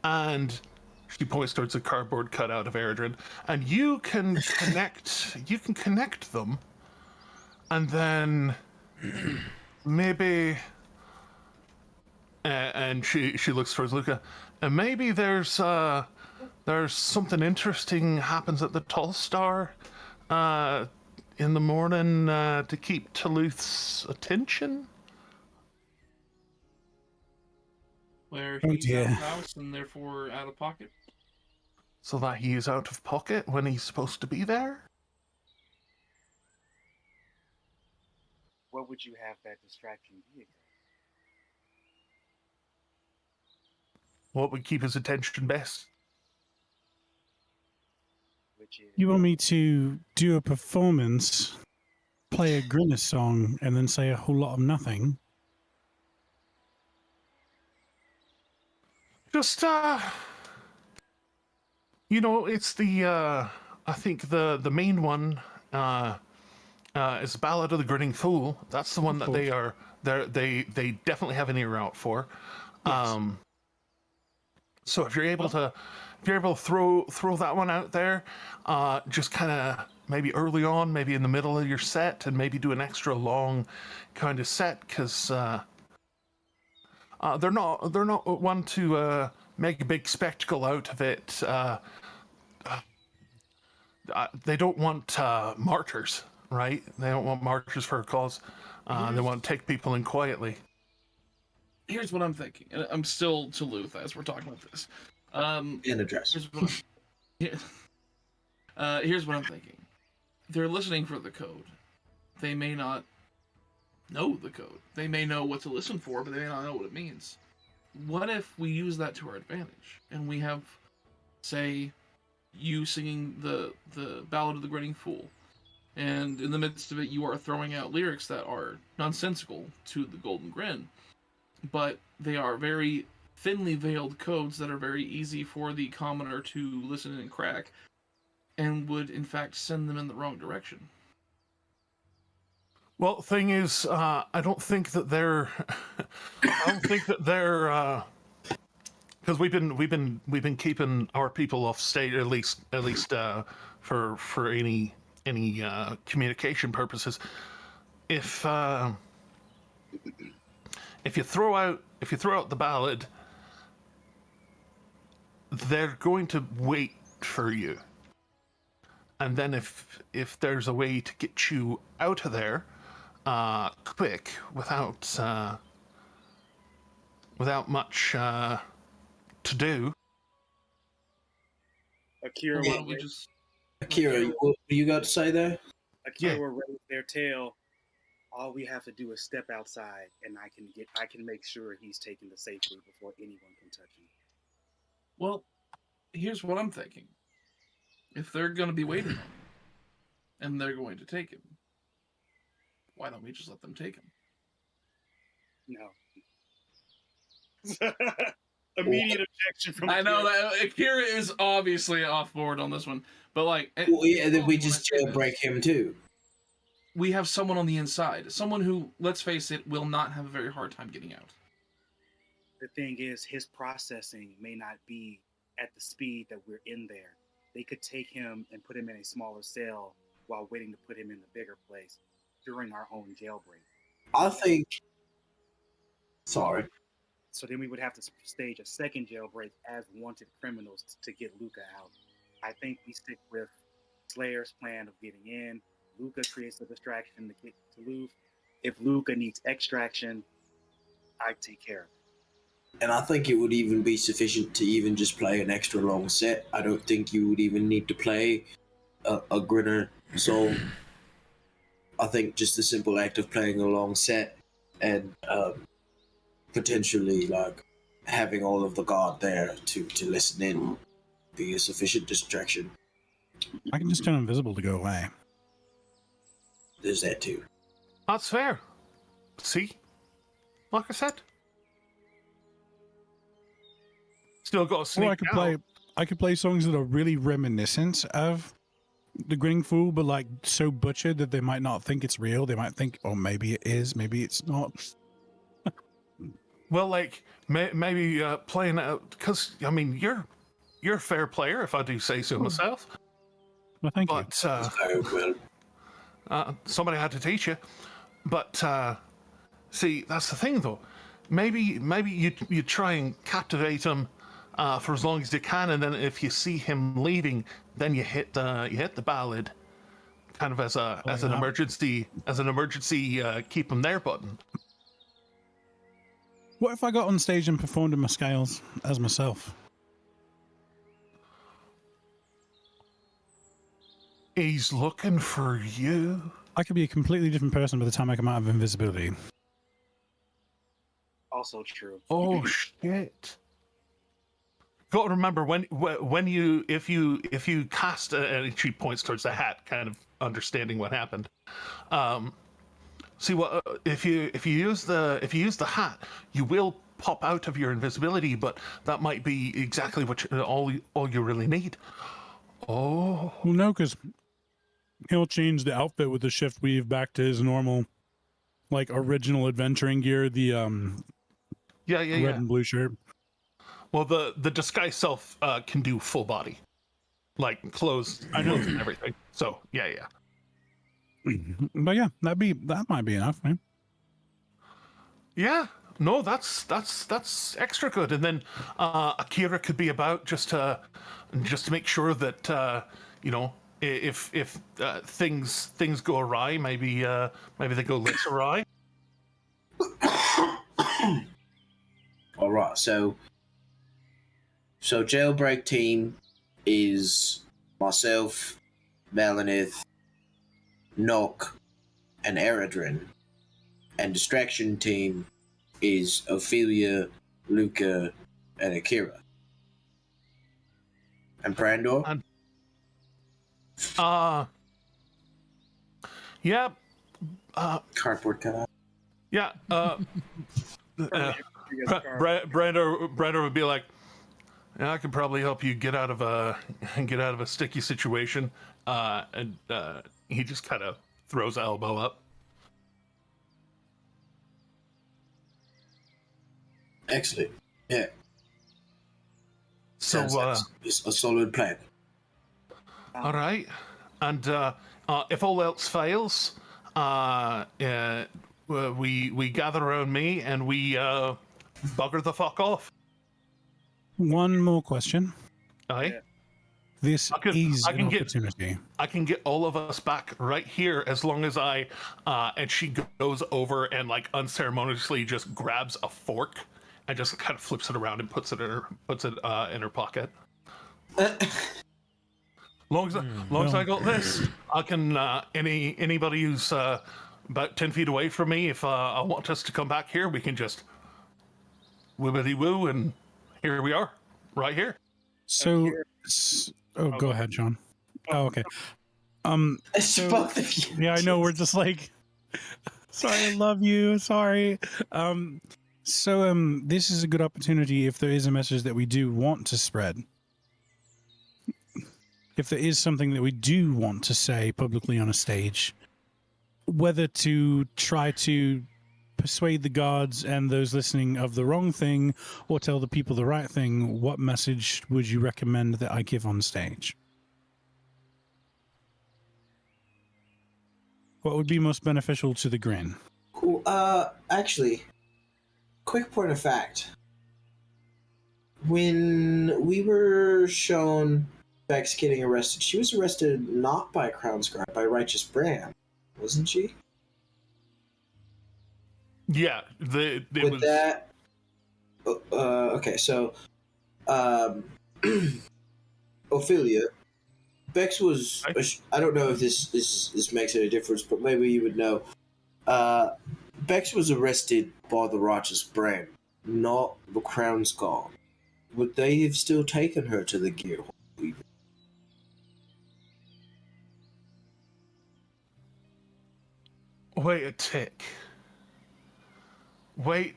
and she points towards a cardboard cutout of Eredrin, and you can connect them, and then maybe and she looks towards Luca, and maybe there's something interesting happens at the Tall Star in the morning to keep Toulouse's attention. Where Oh, he's dear. out of house and therefore out of pocket. So that he is out of pocket when he's supposed to be there? What would you have that distraction be? What would keep his attention best? Which is You want me to do a performance, play a Grimace song, and then say a whole lot of nothing? Just it's the I think the main one is Ballad of the Grinning Fool. That's the one that they definitely have an ear out for. Yes. So if you're able to throw that one out there, just kind of maybe early on, maybe in the middle of your set, and maybe do an extra long kind of set, because they're not one to make a big spectacle out of it. They don't want martyrs, right? They don't want martyrs for a cause. They want to take people in quietly. Here's what I'm thinking. And I'm still Toulouse as we're talking about this. In a dress. Here's what I'm thinking. They're listening for the code. They may not know the code. They may know what to listen for, but they may not know what it means. What if we use that to our advantage and we have, say, you singing the Ballad of the Grinning Fool, and in the midst of it you are throwing out lyrics that are nonsensical to the Golden Grin, but they are very thinly veiled codes that are very easy for the commoner to listen and crack, and would in fact send them in the wrong direction. Well, the thing is, I don't think that they're. I don't think that they're. Because we've been keeping our people off stage at least for any communication purposes. If you throw out the ballad, they're going to wait for you. And then if there's a way to get you out of there, quick, without much to do. Akira, Why don't we just... Akira, what you got to say there? Akira will raise their tail. All we have to do is step outside, and I can make sure he's taken the safe route before anyone can touch him. Well, here's what I'm thinking. If they're going to be waiting on him, and they're going to take him, why don't we just let them take him? No. Immediate objection from I know Akira. that Akira is obviously off board on this one, but like... Well, yeah, then we just jailbreak him too. We have someone on the inside. Someone who, let's face it, will not have a very hard time getting out. The thing is, his processing may not be at the speed that we're in there. They could take him and put him in a smaller cell while waiting to put him in the bigger place during our own jailbreak. I think. Sorry. So then we would have to stage a second jailbreak as wanted criminals to get Luca out. I think we stick with Slayer's plan of getting in. Luca creates a distraction to get to Luke. If Luca needs extraction, I take care of it. And I think it would even be sufficient to even just play an extra long set. I don't think you would even need to play a Grinner Soul. I think just the simple act of playing a long set and potentially like having all of the guard there to listen in be a sufficient distraction. I can just turn invisible to go away. There's that too. That's fair. See? Like I said. Still got to sneak Or I could play songs that are really reminiscent of the Grinning Fool, but like so butchered that they might not think it's real. They might think, oh, maybe it is, maybe it's not. Well, like maybe playing out, because I mean you're a fair player, if I do say so myself. Well, thank you. But somebody had to teach you. But see, that's the thing, though. Maybe you try and captivate him for as long as you can, and then if you see him leaving, then you hit the ballad, kind of as an emergency keep him there button. What if I got on stage and performed in my scales as myself? He's looking for you. I could be a completely different person by the time I come out of invisibility. Also true. Oh shit! Got to remember if you cast and she points towards the hat, kind of understanding what happened. See what if you use the hat, you will pop out of your invisibility, but that might be exactly what all you really need. Oh, Well, no, because he'll change the outfit with the shift weave back to his normal, like original adventuring gear. The red and blue shirt. Well, the disguise self can do full body, like clothes and everything. So yeah. But yeah, that might be enough, man. Yeah, no, that's extra good. And then Akira could be about just to make sure that if things go awry, maybe they go less awry. All right, so jailbreak team is myself, Melanith, Nock, and Eredrin, and distraction team is Ophelia, Luca, and Akira. And Brandor? Yeah. Cardboard cutout. Yeah. Brando would be like, yeah, I could probably help you get out of a sticky situation, and he just kind of throws an elbow up. Excellent. Yeah. So, Sounds like it's a solid plan. all right, and if all else fails, we gather around me and we bugger the fuck off. One more question. Aye. This is I an can get- opportunity. I can get all of us back right here as long as I and she goes over and like unceremoniously just grabs a fork and just kind of flips it around and puts it in her pocket. Long as I got this, I can anybody who's about 10 feet away from me, if I want us to come back here, we can just wibbity woo, and here we are, right here. So, go ahead, John. Oh, okay. It's So- both of you. Yeah, I know. We're just like, sorry, I love you. Sorry. This is a good opportunity if there is a message that we do want to spread. If there is something that we do want to say publicly on a stage, whether to try to persuade the gods and those listening of the wrong thing or tell the people the right thing, what message would you recommend that I give on stage? What would be most beneficial to the grin? Cool. Actually, quick point of fact. When we were shown Bex getting arrested, she was arrested not by Crown's Guard, by Righteous Brand, wasn't she? Yeah, With that. Okay, so, Ophelia. Bex was. I don't know if this makes any difference, but maybe you would know. Bex was arrested by the Righteous Brand, not the Crown's Guard. Would they have still taken her to the gear hall? Wait a tick. Wait,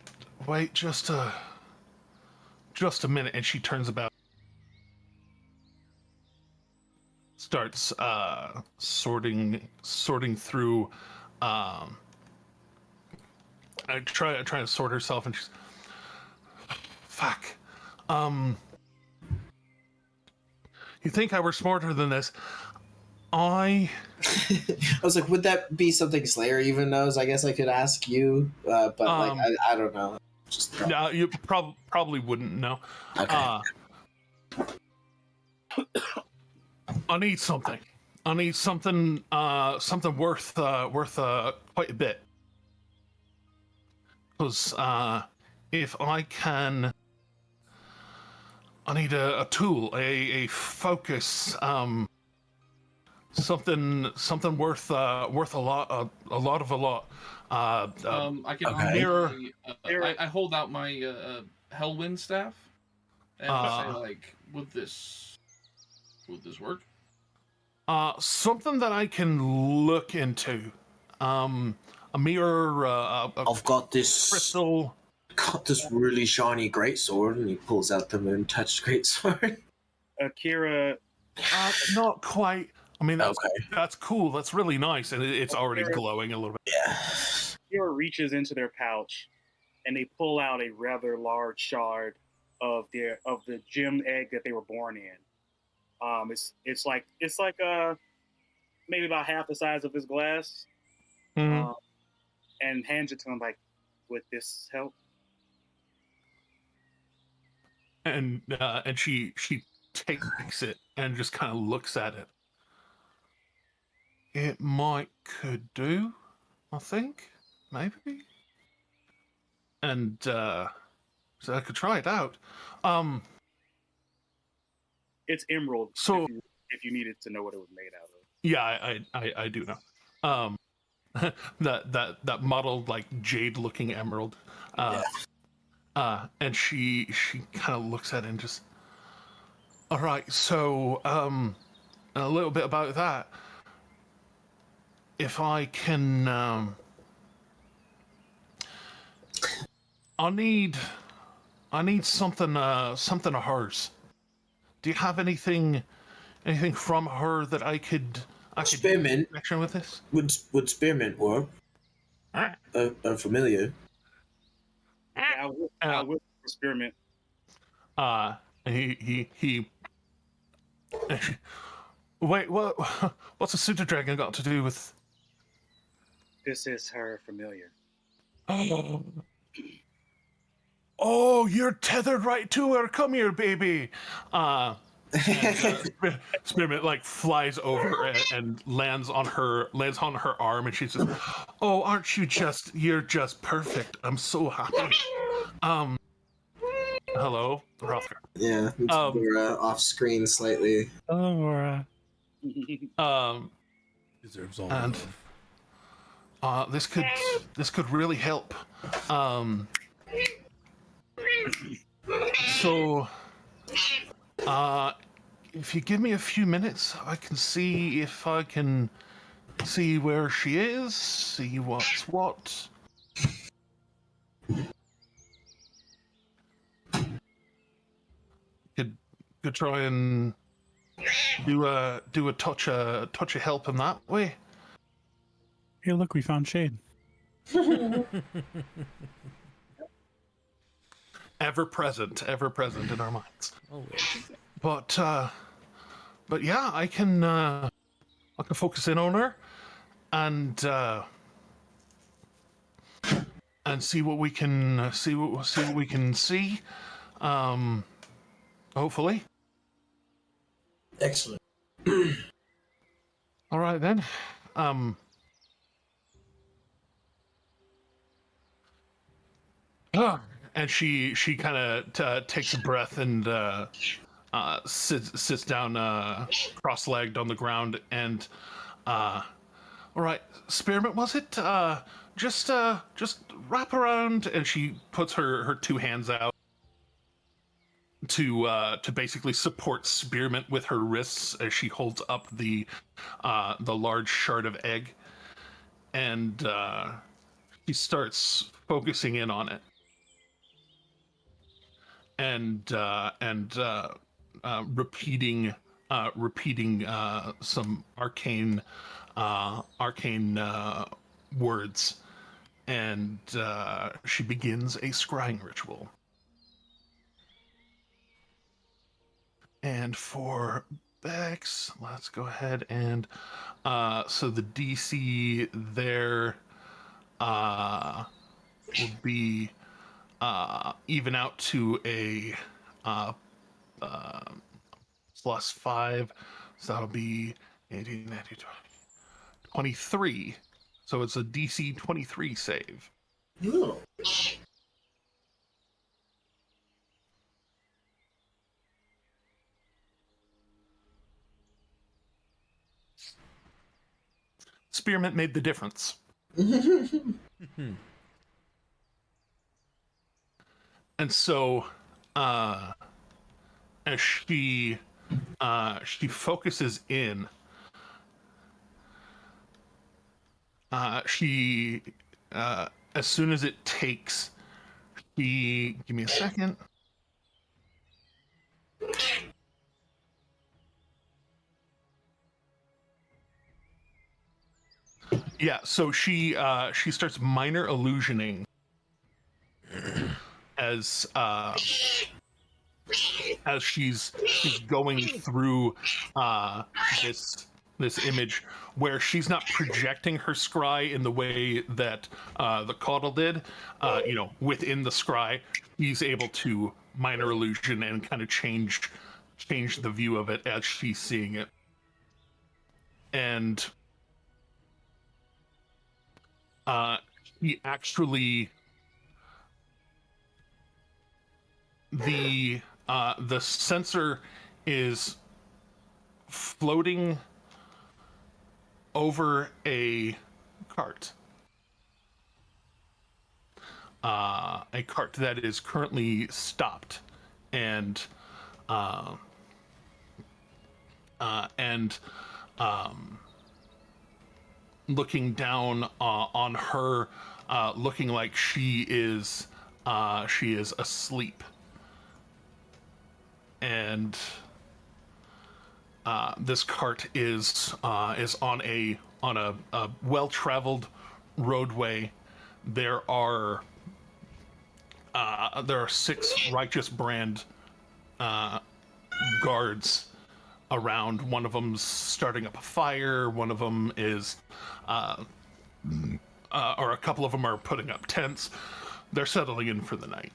just a minute, and she turns about, starts sorting through, trying to sort herself, and she's, fuck. You think I were smarter than this? I was like, would that be something Slayer even knows? I guess I could ask you, but like, I don't know. Just no, you probably wouldn't know. Okay. I need something. Something worth quite a bit. Because if I can, I need a tool, a focus, something worth a lot. I can Okay. mirror. I hold out my Hellwind staff and say, like, would this work? Something that I can look into. A mirror. I've got this crystal. Got this really shiny greatsword, and he pulls out the moon-touched greatsword. Akira. Not quite. I mean, that's Okay. that's cool. That's really nice, and it's already glowing a little bit. Yeah. Akira reaches into their pouch, and they pull out a rather large shard of the gem egg that they were born in. It's like maybe about half the size of this glass, Mhm. and hands it to him like, "Would this help?" And she takes it and just kind of looks at it. It could do, I think, maybe. And so I could try it out. It's emerald. So if you needed to know what it was made out of. yeah, I do know. that mottled, like, jade looking emerald. And she kind of looks at it and just, all right, so a little bit about that. If I can, I need I need something of hers. Do you have anything from her that I could Spearmint. connection with this? Would spearmint work? Familiar. Yeah, I will experiment. He wait, what's a pseudo dragon got to do with? This is her familiar. Oh, you're tethered right to her. Come here, baby. Spearmint like flies over and lands on her arm, and she's just, oh, aren't you you're just perfect. I'm so happy. Hello, Hrothgar. Yeah, we're off screen slightly. Oh, Aura. Deserves all And this could really help. So, if you give me a few minutes, I can see if I can see where she is, see what's what. Could try and do a touch of help in that way. Hey, look, we found Shade. Ever present in our minds. Always. But yeah, I can focus in on her and see what we can see what we can see. Hopefully. Excellent. All right then. And she kind of takes a breath and sits down cross-legged on the ground and all right, Spearmint, was it? Just wrap around, and she puts her two hands out to basically support Spearmint with her wrists as she holds up the large shard of egg, and she starts focusing in on it, and repeating some arcane words, and she begins a scrying ritual. And for Bex, let's go ahead and so the DC there will be even out to a +5, so that'll be 18, 19, 23. So it's a DC 23 save. Ooh. Spearmint made the difference. And so as she focuses in, she as soon as it takes, give me a second. Yeah, so she starts minor illusioning as she's going through this image, where she's not projecting her scry in the way that the Caudal did. Within the scry, he's able to minor illusion and kind of change the view of it as she's seeing it. And he actually, the sensor is floating over a cart. A cart that is currently stopped, and looking down on her, looking like she is asleep. and this cart is on a well-traveled roadway. There are 6 righteous brand guards around. One of them's starting up a fire. One of them is, or a couple of them are putting up tents. They're settling in for the night.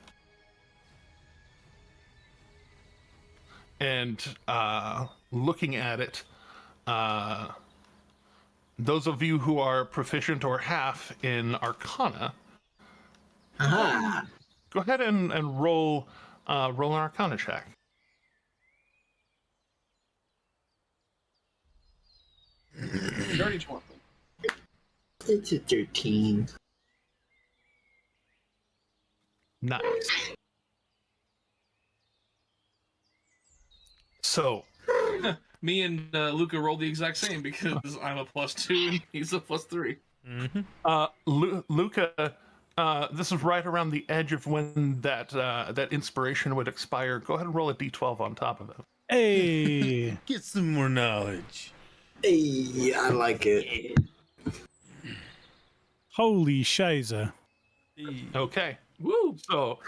And looking at it, those of you who are proficient or half in Arcana, go ahead and roll an Arcana check. Dirty 20. It's a 13. Nice. So, Me and Luca rolled the exact same because I'm a +2 and he's a +3. Luca, this is right around the edge of when that inspiration would expire. Go ahead and roll a d12 on top of it. Hey, Get some more knowledge. Hey, I like it. holy shiza. Okay. Woo! So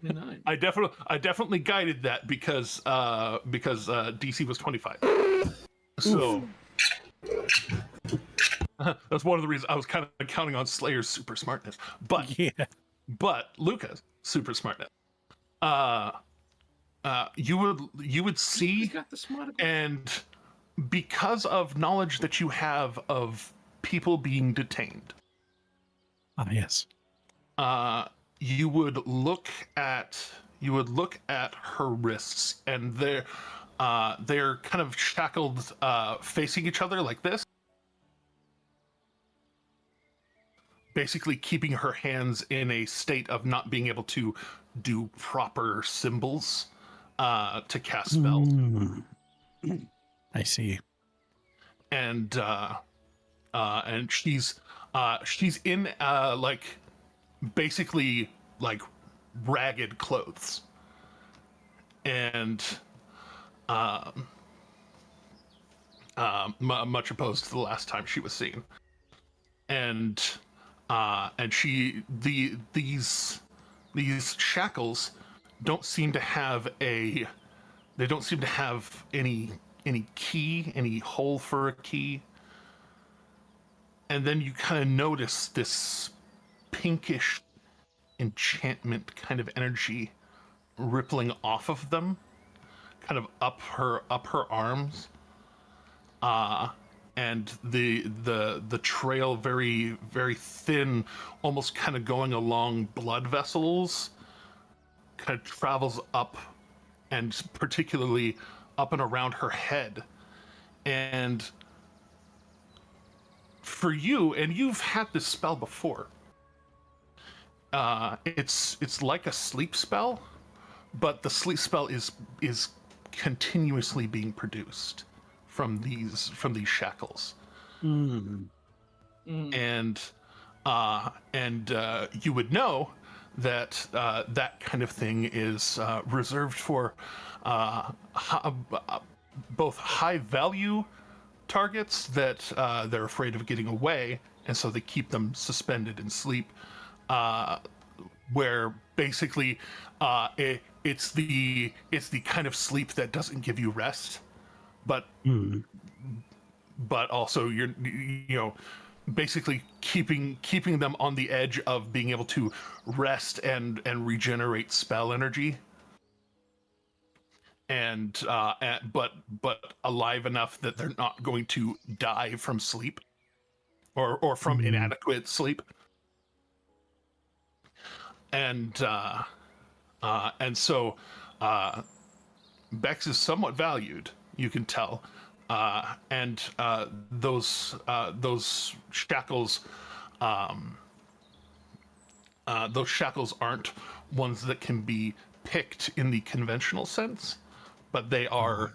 9. I definitely guided that because DC was 25. So that's one of the reasons I was kind of counting on Slayer's super smartness. Yeah. But Luca's super smartness. You would see, He's got the smart. and because of knowledge that you have of people being detained, Ah, yes. you would look at her wrists, and they're kind of shackled, facing each other like this, basically keeping her hands in a state of not being able to do proper symbols to cast spells. I see. And she's in like basically like ragged clothes, and much opposed to the last time she was seen. And these shackles don't seem to have any key, any hole for a key. And then you kind of notice this pinkish enchantment kind of energy rippling off of them, kind of up her arms. And the trail, very, very thin, almost kind of going along blood vessels, kind of travels up, and particularly up and around her head. And for you, and you've had this spell before, it's like a sleep spell, but the sleep spell is continuously being produced from these shackles. And you would know that that kind of thing is reserved for both high value targets that they're afraid of getting away, and so they keep them suspended in sleep, where basically it's the kind of sleep that doesn't give you rest, but also you're basically keeping them on the edge of being able to rest and regenerate spell energy, and but alive enough that they're not going to die from sleep or from inadequate sleep. And so Bex is somewhat valued, you can tell, and those shackles aren't ones that can be picked in the conventional sense, but they are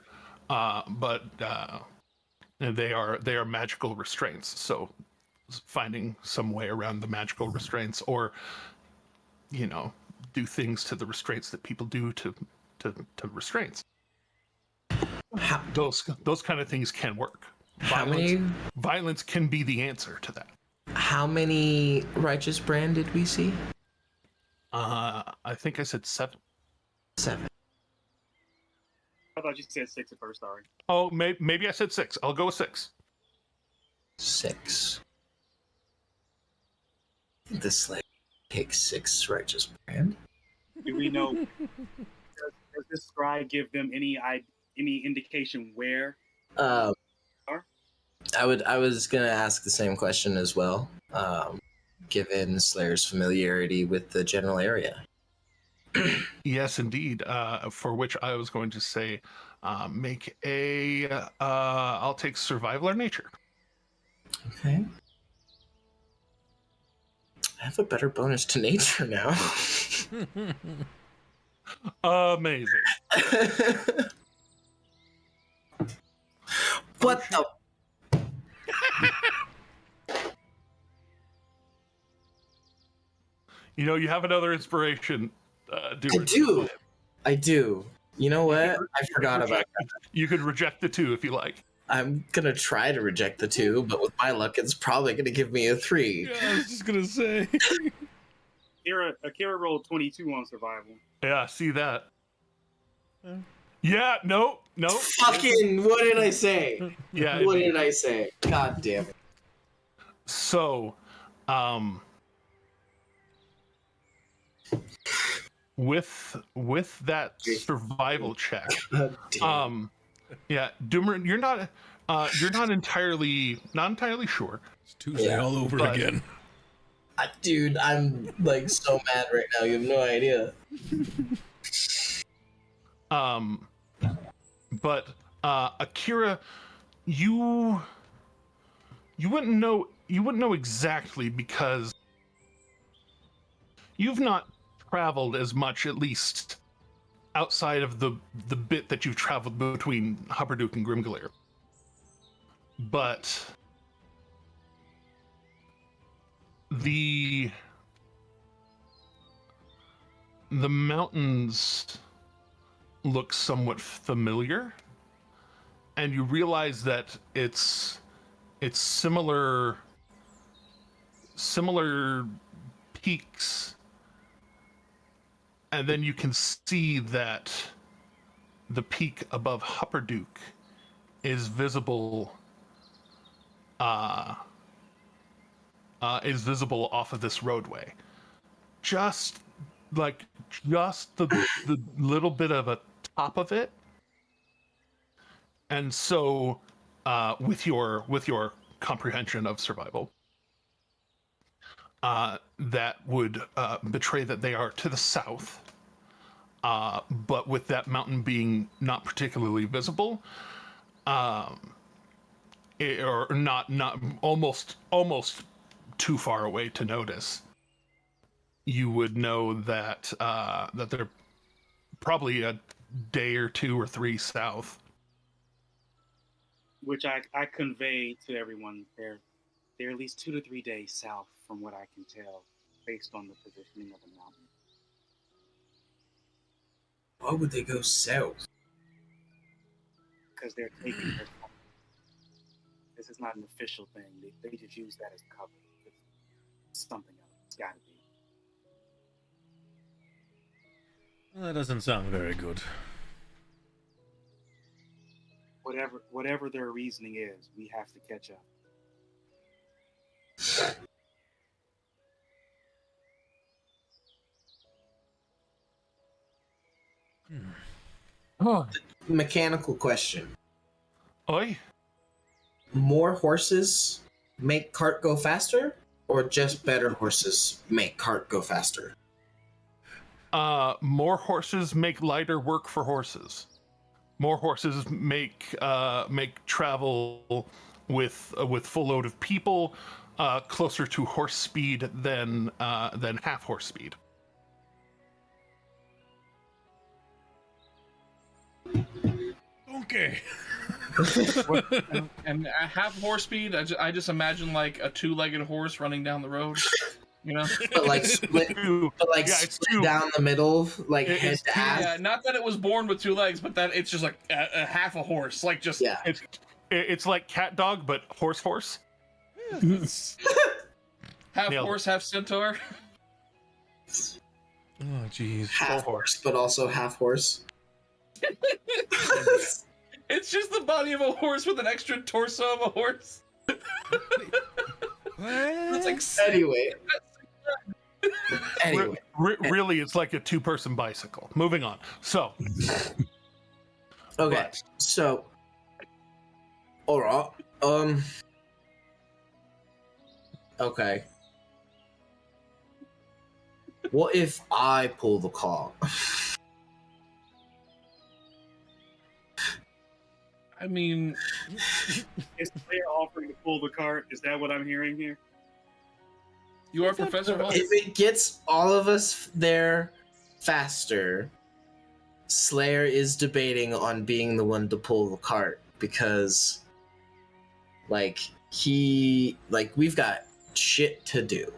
they are magical restraints. So finding some way around the magical restraints, or do things to the restraints that people do to to restraints. How, Those kind of things can work. how many Violence can be the answer to that. how many righteous brand did we see? I think I said 7. 7. I thought you said 6 at first. Sorry. Oh, maybe I said 6. I'll go with 6. 6. This like takes 6 righteous brand. Do we know? Does this scribe give them any indication where? I was gonna ask the same question as well. Given Slayer's familiarity with the general area. Yes, indeed. For which I was going to say, make a. I'll take survival or nature. Okay. I have a better bonus to nature now. Amazing. What the? You know, you have another inspiration. I do. You know what? I forgot about that. You could reject the 2 if you like. I'm gonna try to reject the 2, but with my luck, it's probably gonna give me a 3. Yeah, I was just gonna say. Akira rolled 22 on survival. Yeah, see that. Yeah, no. Fucking! What did I say? Yeah. What did I say? God damn it! So, with that survival check, God damn. yeah, Doomer, you're not entirely sure. It's Tuesday all over but- again. Dude, I'm like so mad right now. You have no idea. But Akira, you wouldn't know exactly because you've not traveled as much, at least outside of the bit that you've traveled between Hupperduke and Grimglair. But the mountains look somewhat familiar, and you realize that it's similar peaks, and then you can see that the peak above Hupperduke is visible off of this roadway. Just the little bit of a top of it. And so with your comprehension of survival, that would betray that they are to the south. But with that mountain being not particularly visible, or not almost too far away to notice, you would know that that they're probably a day or 2 or 3 south. Which I convey to everyone. They're at least 2 to 3 days south from what I can tell, based on the positioning of the mountain. Why would they go south? Because they're taking their cover. This is not an official thing. They just use that as cover. It's something else. It's got to be. Well, that doesn't sound very good. Whatever their reasoning is, we have to catch up. Oh, Mechanical question. oi. More horses make cart go faster, or just better horses make cart go faster? More horses make lighter work for horses. More horses make travel with full load of people closer to horse speed than half horse speed. Okay. And at half horse speed, I just imagine like a 2-legged horse running down the road. You know, but like split, but like Yeah, it's split two. down the middle, like It's head to ass. yeah. Not that it was born with 2 legs, but that it's just like a half a horse, like just Yeah. It's like cat dog, but horse. half Nailed it. horse, half centaur. Oh, jeez. Half horse, but also half horse. It's just the body of a horse with an extra torso of a horse. It's like Anyway. Really, it's like a 2-person bicycle. Moving on. So, Okay. but- So, all right. Okay. What if I pull the car? I mean, Is Slayer offering to pull the cart? Is that what I'm hearing here? you are Professor Hall. If it gets all of us there faster, Slayer is debating on being the one to pull the cart because, we've got shit to do,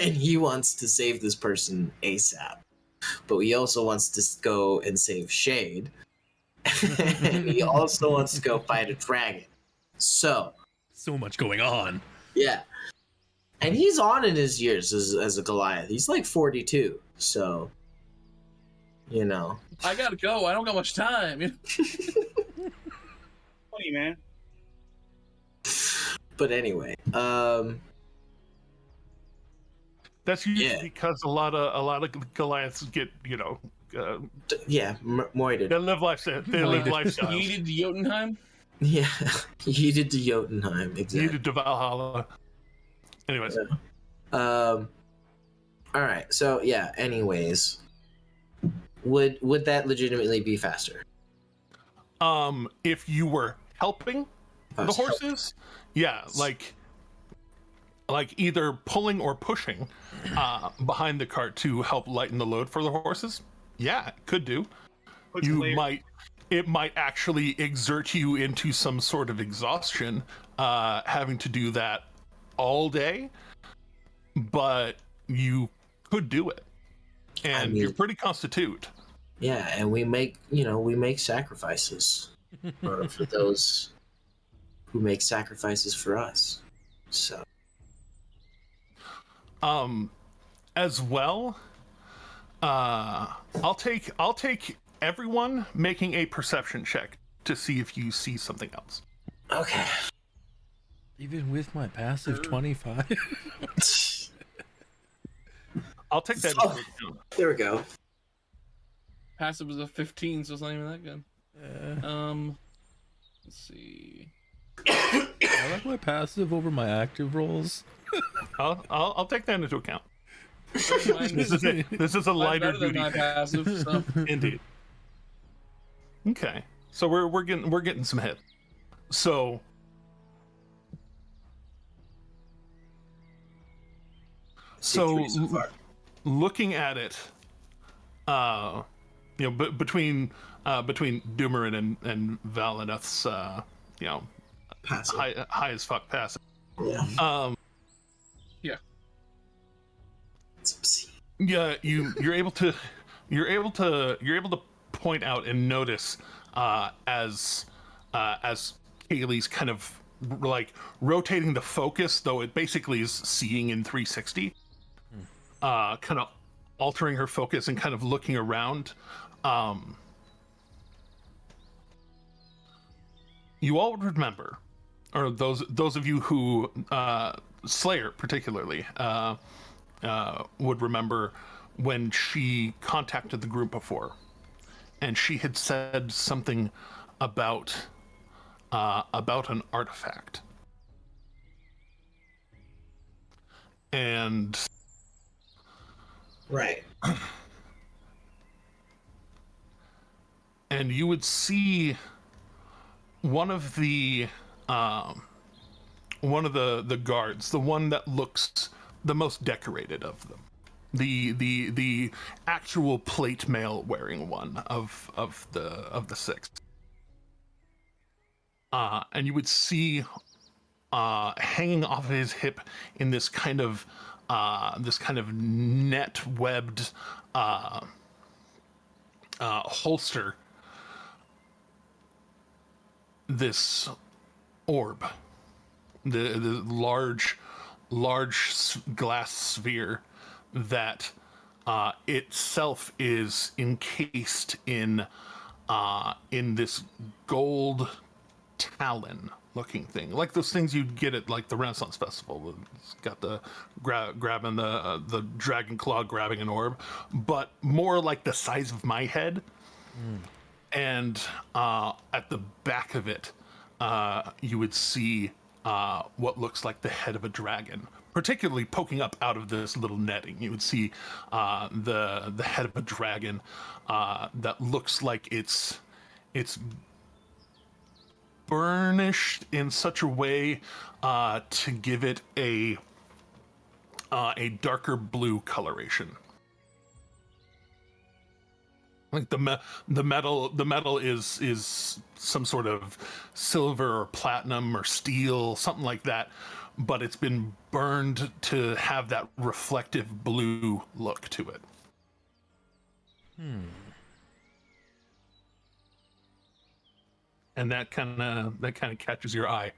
and he wants to save this person ASAP, but he also wants to go and save Shade, and he also wants to go fight a dragon. So much going on. yeah. And he's on in his years as a Goliath. He's like 42, so, you know. I gotta go. I don't got much time. Funny, man. But anyway, that's usually Yeah. because a lot of Goliaths get, moited. they live lifestyles. Yeeted to Jotunheim. Yeah, yeeted to Jotunheim, exactly. Needed to Valhalla. Anyways, All right. So yeah. Anyways, would that legitimately be faster? if you were helping the horses, yeah, like either pulling or pushing behind the cart to help lighten the load for the horses, yeah, it could do. It might actually exert you into some sort of exhaustion, having to do that all day, but you could do it, and you're pretty constitute. Yeah, and we make sacrifices for those who make sacrifices for us. So, as well, I'll take everyone making a perception check to see if you see something else. okay. Even with my passive 25. I'll take that into account. There we go. Passive was a 15, so it's not even that good. Let's see. I like my passive over my active rolls. I'll take that into account. Mine This is a lighter better than duty. my passive. So. Indeed. Okay, so we're getting some hit. So looking at it, between Doomerin and Valineth's, Passive. high as fuck passive. Yeah. Yeah. It's obscene. Yeah, you're able to point out and notice as Kaylee's kind of like rotating the focus, though it basically is seeing in 360, kind of altering her focus and kind of looking around. You all would remember, or those of you who Slayer particularly would remember when she contacted the group before, and she had said something about an artifact, and Right. and you would see one of the guards, the one that looks the most decorated of them, the actual plate mail wearing one of the six, and you would see hanging off of his hip in this kind of this kind of net webbed holster this orb, the large glass sphere that itself is encased in this gold talon looking thing, like those things you'd get at like the Renaissance Festival. It's got the grabbing the dragon claw grabbing an orb, but more like the size of my head. And at the back of it, you would see what looks like the head of a dragon, particularly poking up out of this little netting. You would see the head of a dragon that looks like it's burnished in such a way to give it a darker blue coloration. Like the metal is some sort of silver or platinum or steel, something like that, but it's been burned to have that reflective blue look to it. And that kind of catches your eye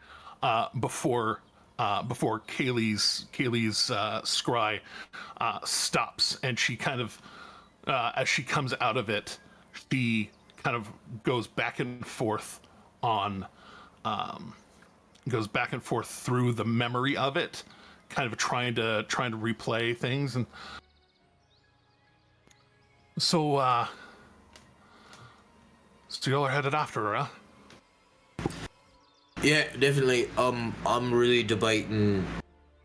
before Kaylee's scry stops, and she kind of as she comes out of it, she kind of goes back and forth through the memory of it, kind of trying to replay things. And so y'all are headed after her, huh? Yeah, definitely. I'm really debating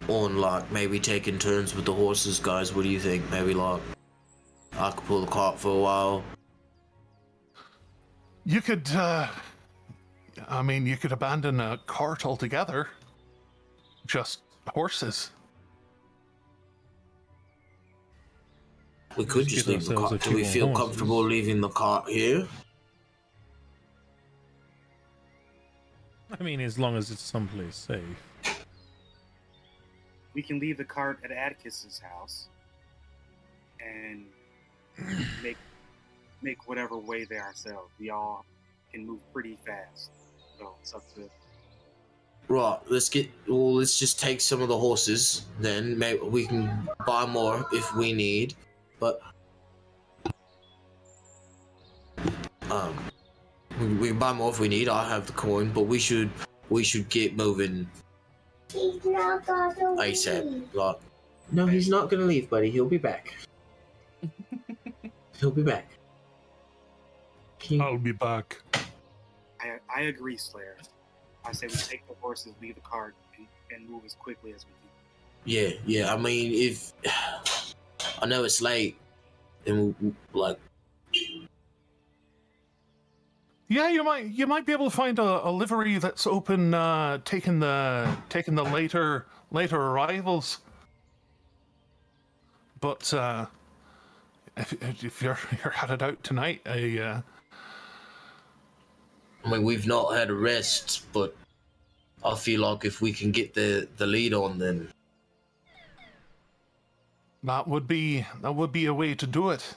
on like maybe taking turns with the horses, guys. What do you think? Maybe like I could pull the cart for a while. You could, you could abandon a cart altogether. Just horses. We could just leave the cart. Do we feel comfortable leaving the cart here? I mean, as long as it's someplace safe. We can leave the cart at Atticus's house and make whatever way there ourselves. We all can move pretty fast, so it's up to. Right, let's just take some of the horses, then maybe we can buy more if we need, but we can buy more if we need. I have the coin, but we should get moving ASAP. Like, no, he's not gonna leave, buddy. He'll be back. He'll be back. I'll be back. I agree, Slayer. I say we take the horses, leave the cart, and move as quickly as we can. Yeah. I mean, if I know it's late, and we'll like. Yeah, you might be able to find a livery that's open, taking the later arrivals. But if you're headed out tonight, I mean, we've not had a rest, but I feel like if we can get the lead on, then that would be a way to do it.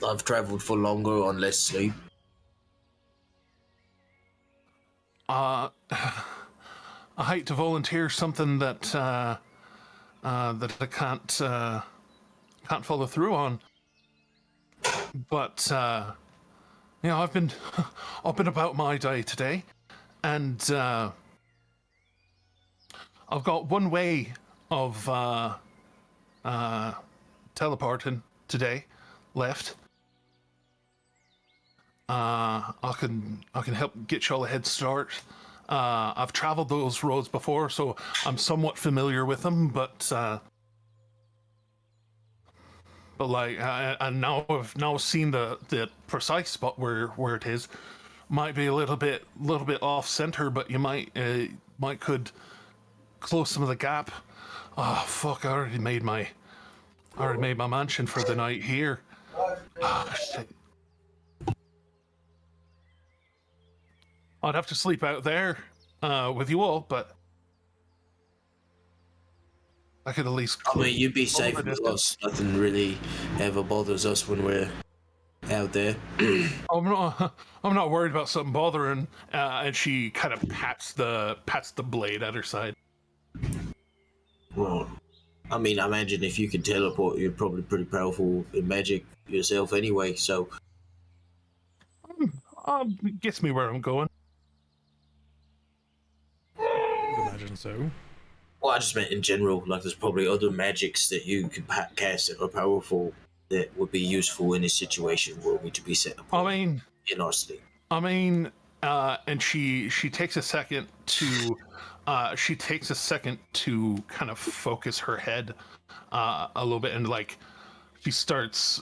I've traveled for longer on less sleep. I hate to volunteer something that I can't follow through on, but I've been about my day today, and I've got one way of teleporting today left. I can help get y'all a head start. I've traveled those roads before, so I'm somewhat familiar with them. But like, and now I've seen the precise spot where it is. Might be a little bit off center, but you might could close some of the gap. Oh fuck! I already made my mansion for the night here. Oh, shit. I'd have to sleep out there with you all, but at least. I mean, you'd be safe the with us. Nothing really ever bothers us when we're out there. I'm not worried about something bothering. And she kind of pats the blade at her side. Well, I mean, I imagine if you can teleport, you're probably pretty powerful in magic yourself anyway, so... Gets me where I'm going. I would imagine so. Well, I just meant in general, like there's probably other magics that you could cast that are powerful that would be useful in a situation where we to be set apart in our state. And she takes a second to kind of focus her head a little bit, and like she starts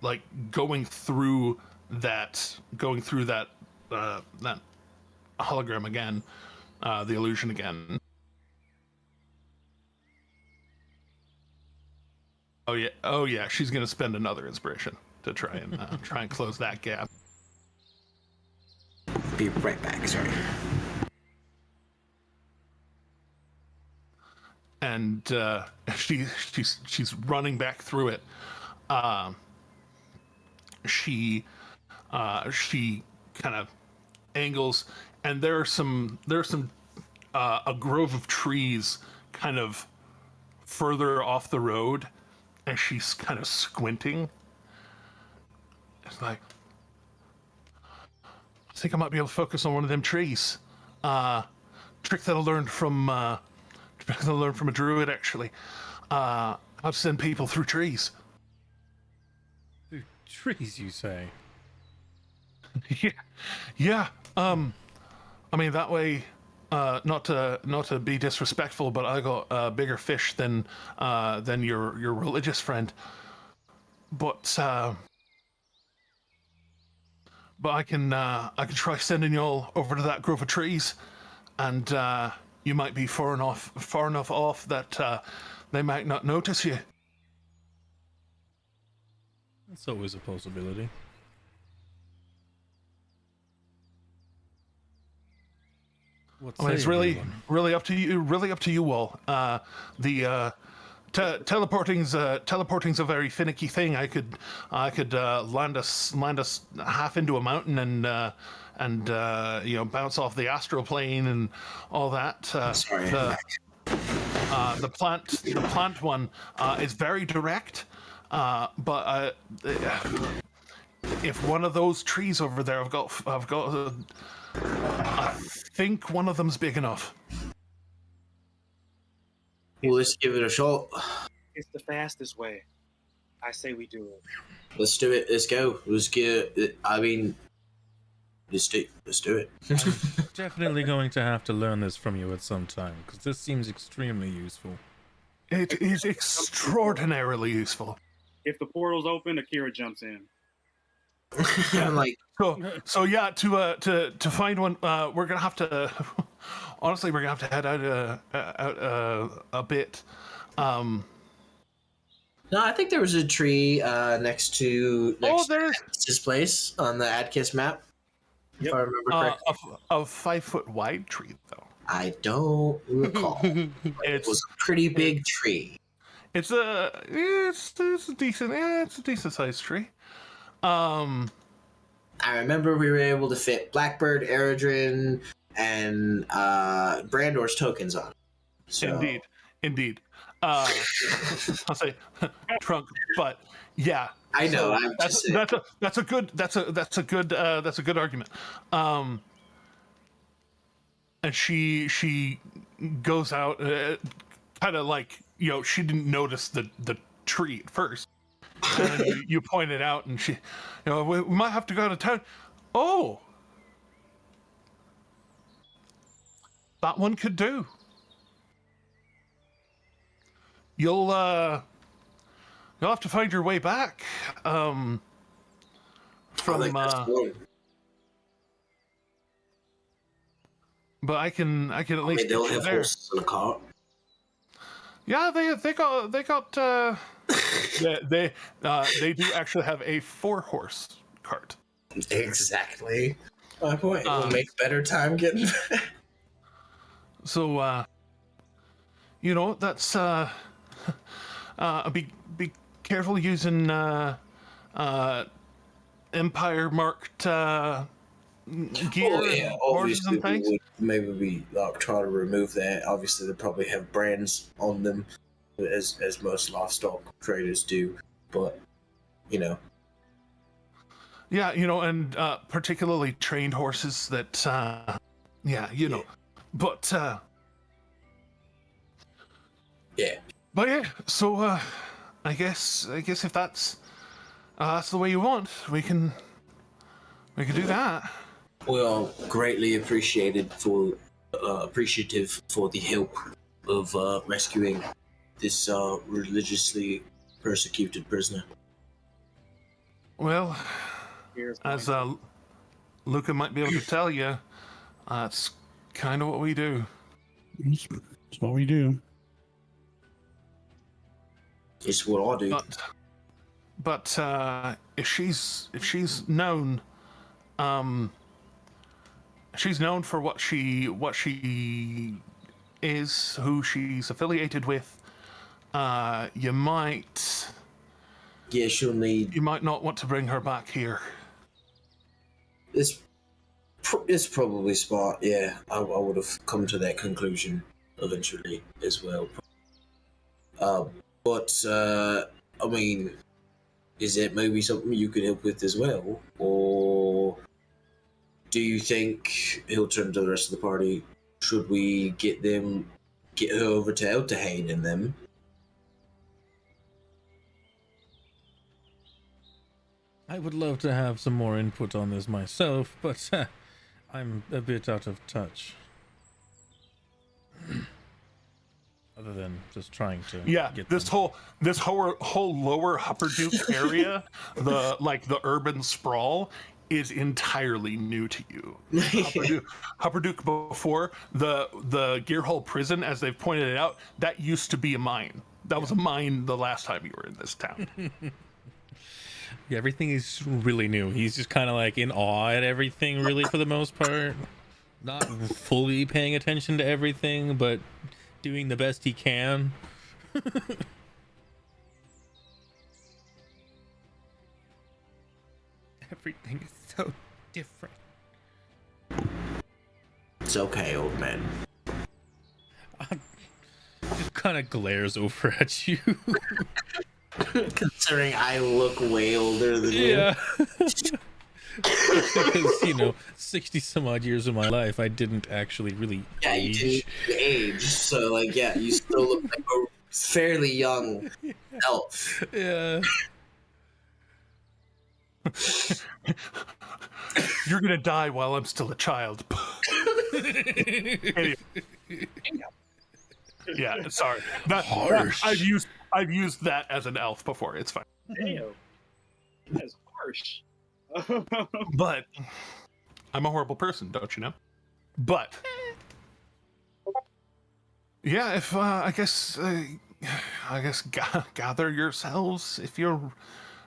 like going through that that hologram again, the illusion again. Oh yeah, she's gonna spend another inspiration to try and close that gap. Be right back, sorry. And she's running back through it. She kind of angles, and there's some a grove of trees kind of further off the road, and she's kind of squinting. It's like, I think I might be able to focus on one of them trees. Trick that I learned from a druid, actually. How to send people through trees. Through trees, you say? Yeah. I mean, that way, not to be disrespectful, but I got bigger fish than your religious friend. But I can try sending you all over to that grove of trees, and you might be far enough off that they might not notice you. That's always a possibility. It's really up to you. Really up to you all. Teleporting's a very finicky thing. I could land us half into a mountain and bounce off the astral plane and all that. Sorry. The plant one is very direct, but if one of those trees over there, I've got I think one of them's big enough. Well, let's give it a shot. It's the fastest way. I say we do it. Let's do it. Let's go. Let's get it. I mean, let's do it. I'm definitely going to have to learn this from you at some time, because this seems extremely useful. It is extraordinarily useful. If the portal's open, Akira jumps in. I'm like, so yeah. To find one, we're gonna have to. Honestly, we're gonna have to head out a bit. no, I think there was a tree next to this place on the Adkiss map. Yep. If I remember correctly. A 5 foot wide tree, though. I don't recall. It was a pretty big tree. It's a decent sized tree. I remember we were able to fit Blackbird, Eredrin, and Brandor's tokens on it. So. Indeed. I'll say trunk, but yeah. I know. So that's a good argument. And she goes out, kind of like, she didn't notice the tree at first. And you pointed out, and she, we might have to go to town. Oh, that one could do. You'll have to find your way back. But I can at least they'll get you have there. horses in a cart. Yeah, they got they do actually have a 4-horse cart. Exactly. My point. We'll make better time getting back. So that's be careful using Empire marked gear and horses Obviously and we things. would maybe like try to remove that. Obviously they probably have brands on them, as most livestock traders do. But Yeah, and particularly trained horses that, but yeah. but yeah. So I guess if that's the way you want, we can do that. We are greatly appreciative for the help of rescuing this religiously persecuted prisoner. Well, Here's as mine. Luca might be able to tell you, that's kind of what we do. It's what we do. It's what I do. But if she's known, she's known for what she is, who she's affiliated with. You might not want to bring her back here. It's probably smart. Yeah, I would have come to that conclusion eventually as well. But I mean, is it maybe something you could help with as well, or do you think he'll turn to the rest of the party? Should we get her over to Elterhain and them? I would love to have some more input on this myself, but I'm a bit out of touch. Other than just trying to get this whole lower Hupperduke area, the urban sprawl, is entirely new to you. Hupperduke before the Gearhall prison, as they've pointed it out, that used to be a mine. That was a mine the last time you were in this town. Yeah, everything is really new. He's just kind of like in awe at everything, really, for the most part. Not fully paying attention to everything, but doing the best he can. Everything is so different. It's okay, old man. Just kind of glares over at you. Considering I look way older than you. Yeah. Because 60 some odd years of my life I didn't actually really age. You didn't age, so you still look like a fairly young elf. Yeah. You're gonna die while I'm still a child. Anyway. Yeah, sorry. Harsh. I've used that as an elf before. It's fine. Damn, that's harsh. But I'm a horrible person, don't you know? But yeah, if I guess gather yourselves if you're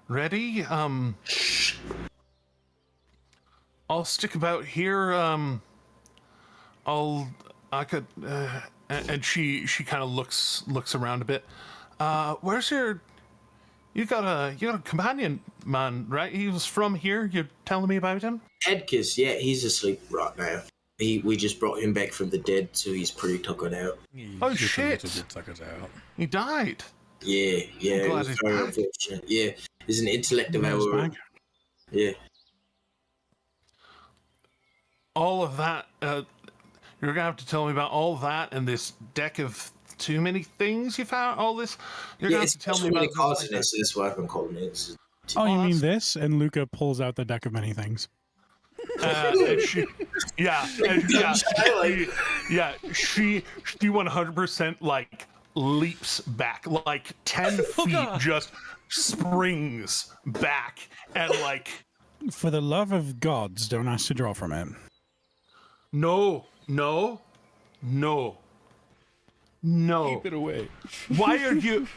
ready. I'll stick about here. And she kind of looks around a bit. Where's your? You got a companion man, right? He was from here. You're telling me about him? Edkis, yeah, he's asleep right now. We just brought him back from the dead, so he's pretty tuckered out. Oh shit! He died. Yeah, it glad was he's very back. unfortunate. Yeah, there's an intellect of our. Yeah. All of that. You're gonna have to tell me about all that and this deck of too many things you found. All this. You're gonna have to tell me about. That's what I've been calling it. Oh, you mean this? And Luca pulls out the deck of many things. She 100% leaps back, 10 feet, just springs back, and For the love of gods, don't ask to draw from it. No. Keep it away. Why are you?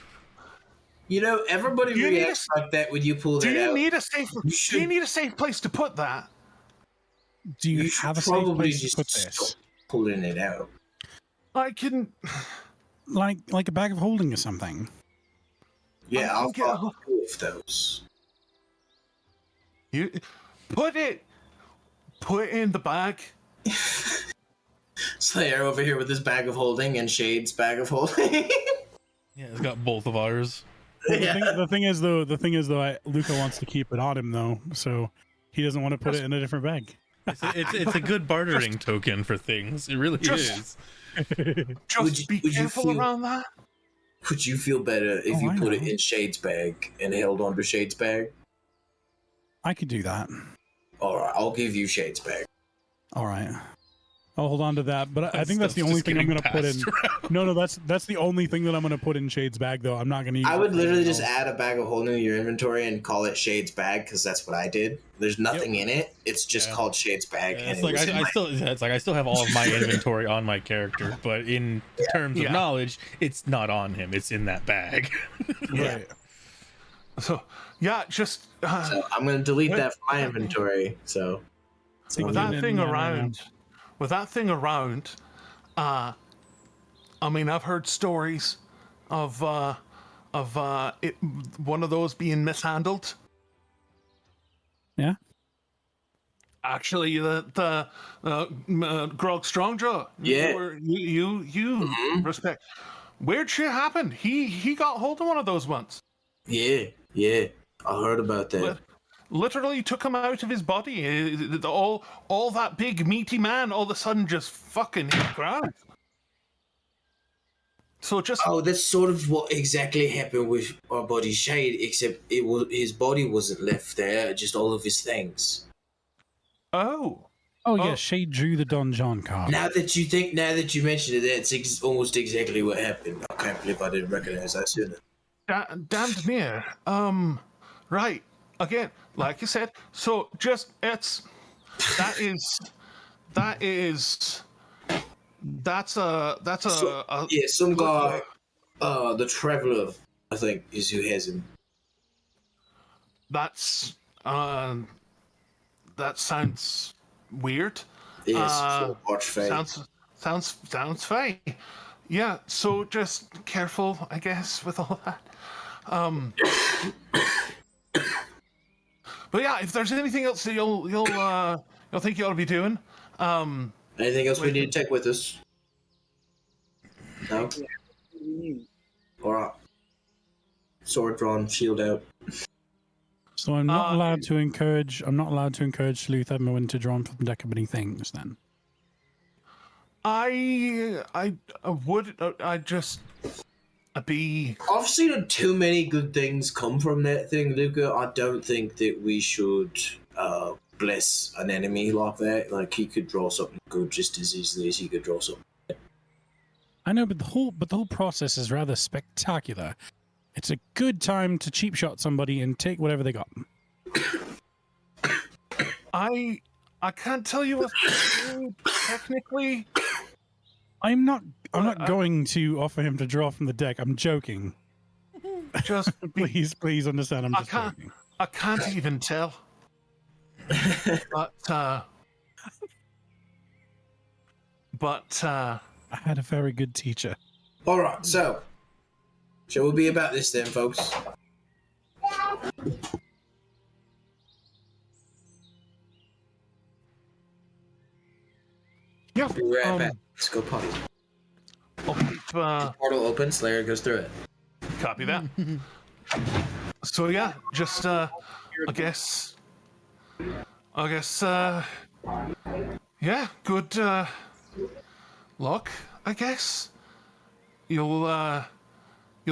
Everybody reacts like that when you pull that out. Do you need a safe place to put that? Do you have a safe place to put this? Stop pulling it out. I can. like a bag of holding or something. Yeah, I I'll can get buy 2 of those. You put it in the bag. Slayer over here with his bag of holding and Shade's bag of holding. Yeah, it's got both of ours. Well, Yeah. the thing is though, Luca wants to keep it on him though, so he doesn't want to put it in a different bag. It's a good bartering token for things. It really is. Just be careful around that. Would you feel better if you I put it know. in Shade's bag and held onto Shade's bag? I could do that. Alright, I'll give you Shade's bag. All right. I'll hold on to that, but I think that's the Stuff's only just thing I'm getting going to put in. passed around. No, that's the only thing that I'm going to put in Shade's bag, though. I'm not going to use I it would for literally anything just else. add a bag of holding to your inventory and call it Shade's bag, because that's what I did. There's nothing in it. It's just Yeah. called Shade's bag. Yeah, and it's it like was in my- I still have all of my inventory on my character, but in terms of Yeah. knowledge, it's not on him. It's in that bag. Yeah. Right. So yeah, just So I'm going to delete that from my inventory. So with Yeah, that thing yeah. around, I mean, I've heard stories of it, one of those being mishandled. Yeah. Actually, the Grog Strongjaw. Yeah. You Mhm. respect. Weird shit happened. He got hold of one of those once. yeah, I heard about that. Literally took him out of his body. All that big meaty man all of a sudden just fucking hit the ground. So just Oh, that's sort of what exactly happened with our buddy Shade, except his body wasn't left there, just all of his things. oh. Oh, yeah. Oh. Shade drew the Don John card. Now that you mentioned it, that's almost exactly what happened. I can't believe I didn't recognize that sooner. Damned near. Right. Again, like you said, so just that's a Yeah, some guy, the Traveler, I think, is who has him. that's that sounds weird. Yes, Uh, Archfey. sounds fine. Yeah, so just careful, I guess, with all that. But yeah, if there's anything else that you'll think you ought to be doing, Anything else we need to take with us? No? Alright. Sword drawn, shield out. So I'm not allowed to encourage Sleuth Edmund to draw on from deck of many things. Then I would just be. I've seen too many good things come from that thing, Luca. I don't think that we should bless an enemy like that. Like, he could draw something good just as easily as he could draw something. I know, but the whole process is rather spectacular. It's a good time to cheap shot somebody and take whatever they got. I can't tell you what technically. I'm not I- going to offer him to draw from the deck. I'm joking. Just be, Please understand. I'm I just can't- joking. I can't even tell. But I had a very good teacher. Alright, so. Shall we be about this then, folks? yeah, Be right back. Let's go potty. I'll keep, Portal opens, Slayer goes through it. copy that. So yeah, just I guess, yeah, good luck. I guess you'll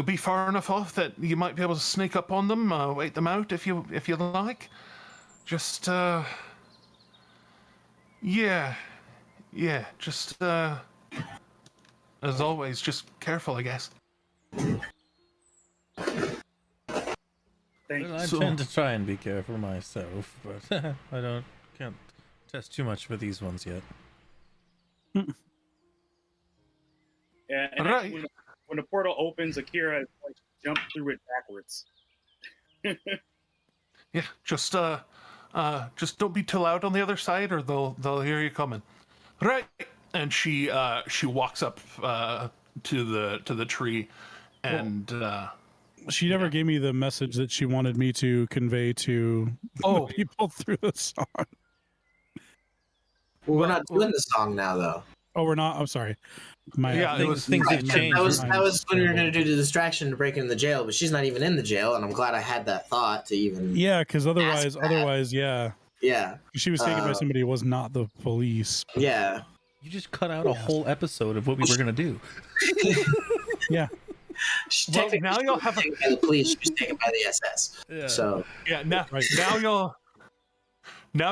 be far enough off that you might be able to sneak up on them, wait them out if you like. Just yeah, just as always, just careful, I guess. Thank you. I So- tend to try and be careful myself, but can't test too much for these ones yet. Yeah, and Right. when the portal opens, Akira is like jump through it backwards. Yeah, just don't be too loud on the other side, or they'll hear you coming. Right, and she walks up the tree, and She never gave me the message that she wanted me to convey to the people through the song. Well, we're not doing the song now, though. Oh, we're not. I'm sorry. Things have changed. That was when we were going to do the distraction to break into the jail, but she's not even in the jail, and I'm glad I had that thought to even. Yeah, because otherwise, yeah. Yeah. She was taken by somebody who was not the police. Yeah. You just cut out a whole episode of what we were gonna do. Yeah. Well, now you'll have taken by the police. She was taken by the SS. Yeah. So yeah, now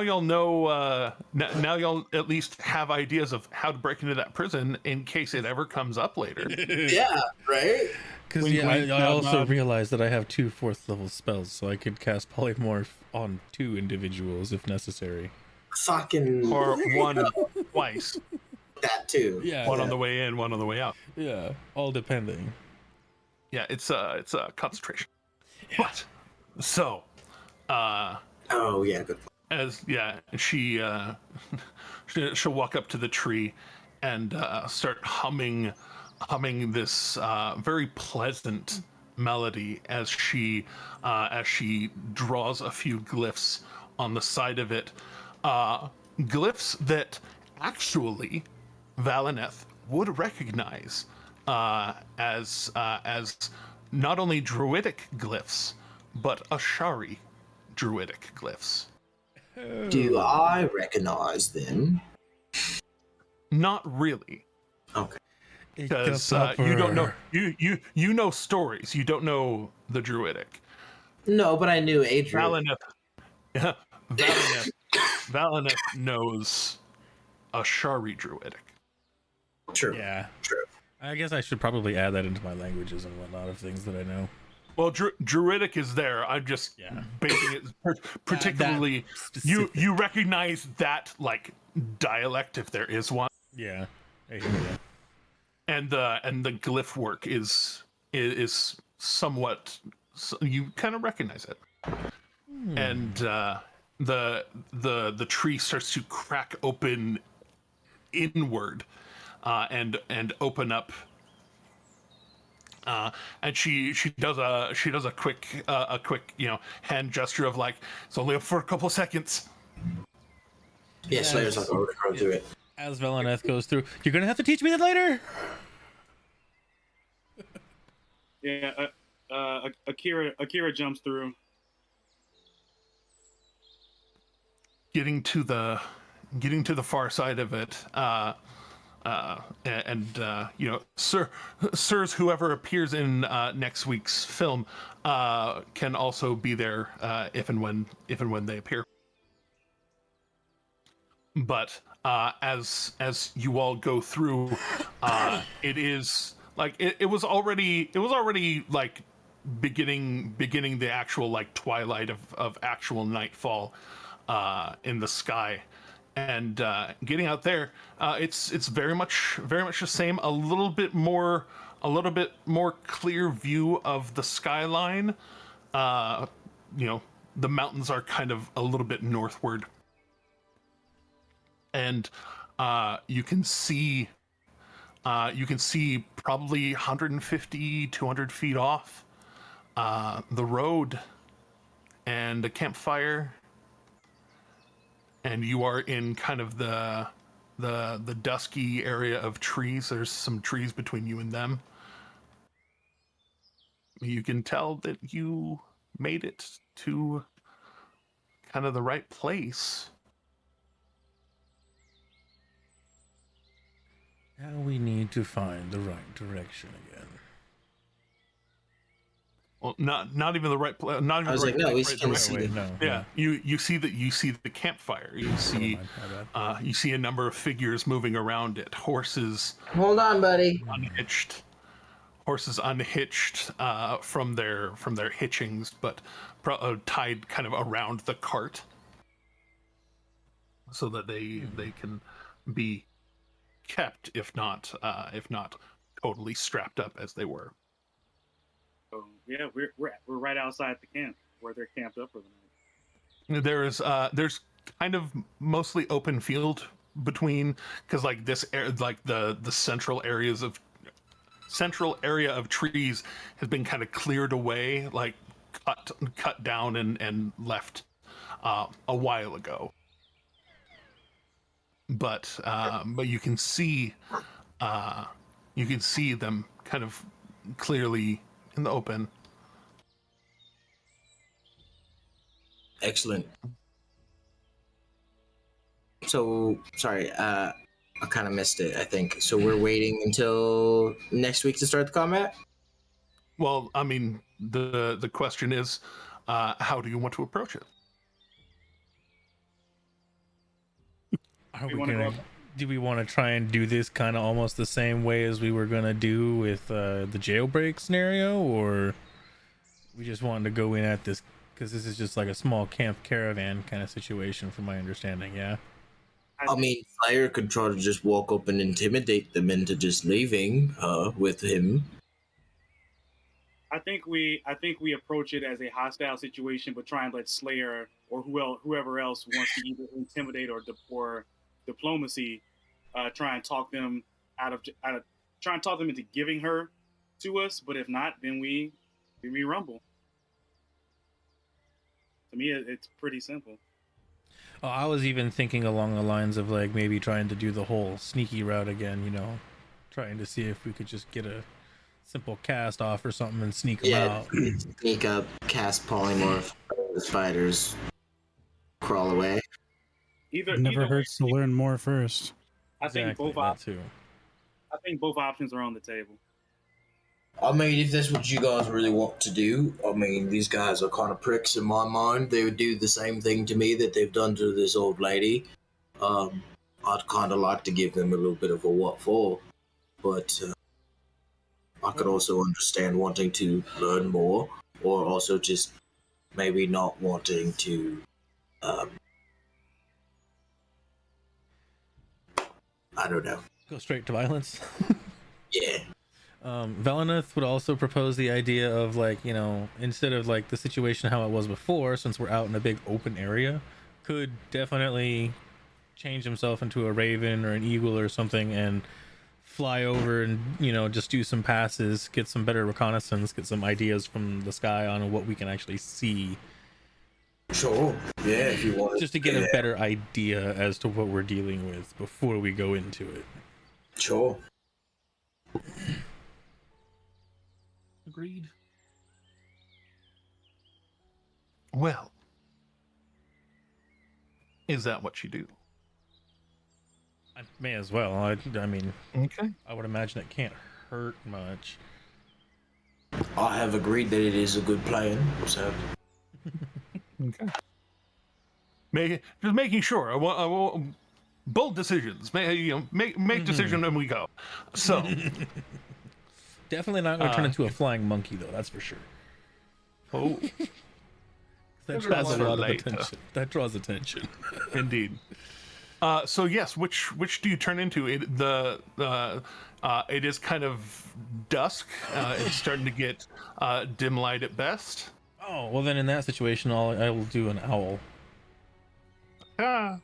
you'll know. Now you'll at least have ideas of how to break into that prison in case it ever comes up later. Yeah, right. Because I also realized that I have 2 4th level spells, so I could cast polymorph on 2 individuals if necessary. Fucking or one twice. That too. Yeah. One on the way in, one on the way out. Yeah, all depending. Yeah, it's a concentration. Yeah. But so, oh yeah, good. She'll walk up to the tree and start humming this very pleasant melody as she draws a few glyphs on the side of it, glyphs that actually Valineth would recognize as not only druidic glyphs but Ashari druidic glyphs. Do I recognize them? Not really. Okay. Because you don't know you know stories. You don't know the druidic. No, but I knew Adrian. Valineth knows Ashari druidic. True. Yeah. True. I guess I should probably add that into my languages and whatnot of things that I know. Well, druidic is there. I'm just basing it particularly. You recognize that like dialect if there is one. Yeah. I hear that. And the glyph work is somewhat, you kind of recognize it. And the tree starts to crack open inward and open up. And she does a quick hand gesture of like, it's only up for a couple of seconds. Yeah, Slayer's not going to go through it. As Valineth goes through, you're gonna have to teach me that later. Yeah, Akira jumps through. Getting to the far side of it, sirs, whoever appears in next week's film, can also be there if and when they appear. But as you all go through, it is like it was already like beginning the actual like twilight of actual nightfall in the sky. And getting out there, it's very much the same. A little bit more clear view of the skyline. The mountains are kind of a little bit northward, and you can see probably 150, 200 feet off the road and a campfire. And you are in kind of the dusky area of trees. There's some trees between you and them. You can tell that you made it to kind of the right place. Now we need to find the right direction again. Well, not even the right place. Not even. I was the like, right no, we place, can right see. way. No. Yeah, you see the campfire. You see you see a number of figures moving around it. Horses. Hold on, buddy. Unhitched. Horses unhitched from their hitchings, but tied kind of around the cart, so that they can be kept, if not totally strapped up as they were. So yeah, we're right outside the camp where they're camped up for the night. There's kind of mostly open field between, because like this air, like the central areas of central area of trees has been kind of cleared away, like cut down and left a while ago. But you can see them kind of clearly in the open. Excellent. So, sorry, I kind of missed it, I think. So we're waiting until next week to start the combat? Well, I mean, the question is, how do you want to approach it? Are we gonna? Do we want to try and do this kind of almost the same way as we were gonna do with the jailbreak scenario, or we just wanted to go in at this because this is just like a small camp caravan kind of situation, from my understanding? Yeah. I mean, Fire could try to just walk up and intimidate them into just leaving with him. I think we approach it as a hostile situation, but try and let Slayer or whoever else wants to either intimidate or diplomacy, try and talk them try and talk them into giving her to us. But if not, then we rumble. To me, it's pretty simple. Oh, I was even thinking along the lines of like maybe trying to do the whole sneaky route again, you know, trying to see if we could just get a simple cast off or something and sneak them out. Sneak up, cast polymorph, the spiders crawl away. It never hurts to learn more first. I think Exactly, both that too. I think both options are on the table. I mean, if that's what you guys really want to do, I mean, these guys are kind of pricks in my mind. They would do the same thing to me that they've done to this old lady. I'd kind of like to give them a little bit of a what for, but I could also understand wanting to learn more, or also just maybe not wanting to. I don't know. Go straight to violence. Yeah. Valineth would also propose the idea of like, you know, instead of like the situation how it was before, since we're out in a big open area, could definitely change himself into a raven or an eagle or something and fly over and, you know, just do some passes, get some better reconnaissance, get some ideas from the sky on what we can actually see. Sure. Yeah, if you want. Just to get a better idea as to what we're dealing with before we go into it. Sure. Agreed. Well, is that what you do? I may as well. I mean, Okay. I would imagine it can't hurt much. I have agreed that it is a good plan, so. Okay. Just making sure. I want bold decisions. Make decision and we go. So. Definitely not going to turn into a flying monkey, though. That's for sure. Oh. That draws a lot of attention. That draws attention. Indeed. So yes, which do you turn into? It is kind of dusk. It's starting to get dim light at best. Oh well, then in that situation, I will do an owl. All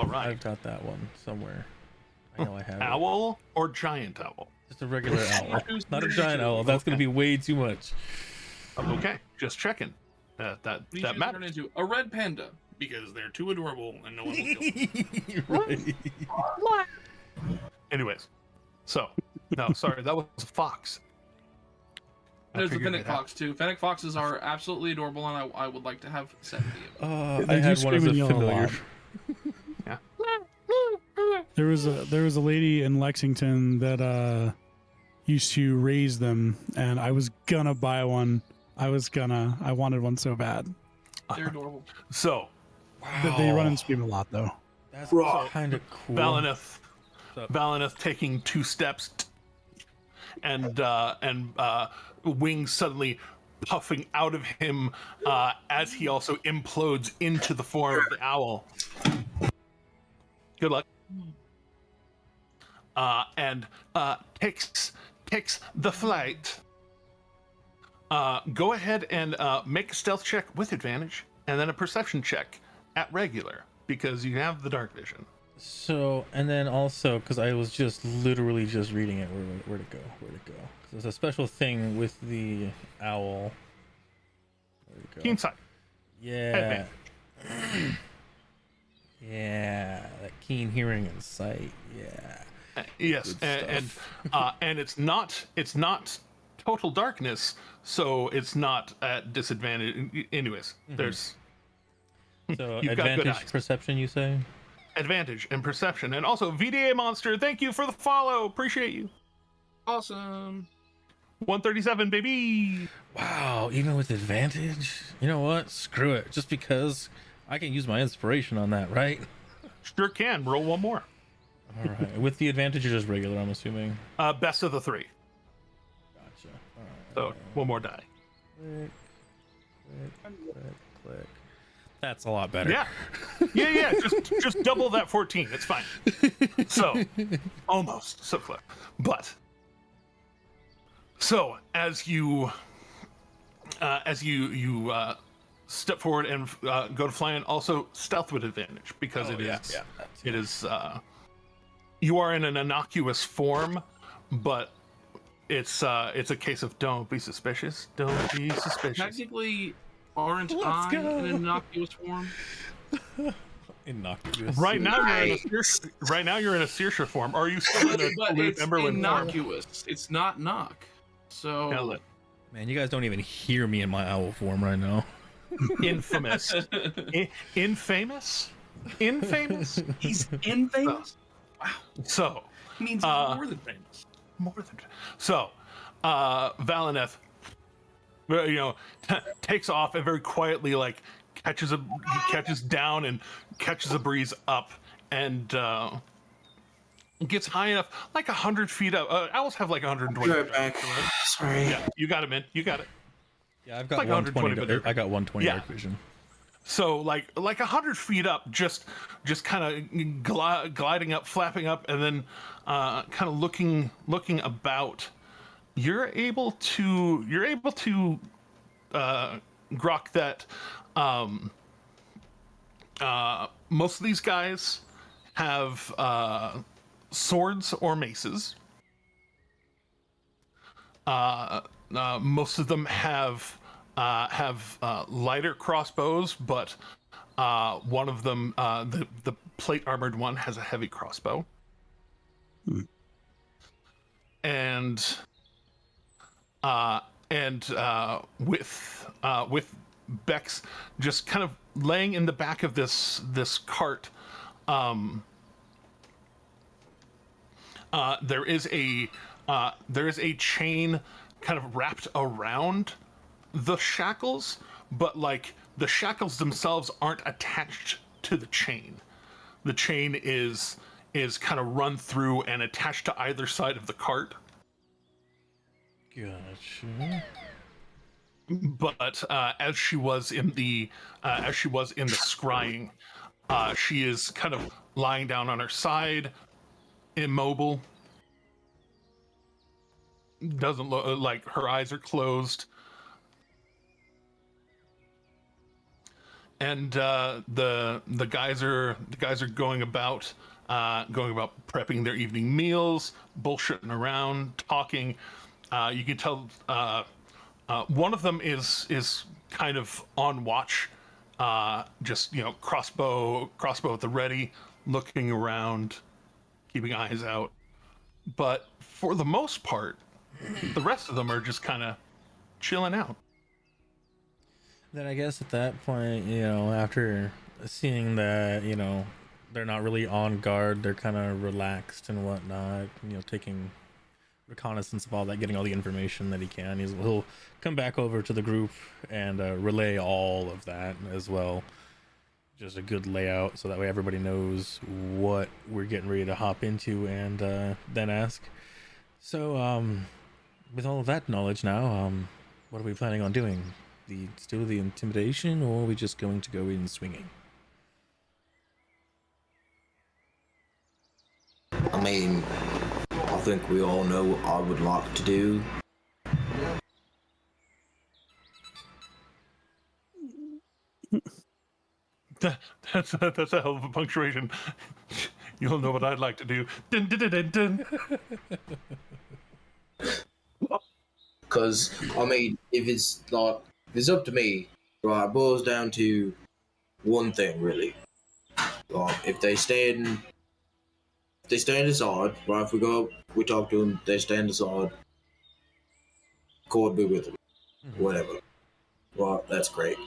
right. I've got that one somewhere. I know I have owl or giant owl. Just a regular owl, not a giant owl. That's going to be way too much. Okay, just checking. That matters. Turn into a red panda because they're too adorable and no one will kill them. Right. Anyways, so no, sorry, that was a fox. There's the Fennec fox too. Fennec foxes are absolutely adorable, and I would like to have 70 of them. I had one as a scream and yell a familiar. lot. Yeah. There was a lady in Lexington that used to raise them, and I was gonna buy one. I wanted one so bad. They're adorable. So, They run and scream a lot, though. That's kind of cool. Valineth taking 2 steps, and wings suddenly puffing out of him as he also implodes into the form of the owl. Good luck. And takes the flight. Go ahead and make a stealth check with advantage, and then a perception check at regular, because you have the dark vision. So, and then also, because I was just literally just reading it, where'd it go? There's a special thing with the owl. Where'd it go? Keen sight. Yeah. Yeah, that keen hearing and sight. Yeah. Yes, and it's not total darkness, so it's not at disadvantage. Anyways, there's So you've got good advantage eyes. perception, you say? Advantage and perception, and also VDA Monster. Thank you for the follow. Appreciate you. Awesome. 137, baby. Wow, even with advantage? You know what? Screw it. Just because I can use my inspiration on that, right? Sure can. Roll one more. All right. With the advantage or just regular, I'm assuming. Best of the three. Gotcha. All right. So one more die. Click. That's a lot better. Yeah. Just double that 14. It's fine. So almost so close. But so as you step forward and go to fly, and also stealth with advantage because it is you are in an innocuous form, but it's a case of don't be suspicious. Don't be suspicious. Technically, aren't Let's I go. in an innocuous form? Innocuous. Right now you're in a Saoirse form. Are you still in a But it's Emberlyn form? innocuous. It's not knock. So Hell, Man, you guys don't even hear me in my owl form right now. infamous. Infamous? he's infamous. So, He means he's more than famous. so, Valineth, takes off and very quietly, like, catches down and catches a breeze up and gets high enough, like 100 feet up. Owls have like 120. Right back. Sorry. Yeah, you got it, man. You got it. Yeah, I've got Like 120. 120, I got 120 Yeah. dark vision. So like 100 feet up, just kind of gliding up, flapping up, and then kind of looking about. You're able to grok that most of these guys have swords or maces. Most of them have lighter crossbows, but one of them, the plate armored one, has a heavy crossbow. And with Bex just kind of laying in the back of this cart, there is a chain kind of wrapped around the shackles, but like the shackles themselves aren't attached to the chain. The chain is kind of run through and attached to either side of the cart. Gotcha. But as she was in the scrying, she is kind of lying down on her side, immobile. Doesn't look like her eyes are closed. And the guys are going about prepping their evening meals, bullshitting around, talking. You can tell one of them is kind of on watch, just crossbow at the ready, looking around, keeping eyes out. But for the most part, the rest of them are just kind of chilling out. Then I guess at that point, after seeing that, they're not really on guard, they're kind of relaxed and whatnot, taking reconnaissance of all that, getting all the information that he can. He'll come back over to the group and relay all of that as well. Just a good layout so that way everybody knows what we're getting ready to hop into, and then ask. So, with all of that knowledge now, what are we planning on doing? Still the intimidation, or are we just going to go in swinging? I mean, I think we all know what I would like to do. That's a hell of a punctuation. You'll know what I'd like to do. Dun, dun, dun, dun, dun. Because, I mean, if it's up to me, right, it boils down to one thing, really. Like, if they stand aside, right, if we go up, we talk to them, they stand aside, God be with them, whatever. Right, that's great.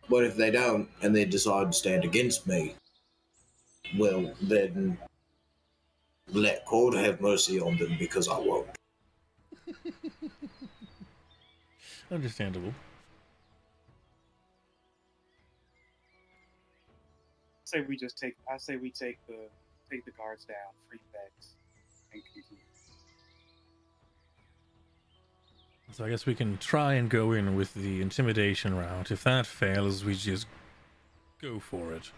But if they don't, and they decide to stand against me, well, then let God have mercy on them, because I won't. Understandable. I say we take the guards down, free backs, and continue. So I guess we can try and go in with the intimidation route. If that fails, we just go for it.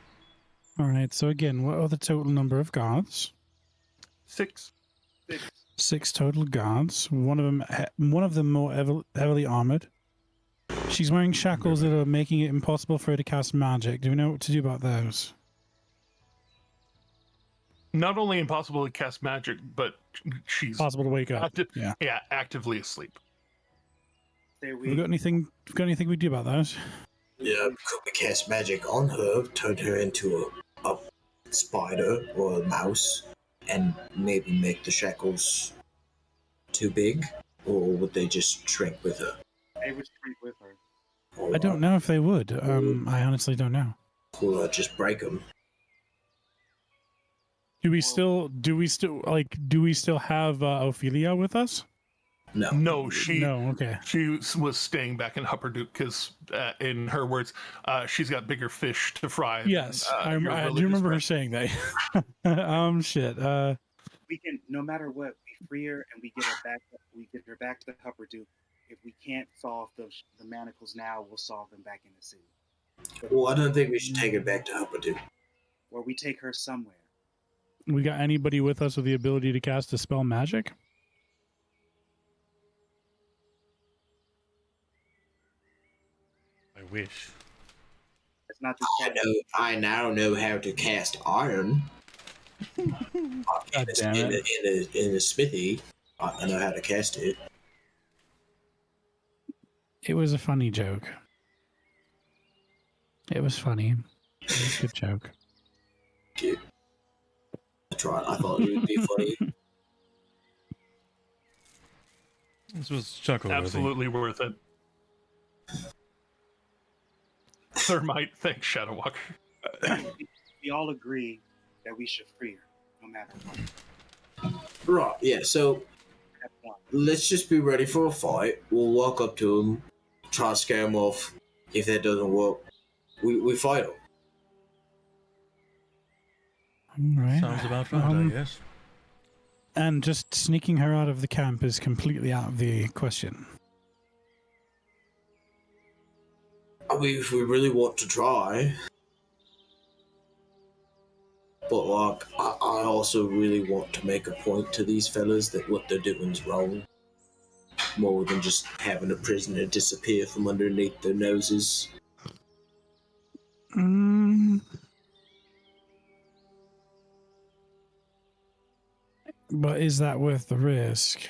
All right. So again, what are the total number of guards? 6. 6 total guards. One of them more heavily armored. She's wearing shackles that are making it impossible for her to cast magic. Do we know what to do about those? Not only impossible to cast magic, but she's Possible to wake up. Yeah. actively asleep. We got anything we do about those? Yeah, could we cast magic on her, turn her into a spider or a mouse, and maybe make the shackles too big? Or would they just shrink with her? They would shrink with her. I don't know if they would. I honestly don't know. Or just break them. Do we still have Ophelia with us? No. No, Okay. She was staying back in Hupperduke because, in her words, she's got bigger fish to fry. Yes, than, I do remember her saying that. Shit. We can, no matter what, we free her and we get her back. We get her back to Hupperduke. If we can't solve the manacles now, we'll solve them back in the city. Well, I don't think we should take her back to Hupperduke. Or we take her somewhere. We got anybody with us with the ability to cast a spell magic? I wish. It's not just I now know how to cast iron. God damn it. In a smithy. I know how to cast it. It was a funny joke. It was funny. It was a good joke. Dude. That's right. I thought it would be funny. This was chuckle worthy. Absolutely worth it. Thermite, thanks, Shadowwalker. we all agree that we should free her, no matter what. Right, yeah, so let's just be ready for a fight. We'll walk up to him, try to scare him off. If that doesn't work, we fight him. All right. Sounds about right, I guess. And just sneaking her out of the camp is completely out of the question. I mean, if we really want to try. But, like, I also really want to make a point to these fellas that what they're doing is wrong. More than just having a prisoner disappear from underneath their noses. But is that worth the risk?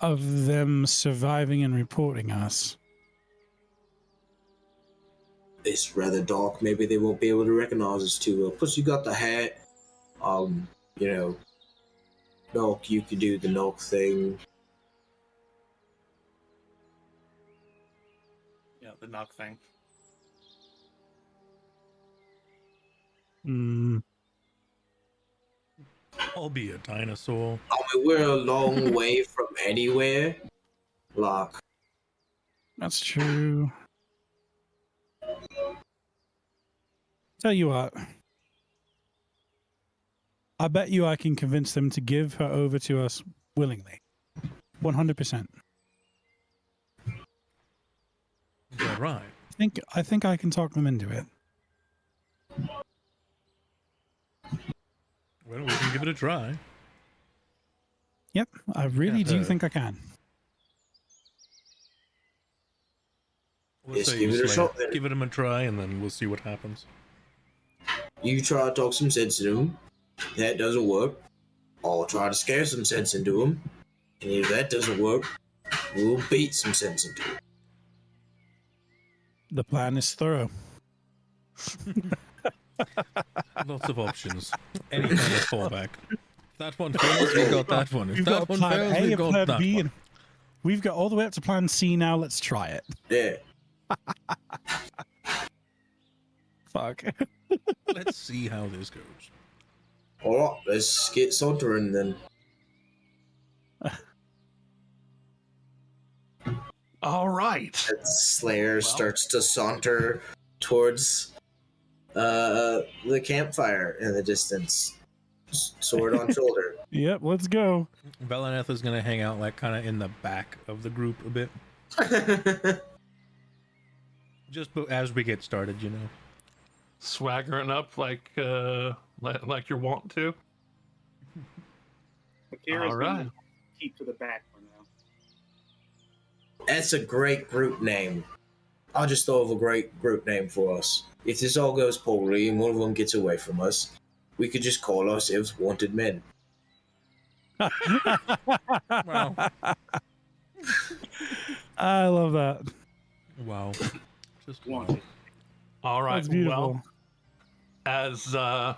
Of them surviving and reporting us? It's rather dark. Maybe they won't be able to recognize us too well. Plus, you got the hat. Knock, you could do the knock thing. Yeah, the knock thing. I'll be a dinosaur. I mean, we're a long way from anywhere. Like, That's true. Tell you what. I bet you I can convince them to give her over to us willingly. 100%. Is that right? I think I can talk them into it. Well, we can give it a try. Yep, I really do think I can. We'll Just say give you it a Slayer. shot then. Give it a try, and then we'll see what happens. You try to talk some sense into him. That doesn't work. I'll try to scare some sense into him. And if that doesn't work, we'll beat some sense into him. The plan is thorough. Lots of options. Any kind of fallback. If that one fails, we got that one. If We've that got one plan fails, A, we and got plan that B, one. and we've got all the way up to plan C now. Let's try it. Yeah. Fuck. Let's see how this goes. Alright, let's get sauntering then. All right. Slayer starts to saunter towards the campfire in the distance, sword on shoulder. Yep, let's go. Valaneth is gonna hang out like kind of in the back of the group a bit, just as we get started, you know. Swaggering up like you're wanting to. Akira's All right. gonna keep to the back for now. That's a great group name. I'll just throw of a great group name for us. If this all goes poorly and one of them gets away from us, we could just call ourselves Wanted Men. Wow. I love that. Wow. Just Wanted. All right. That's beautiful. Well, as the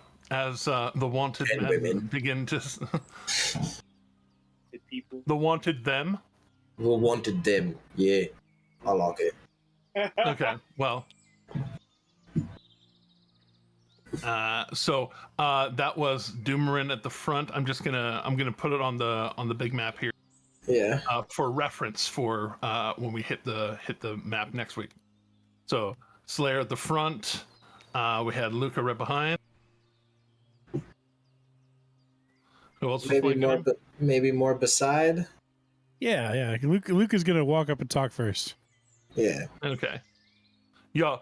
wanted And men women. begin to Did people? the wanted them. We wanted them. Yeah, I like it. Okay. Well. So that was Doomerin at the front. I'm gonna put it on the big map here Yeah. for reference for when we hit the map next week. So Slayer at the front. We had Luca right behind. Who else was Maybe flanking more. him? Maybe more beside. Yeah. Luke is gonna walk up and talk first. Yeah. Okay. Y'all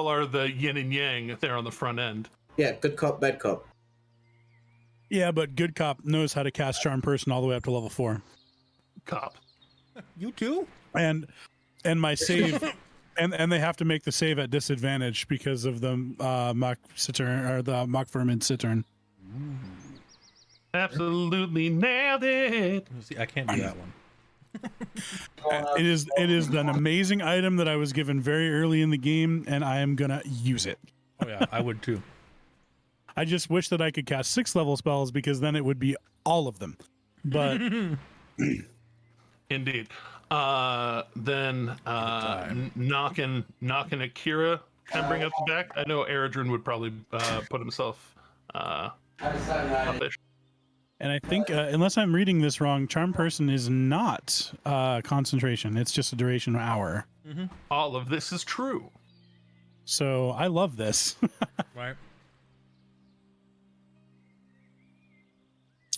are the yin and yang there on the front end. Yeah. Good cop, bad cop. Yeah, but good cop knows how to cast charm person all the way up to level 4. Cop. You too? And my save and they have to make the save at disadvantage because of the mock citern or the mock vermin citern. Absolutely nailed it. See, I can't do that one. It is an amazing item that I was given very early in the game, and I am gonna use it. Oh yeah, I would too. I just wish that I could cast 6 level spells because then it would be all of them. But Indeed. Then knocking Akira can bring up the back. I know Eredrin would probably put himself up-ish. and I think unless I'm reading this wrong, charm person is not concentration. It's just a duration of an hour. Mm-hmm. All of this is true. So I love this. Right.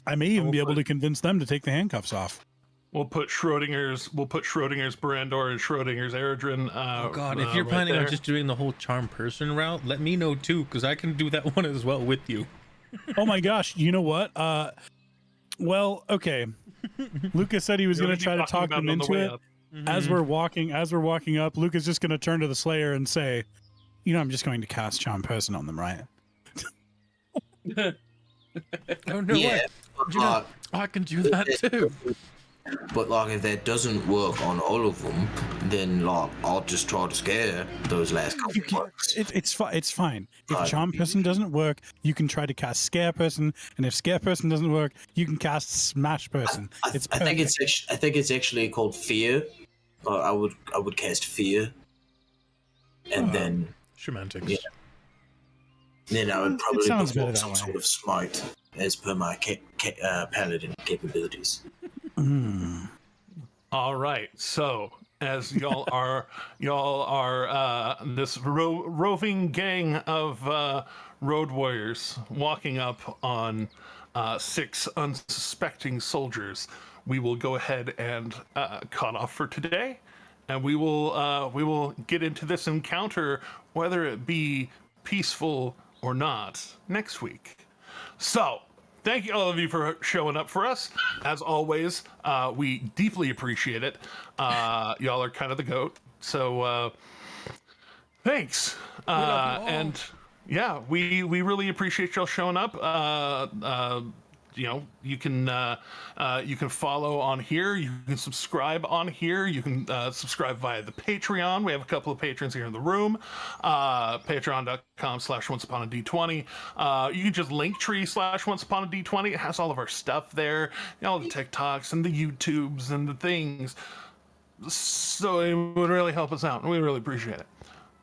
I may even be able to convince them to take the handcuffs off. We'll put Schrodinger's Brandor and Schrodinger's Eredrin. Oh god, if you're right planning there. on just doing the whole charm person route, let me know too, because I can do that one as well with you. Oh my gosh, you know what? Well, okay. Lucas said he was We're going to try to talking talk about them on the into way it. up. As we're walking up, Luke is just going to turn to the Slayer and say, "You know, I'm just going to cast charm person on them, right?" Oh no Yeah. way. But, You know, I can do that too. but like, if that doesn't work on all of them, then like, I'll just try to scare those last couple You can, ones. it's fine. If Fine. charm person doesn't work, you can try to cast scare person, and if scare person doesn't work, you can cast smash person. I think it's actually called fear. I would cast fear, and then Semantics. Yeah. then I would probably sounds perform better that some way. sort of smite as per my paladin capabilities. All right. So as y'all are this roving gang of road warriors walking up on 6 unsuspecting soldiers, we will go ahead and cut off for today, and we will get into this encounter, whether it be peaceful or not, next week. So, thank you all of you for showing up for us. As always, we deeply appreciate it. Y'all are kind of the GOAT. So thanks. And yeah, we really appreciate y'all showing up. You can follow on here. You can subscribe on here. You can subscribe via the Patreon. We have a couple of patrons here in the room. Patreon.com/OnceUponAD20. You can just Linktree/OnceUponAD20. It has all of our stuff there. All the TikToks and the YouTubes and the things. So it would really help us out, and we really appreciate it.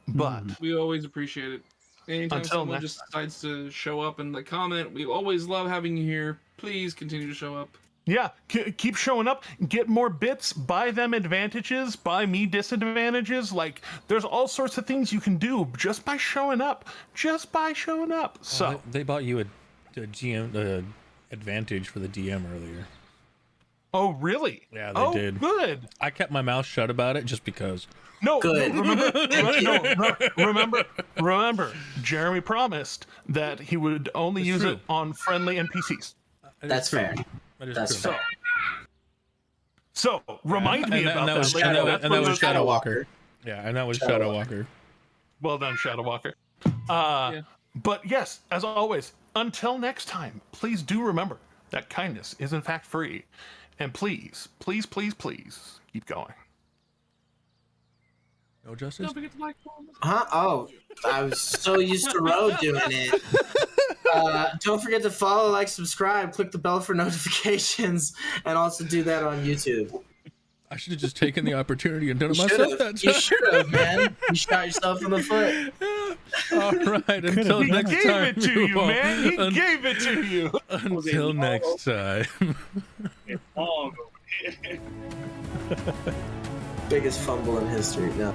But we always appreciate it. Anytime Until someone next just decides to show up and comment, we always love having you here. Please continue to show up. yeah, keep showing up. Get more bits. Buy them advantages. Buy me disadvantages. Like, there's all sorts of things you can do just by showing up. So they bought you a GM advantage for the DM earlier. Oh, really? Yeah, they did. Good. I kept my mouth shut about it just because. No, Good. Remember, Jeremy promised that he would only It's use true. it on friendly NPCs. That's fair. That's true. fair. So remind me about that later. And that was Shadow Walker. Walker. Yeah, and that was Shadow Shadow Walker. Walker. Well done, Shadow Walker. But yes, as always, until next time, please do remember that kindness is in fact free. And please, please, please, please keep going. No justice? Don't forget to like. Huh? Oh, I was so used to Ro doing it. Don't forget to follow, like, subscribe, click the bell for notifications, and also do that on YouTube. I should have just taken the opportunity and done it You myself should've. that You time. should have, man. You shot yourself in the foot. All right, until He next He time. gave it to you, all. man. He gave it to you. Until next time. It's long. Biggest fumble in history. No.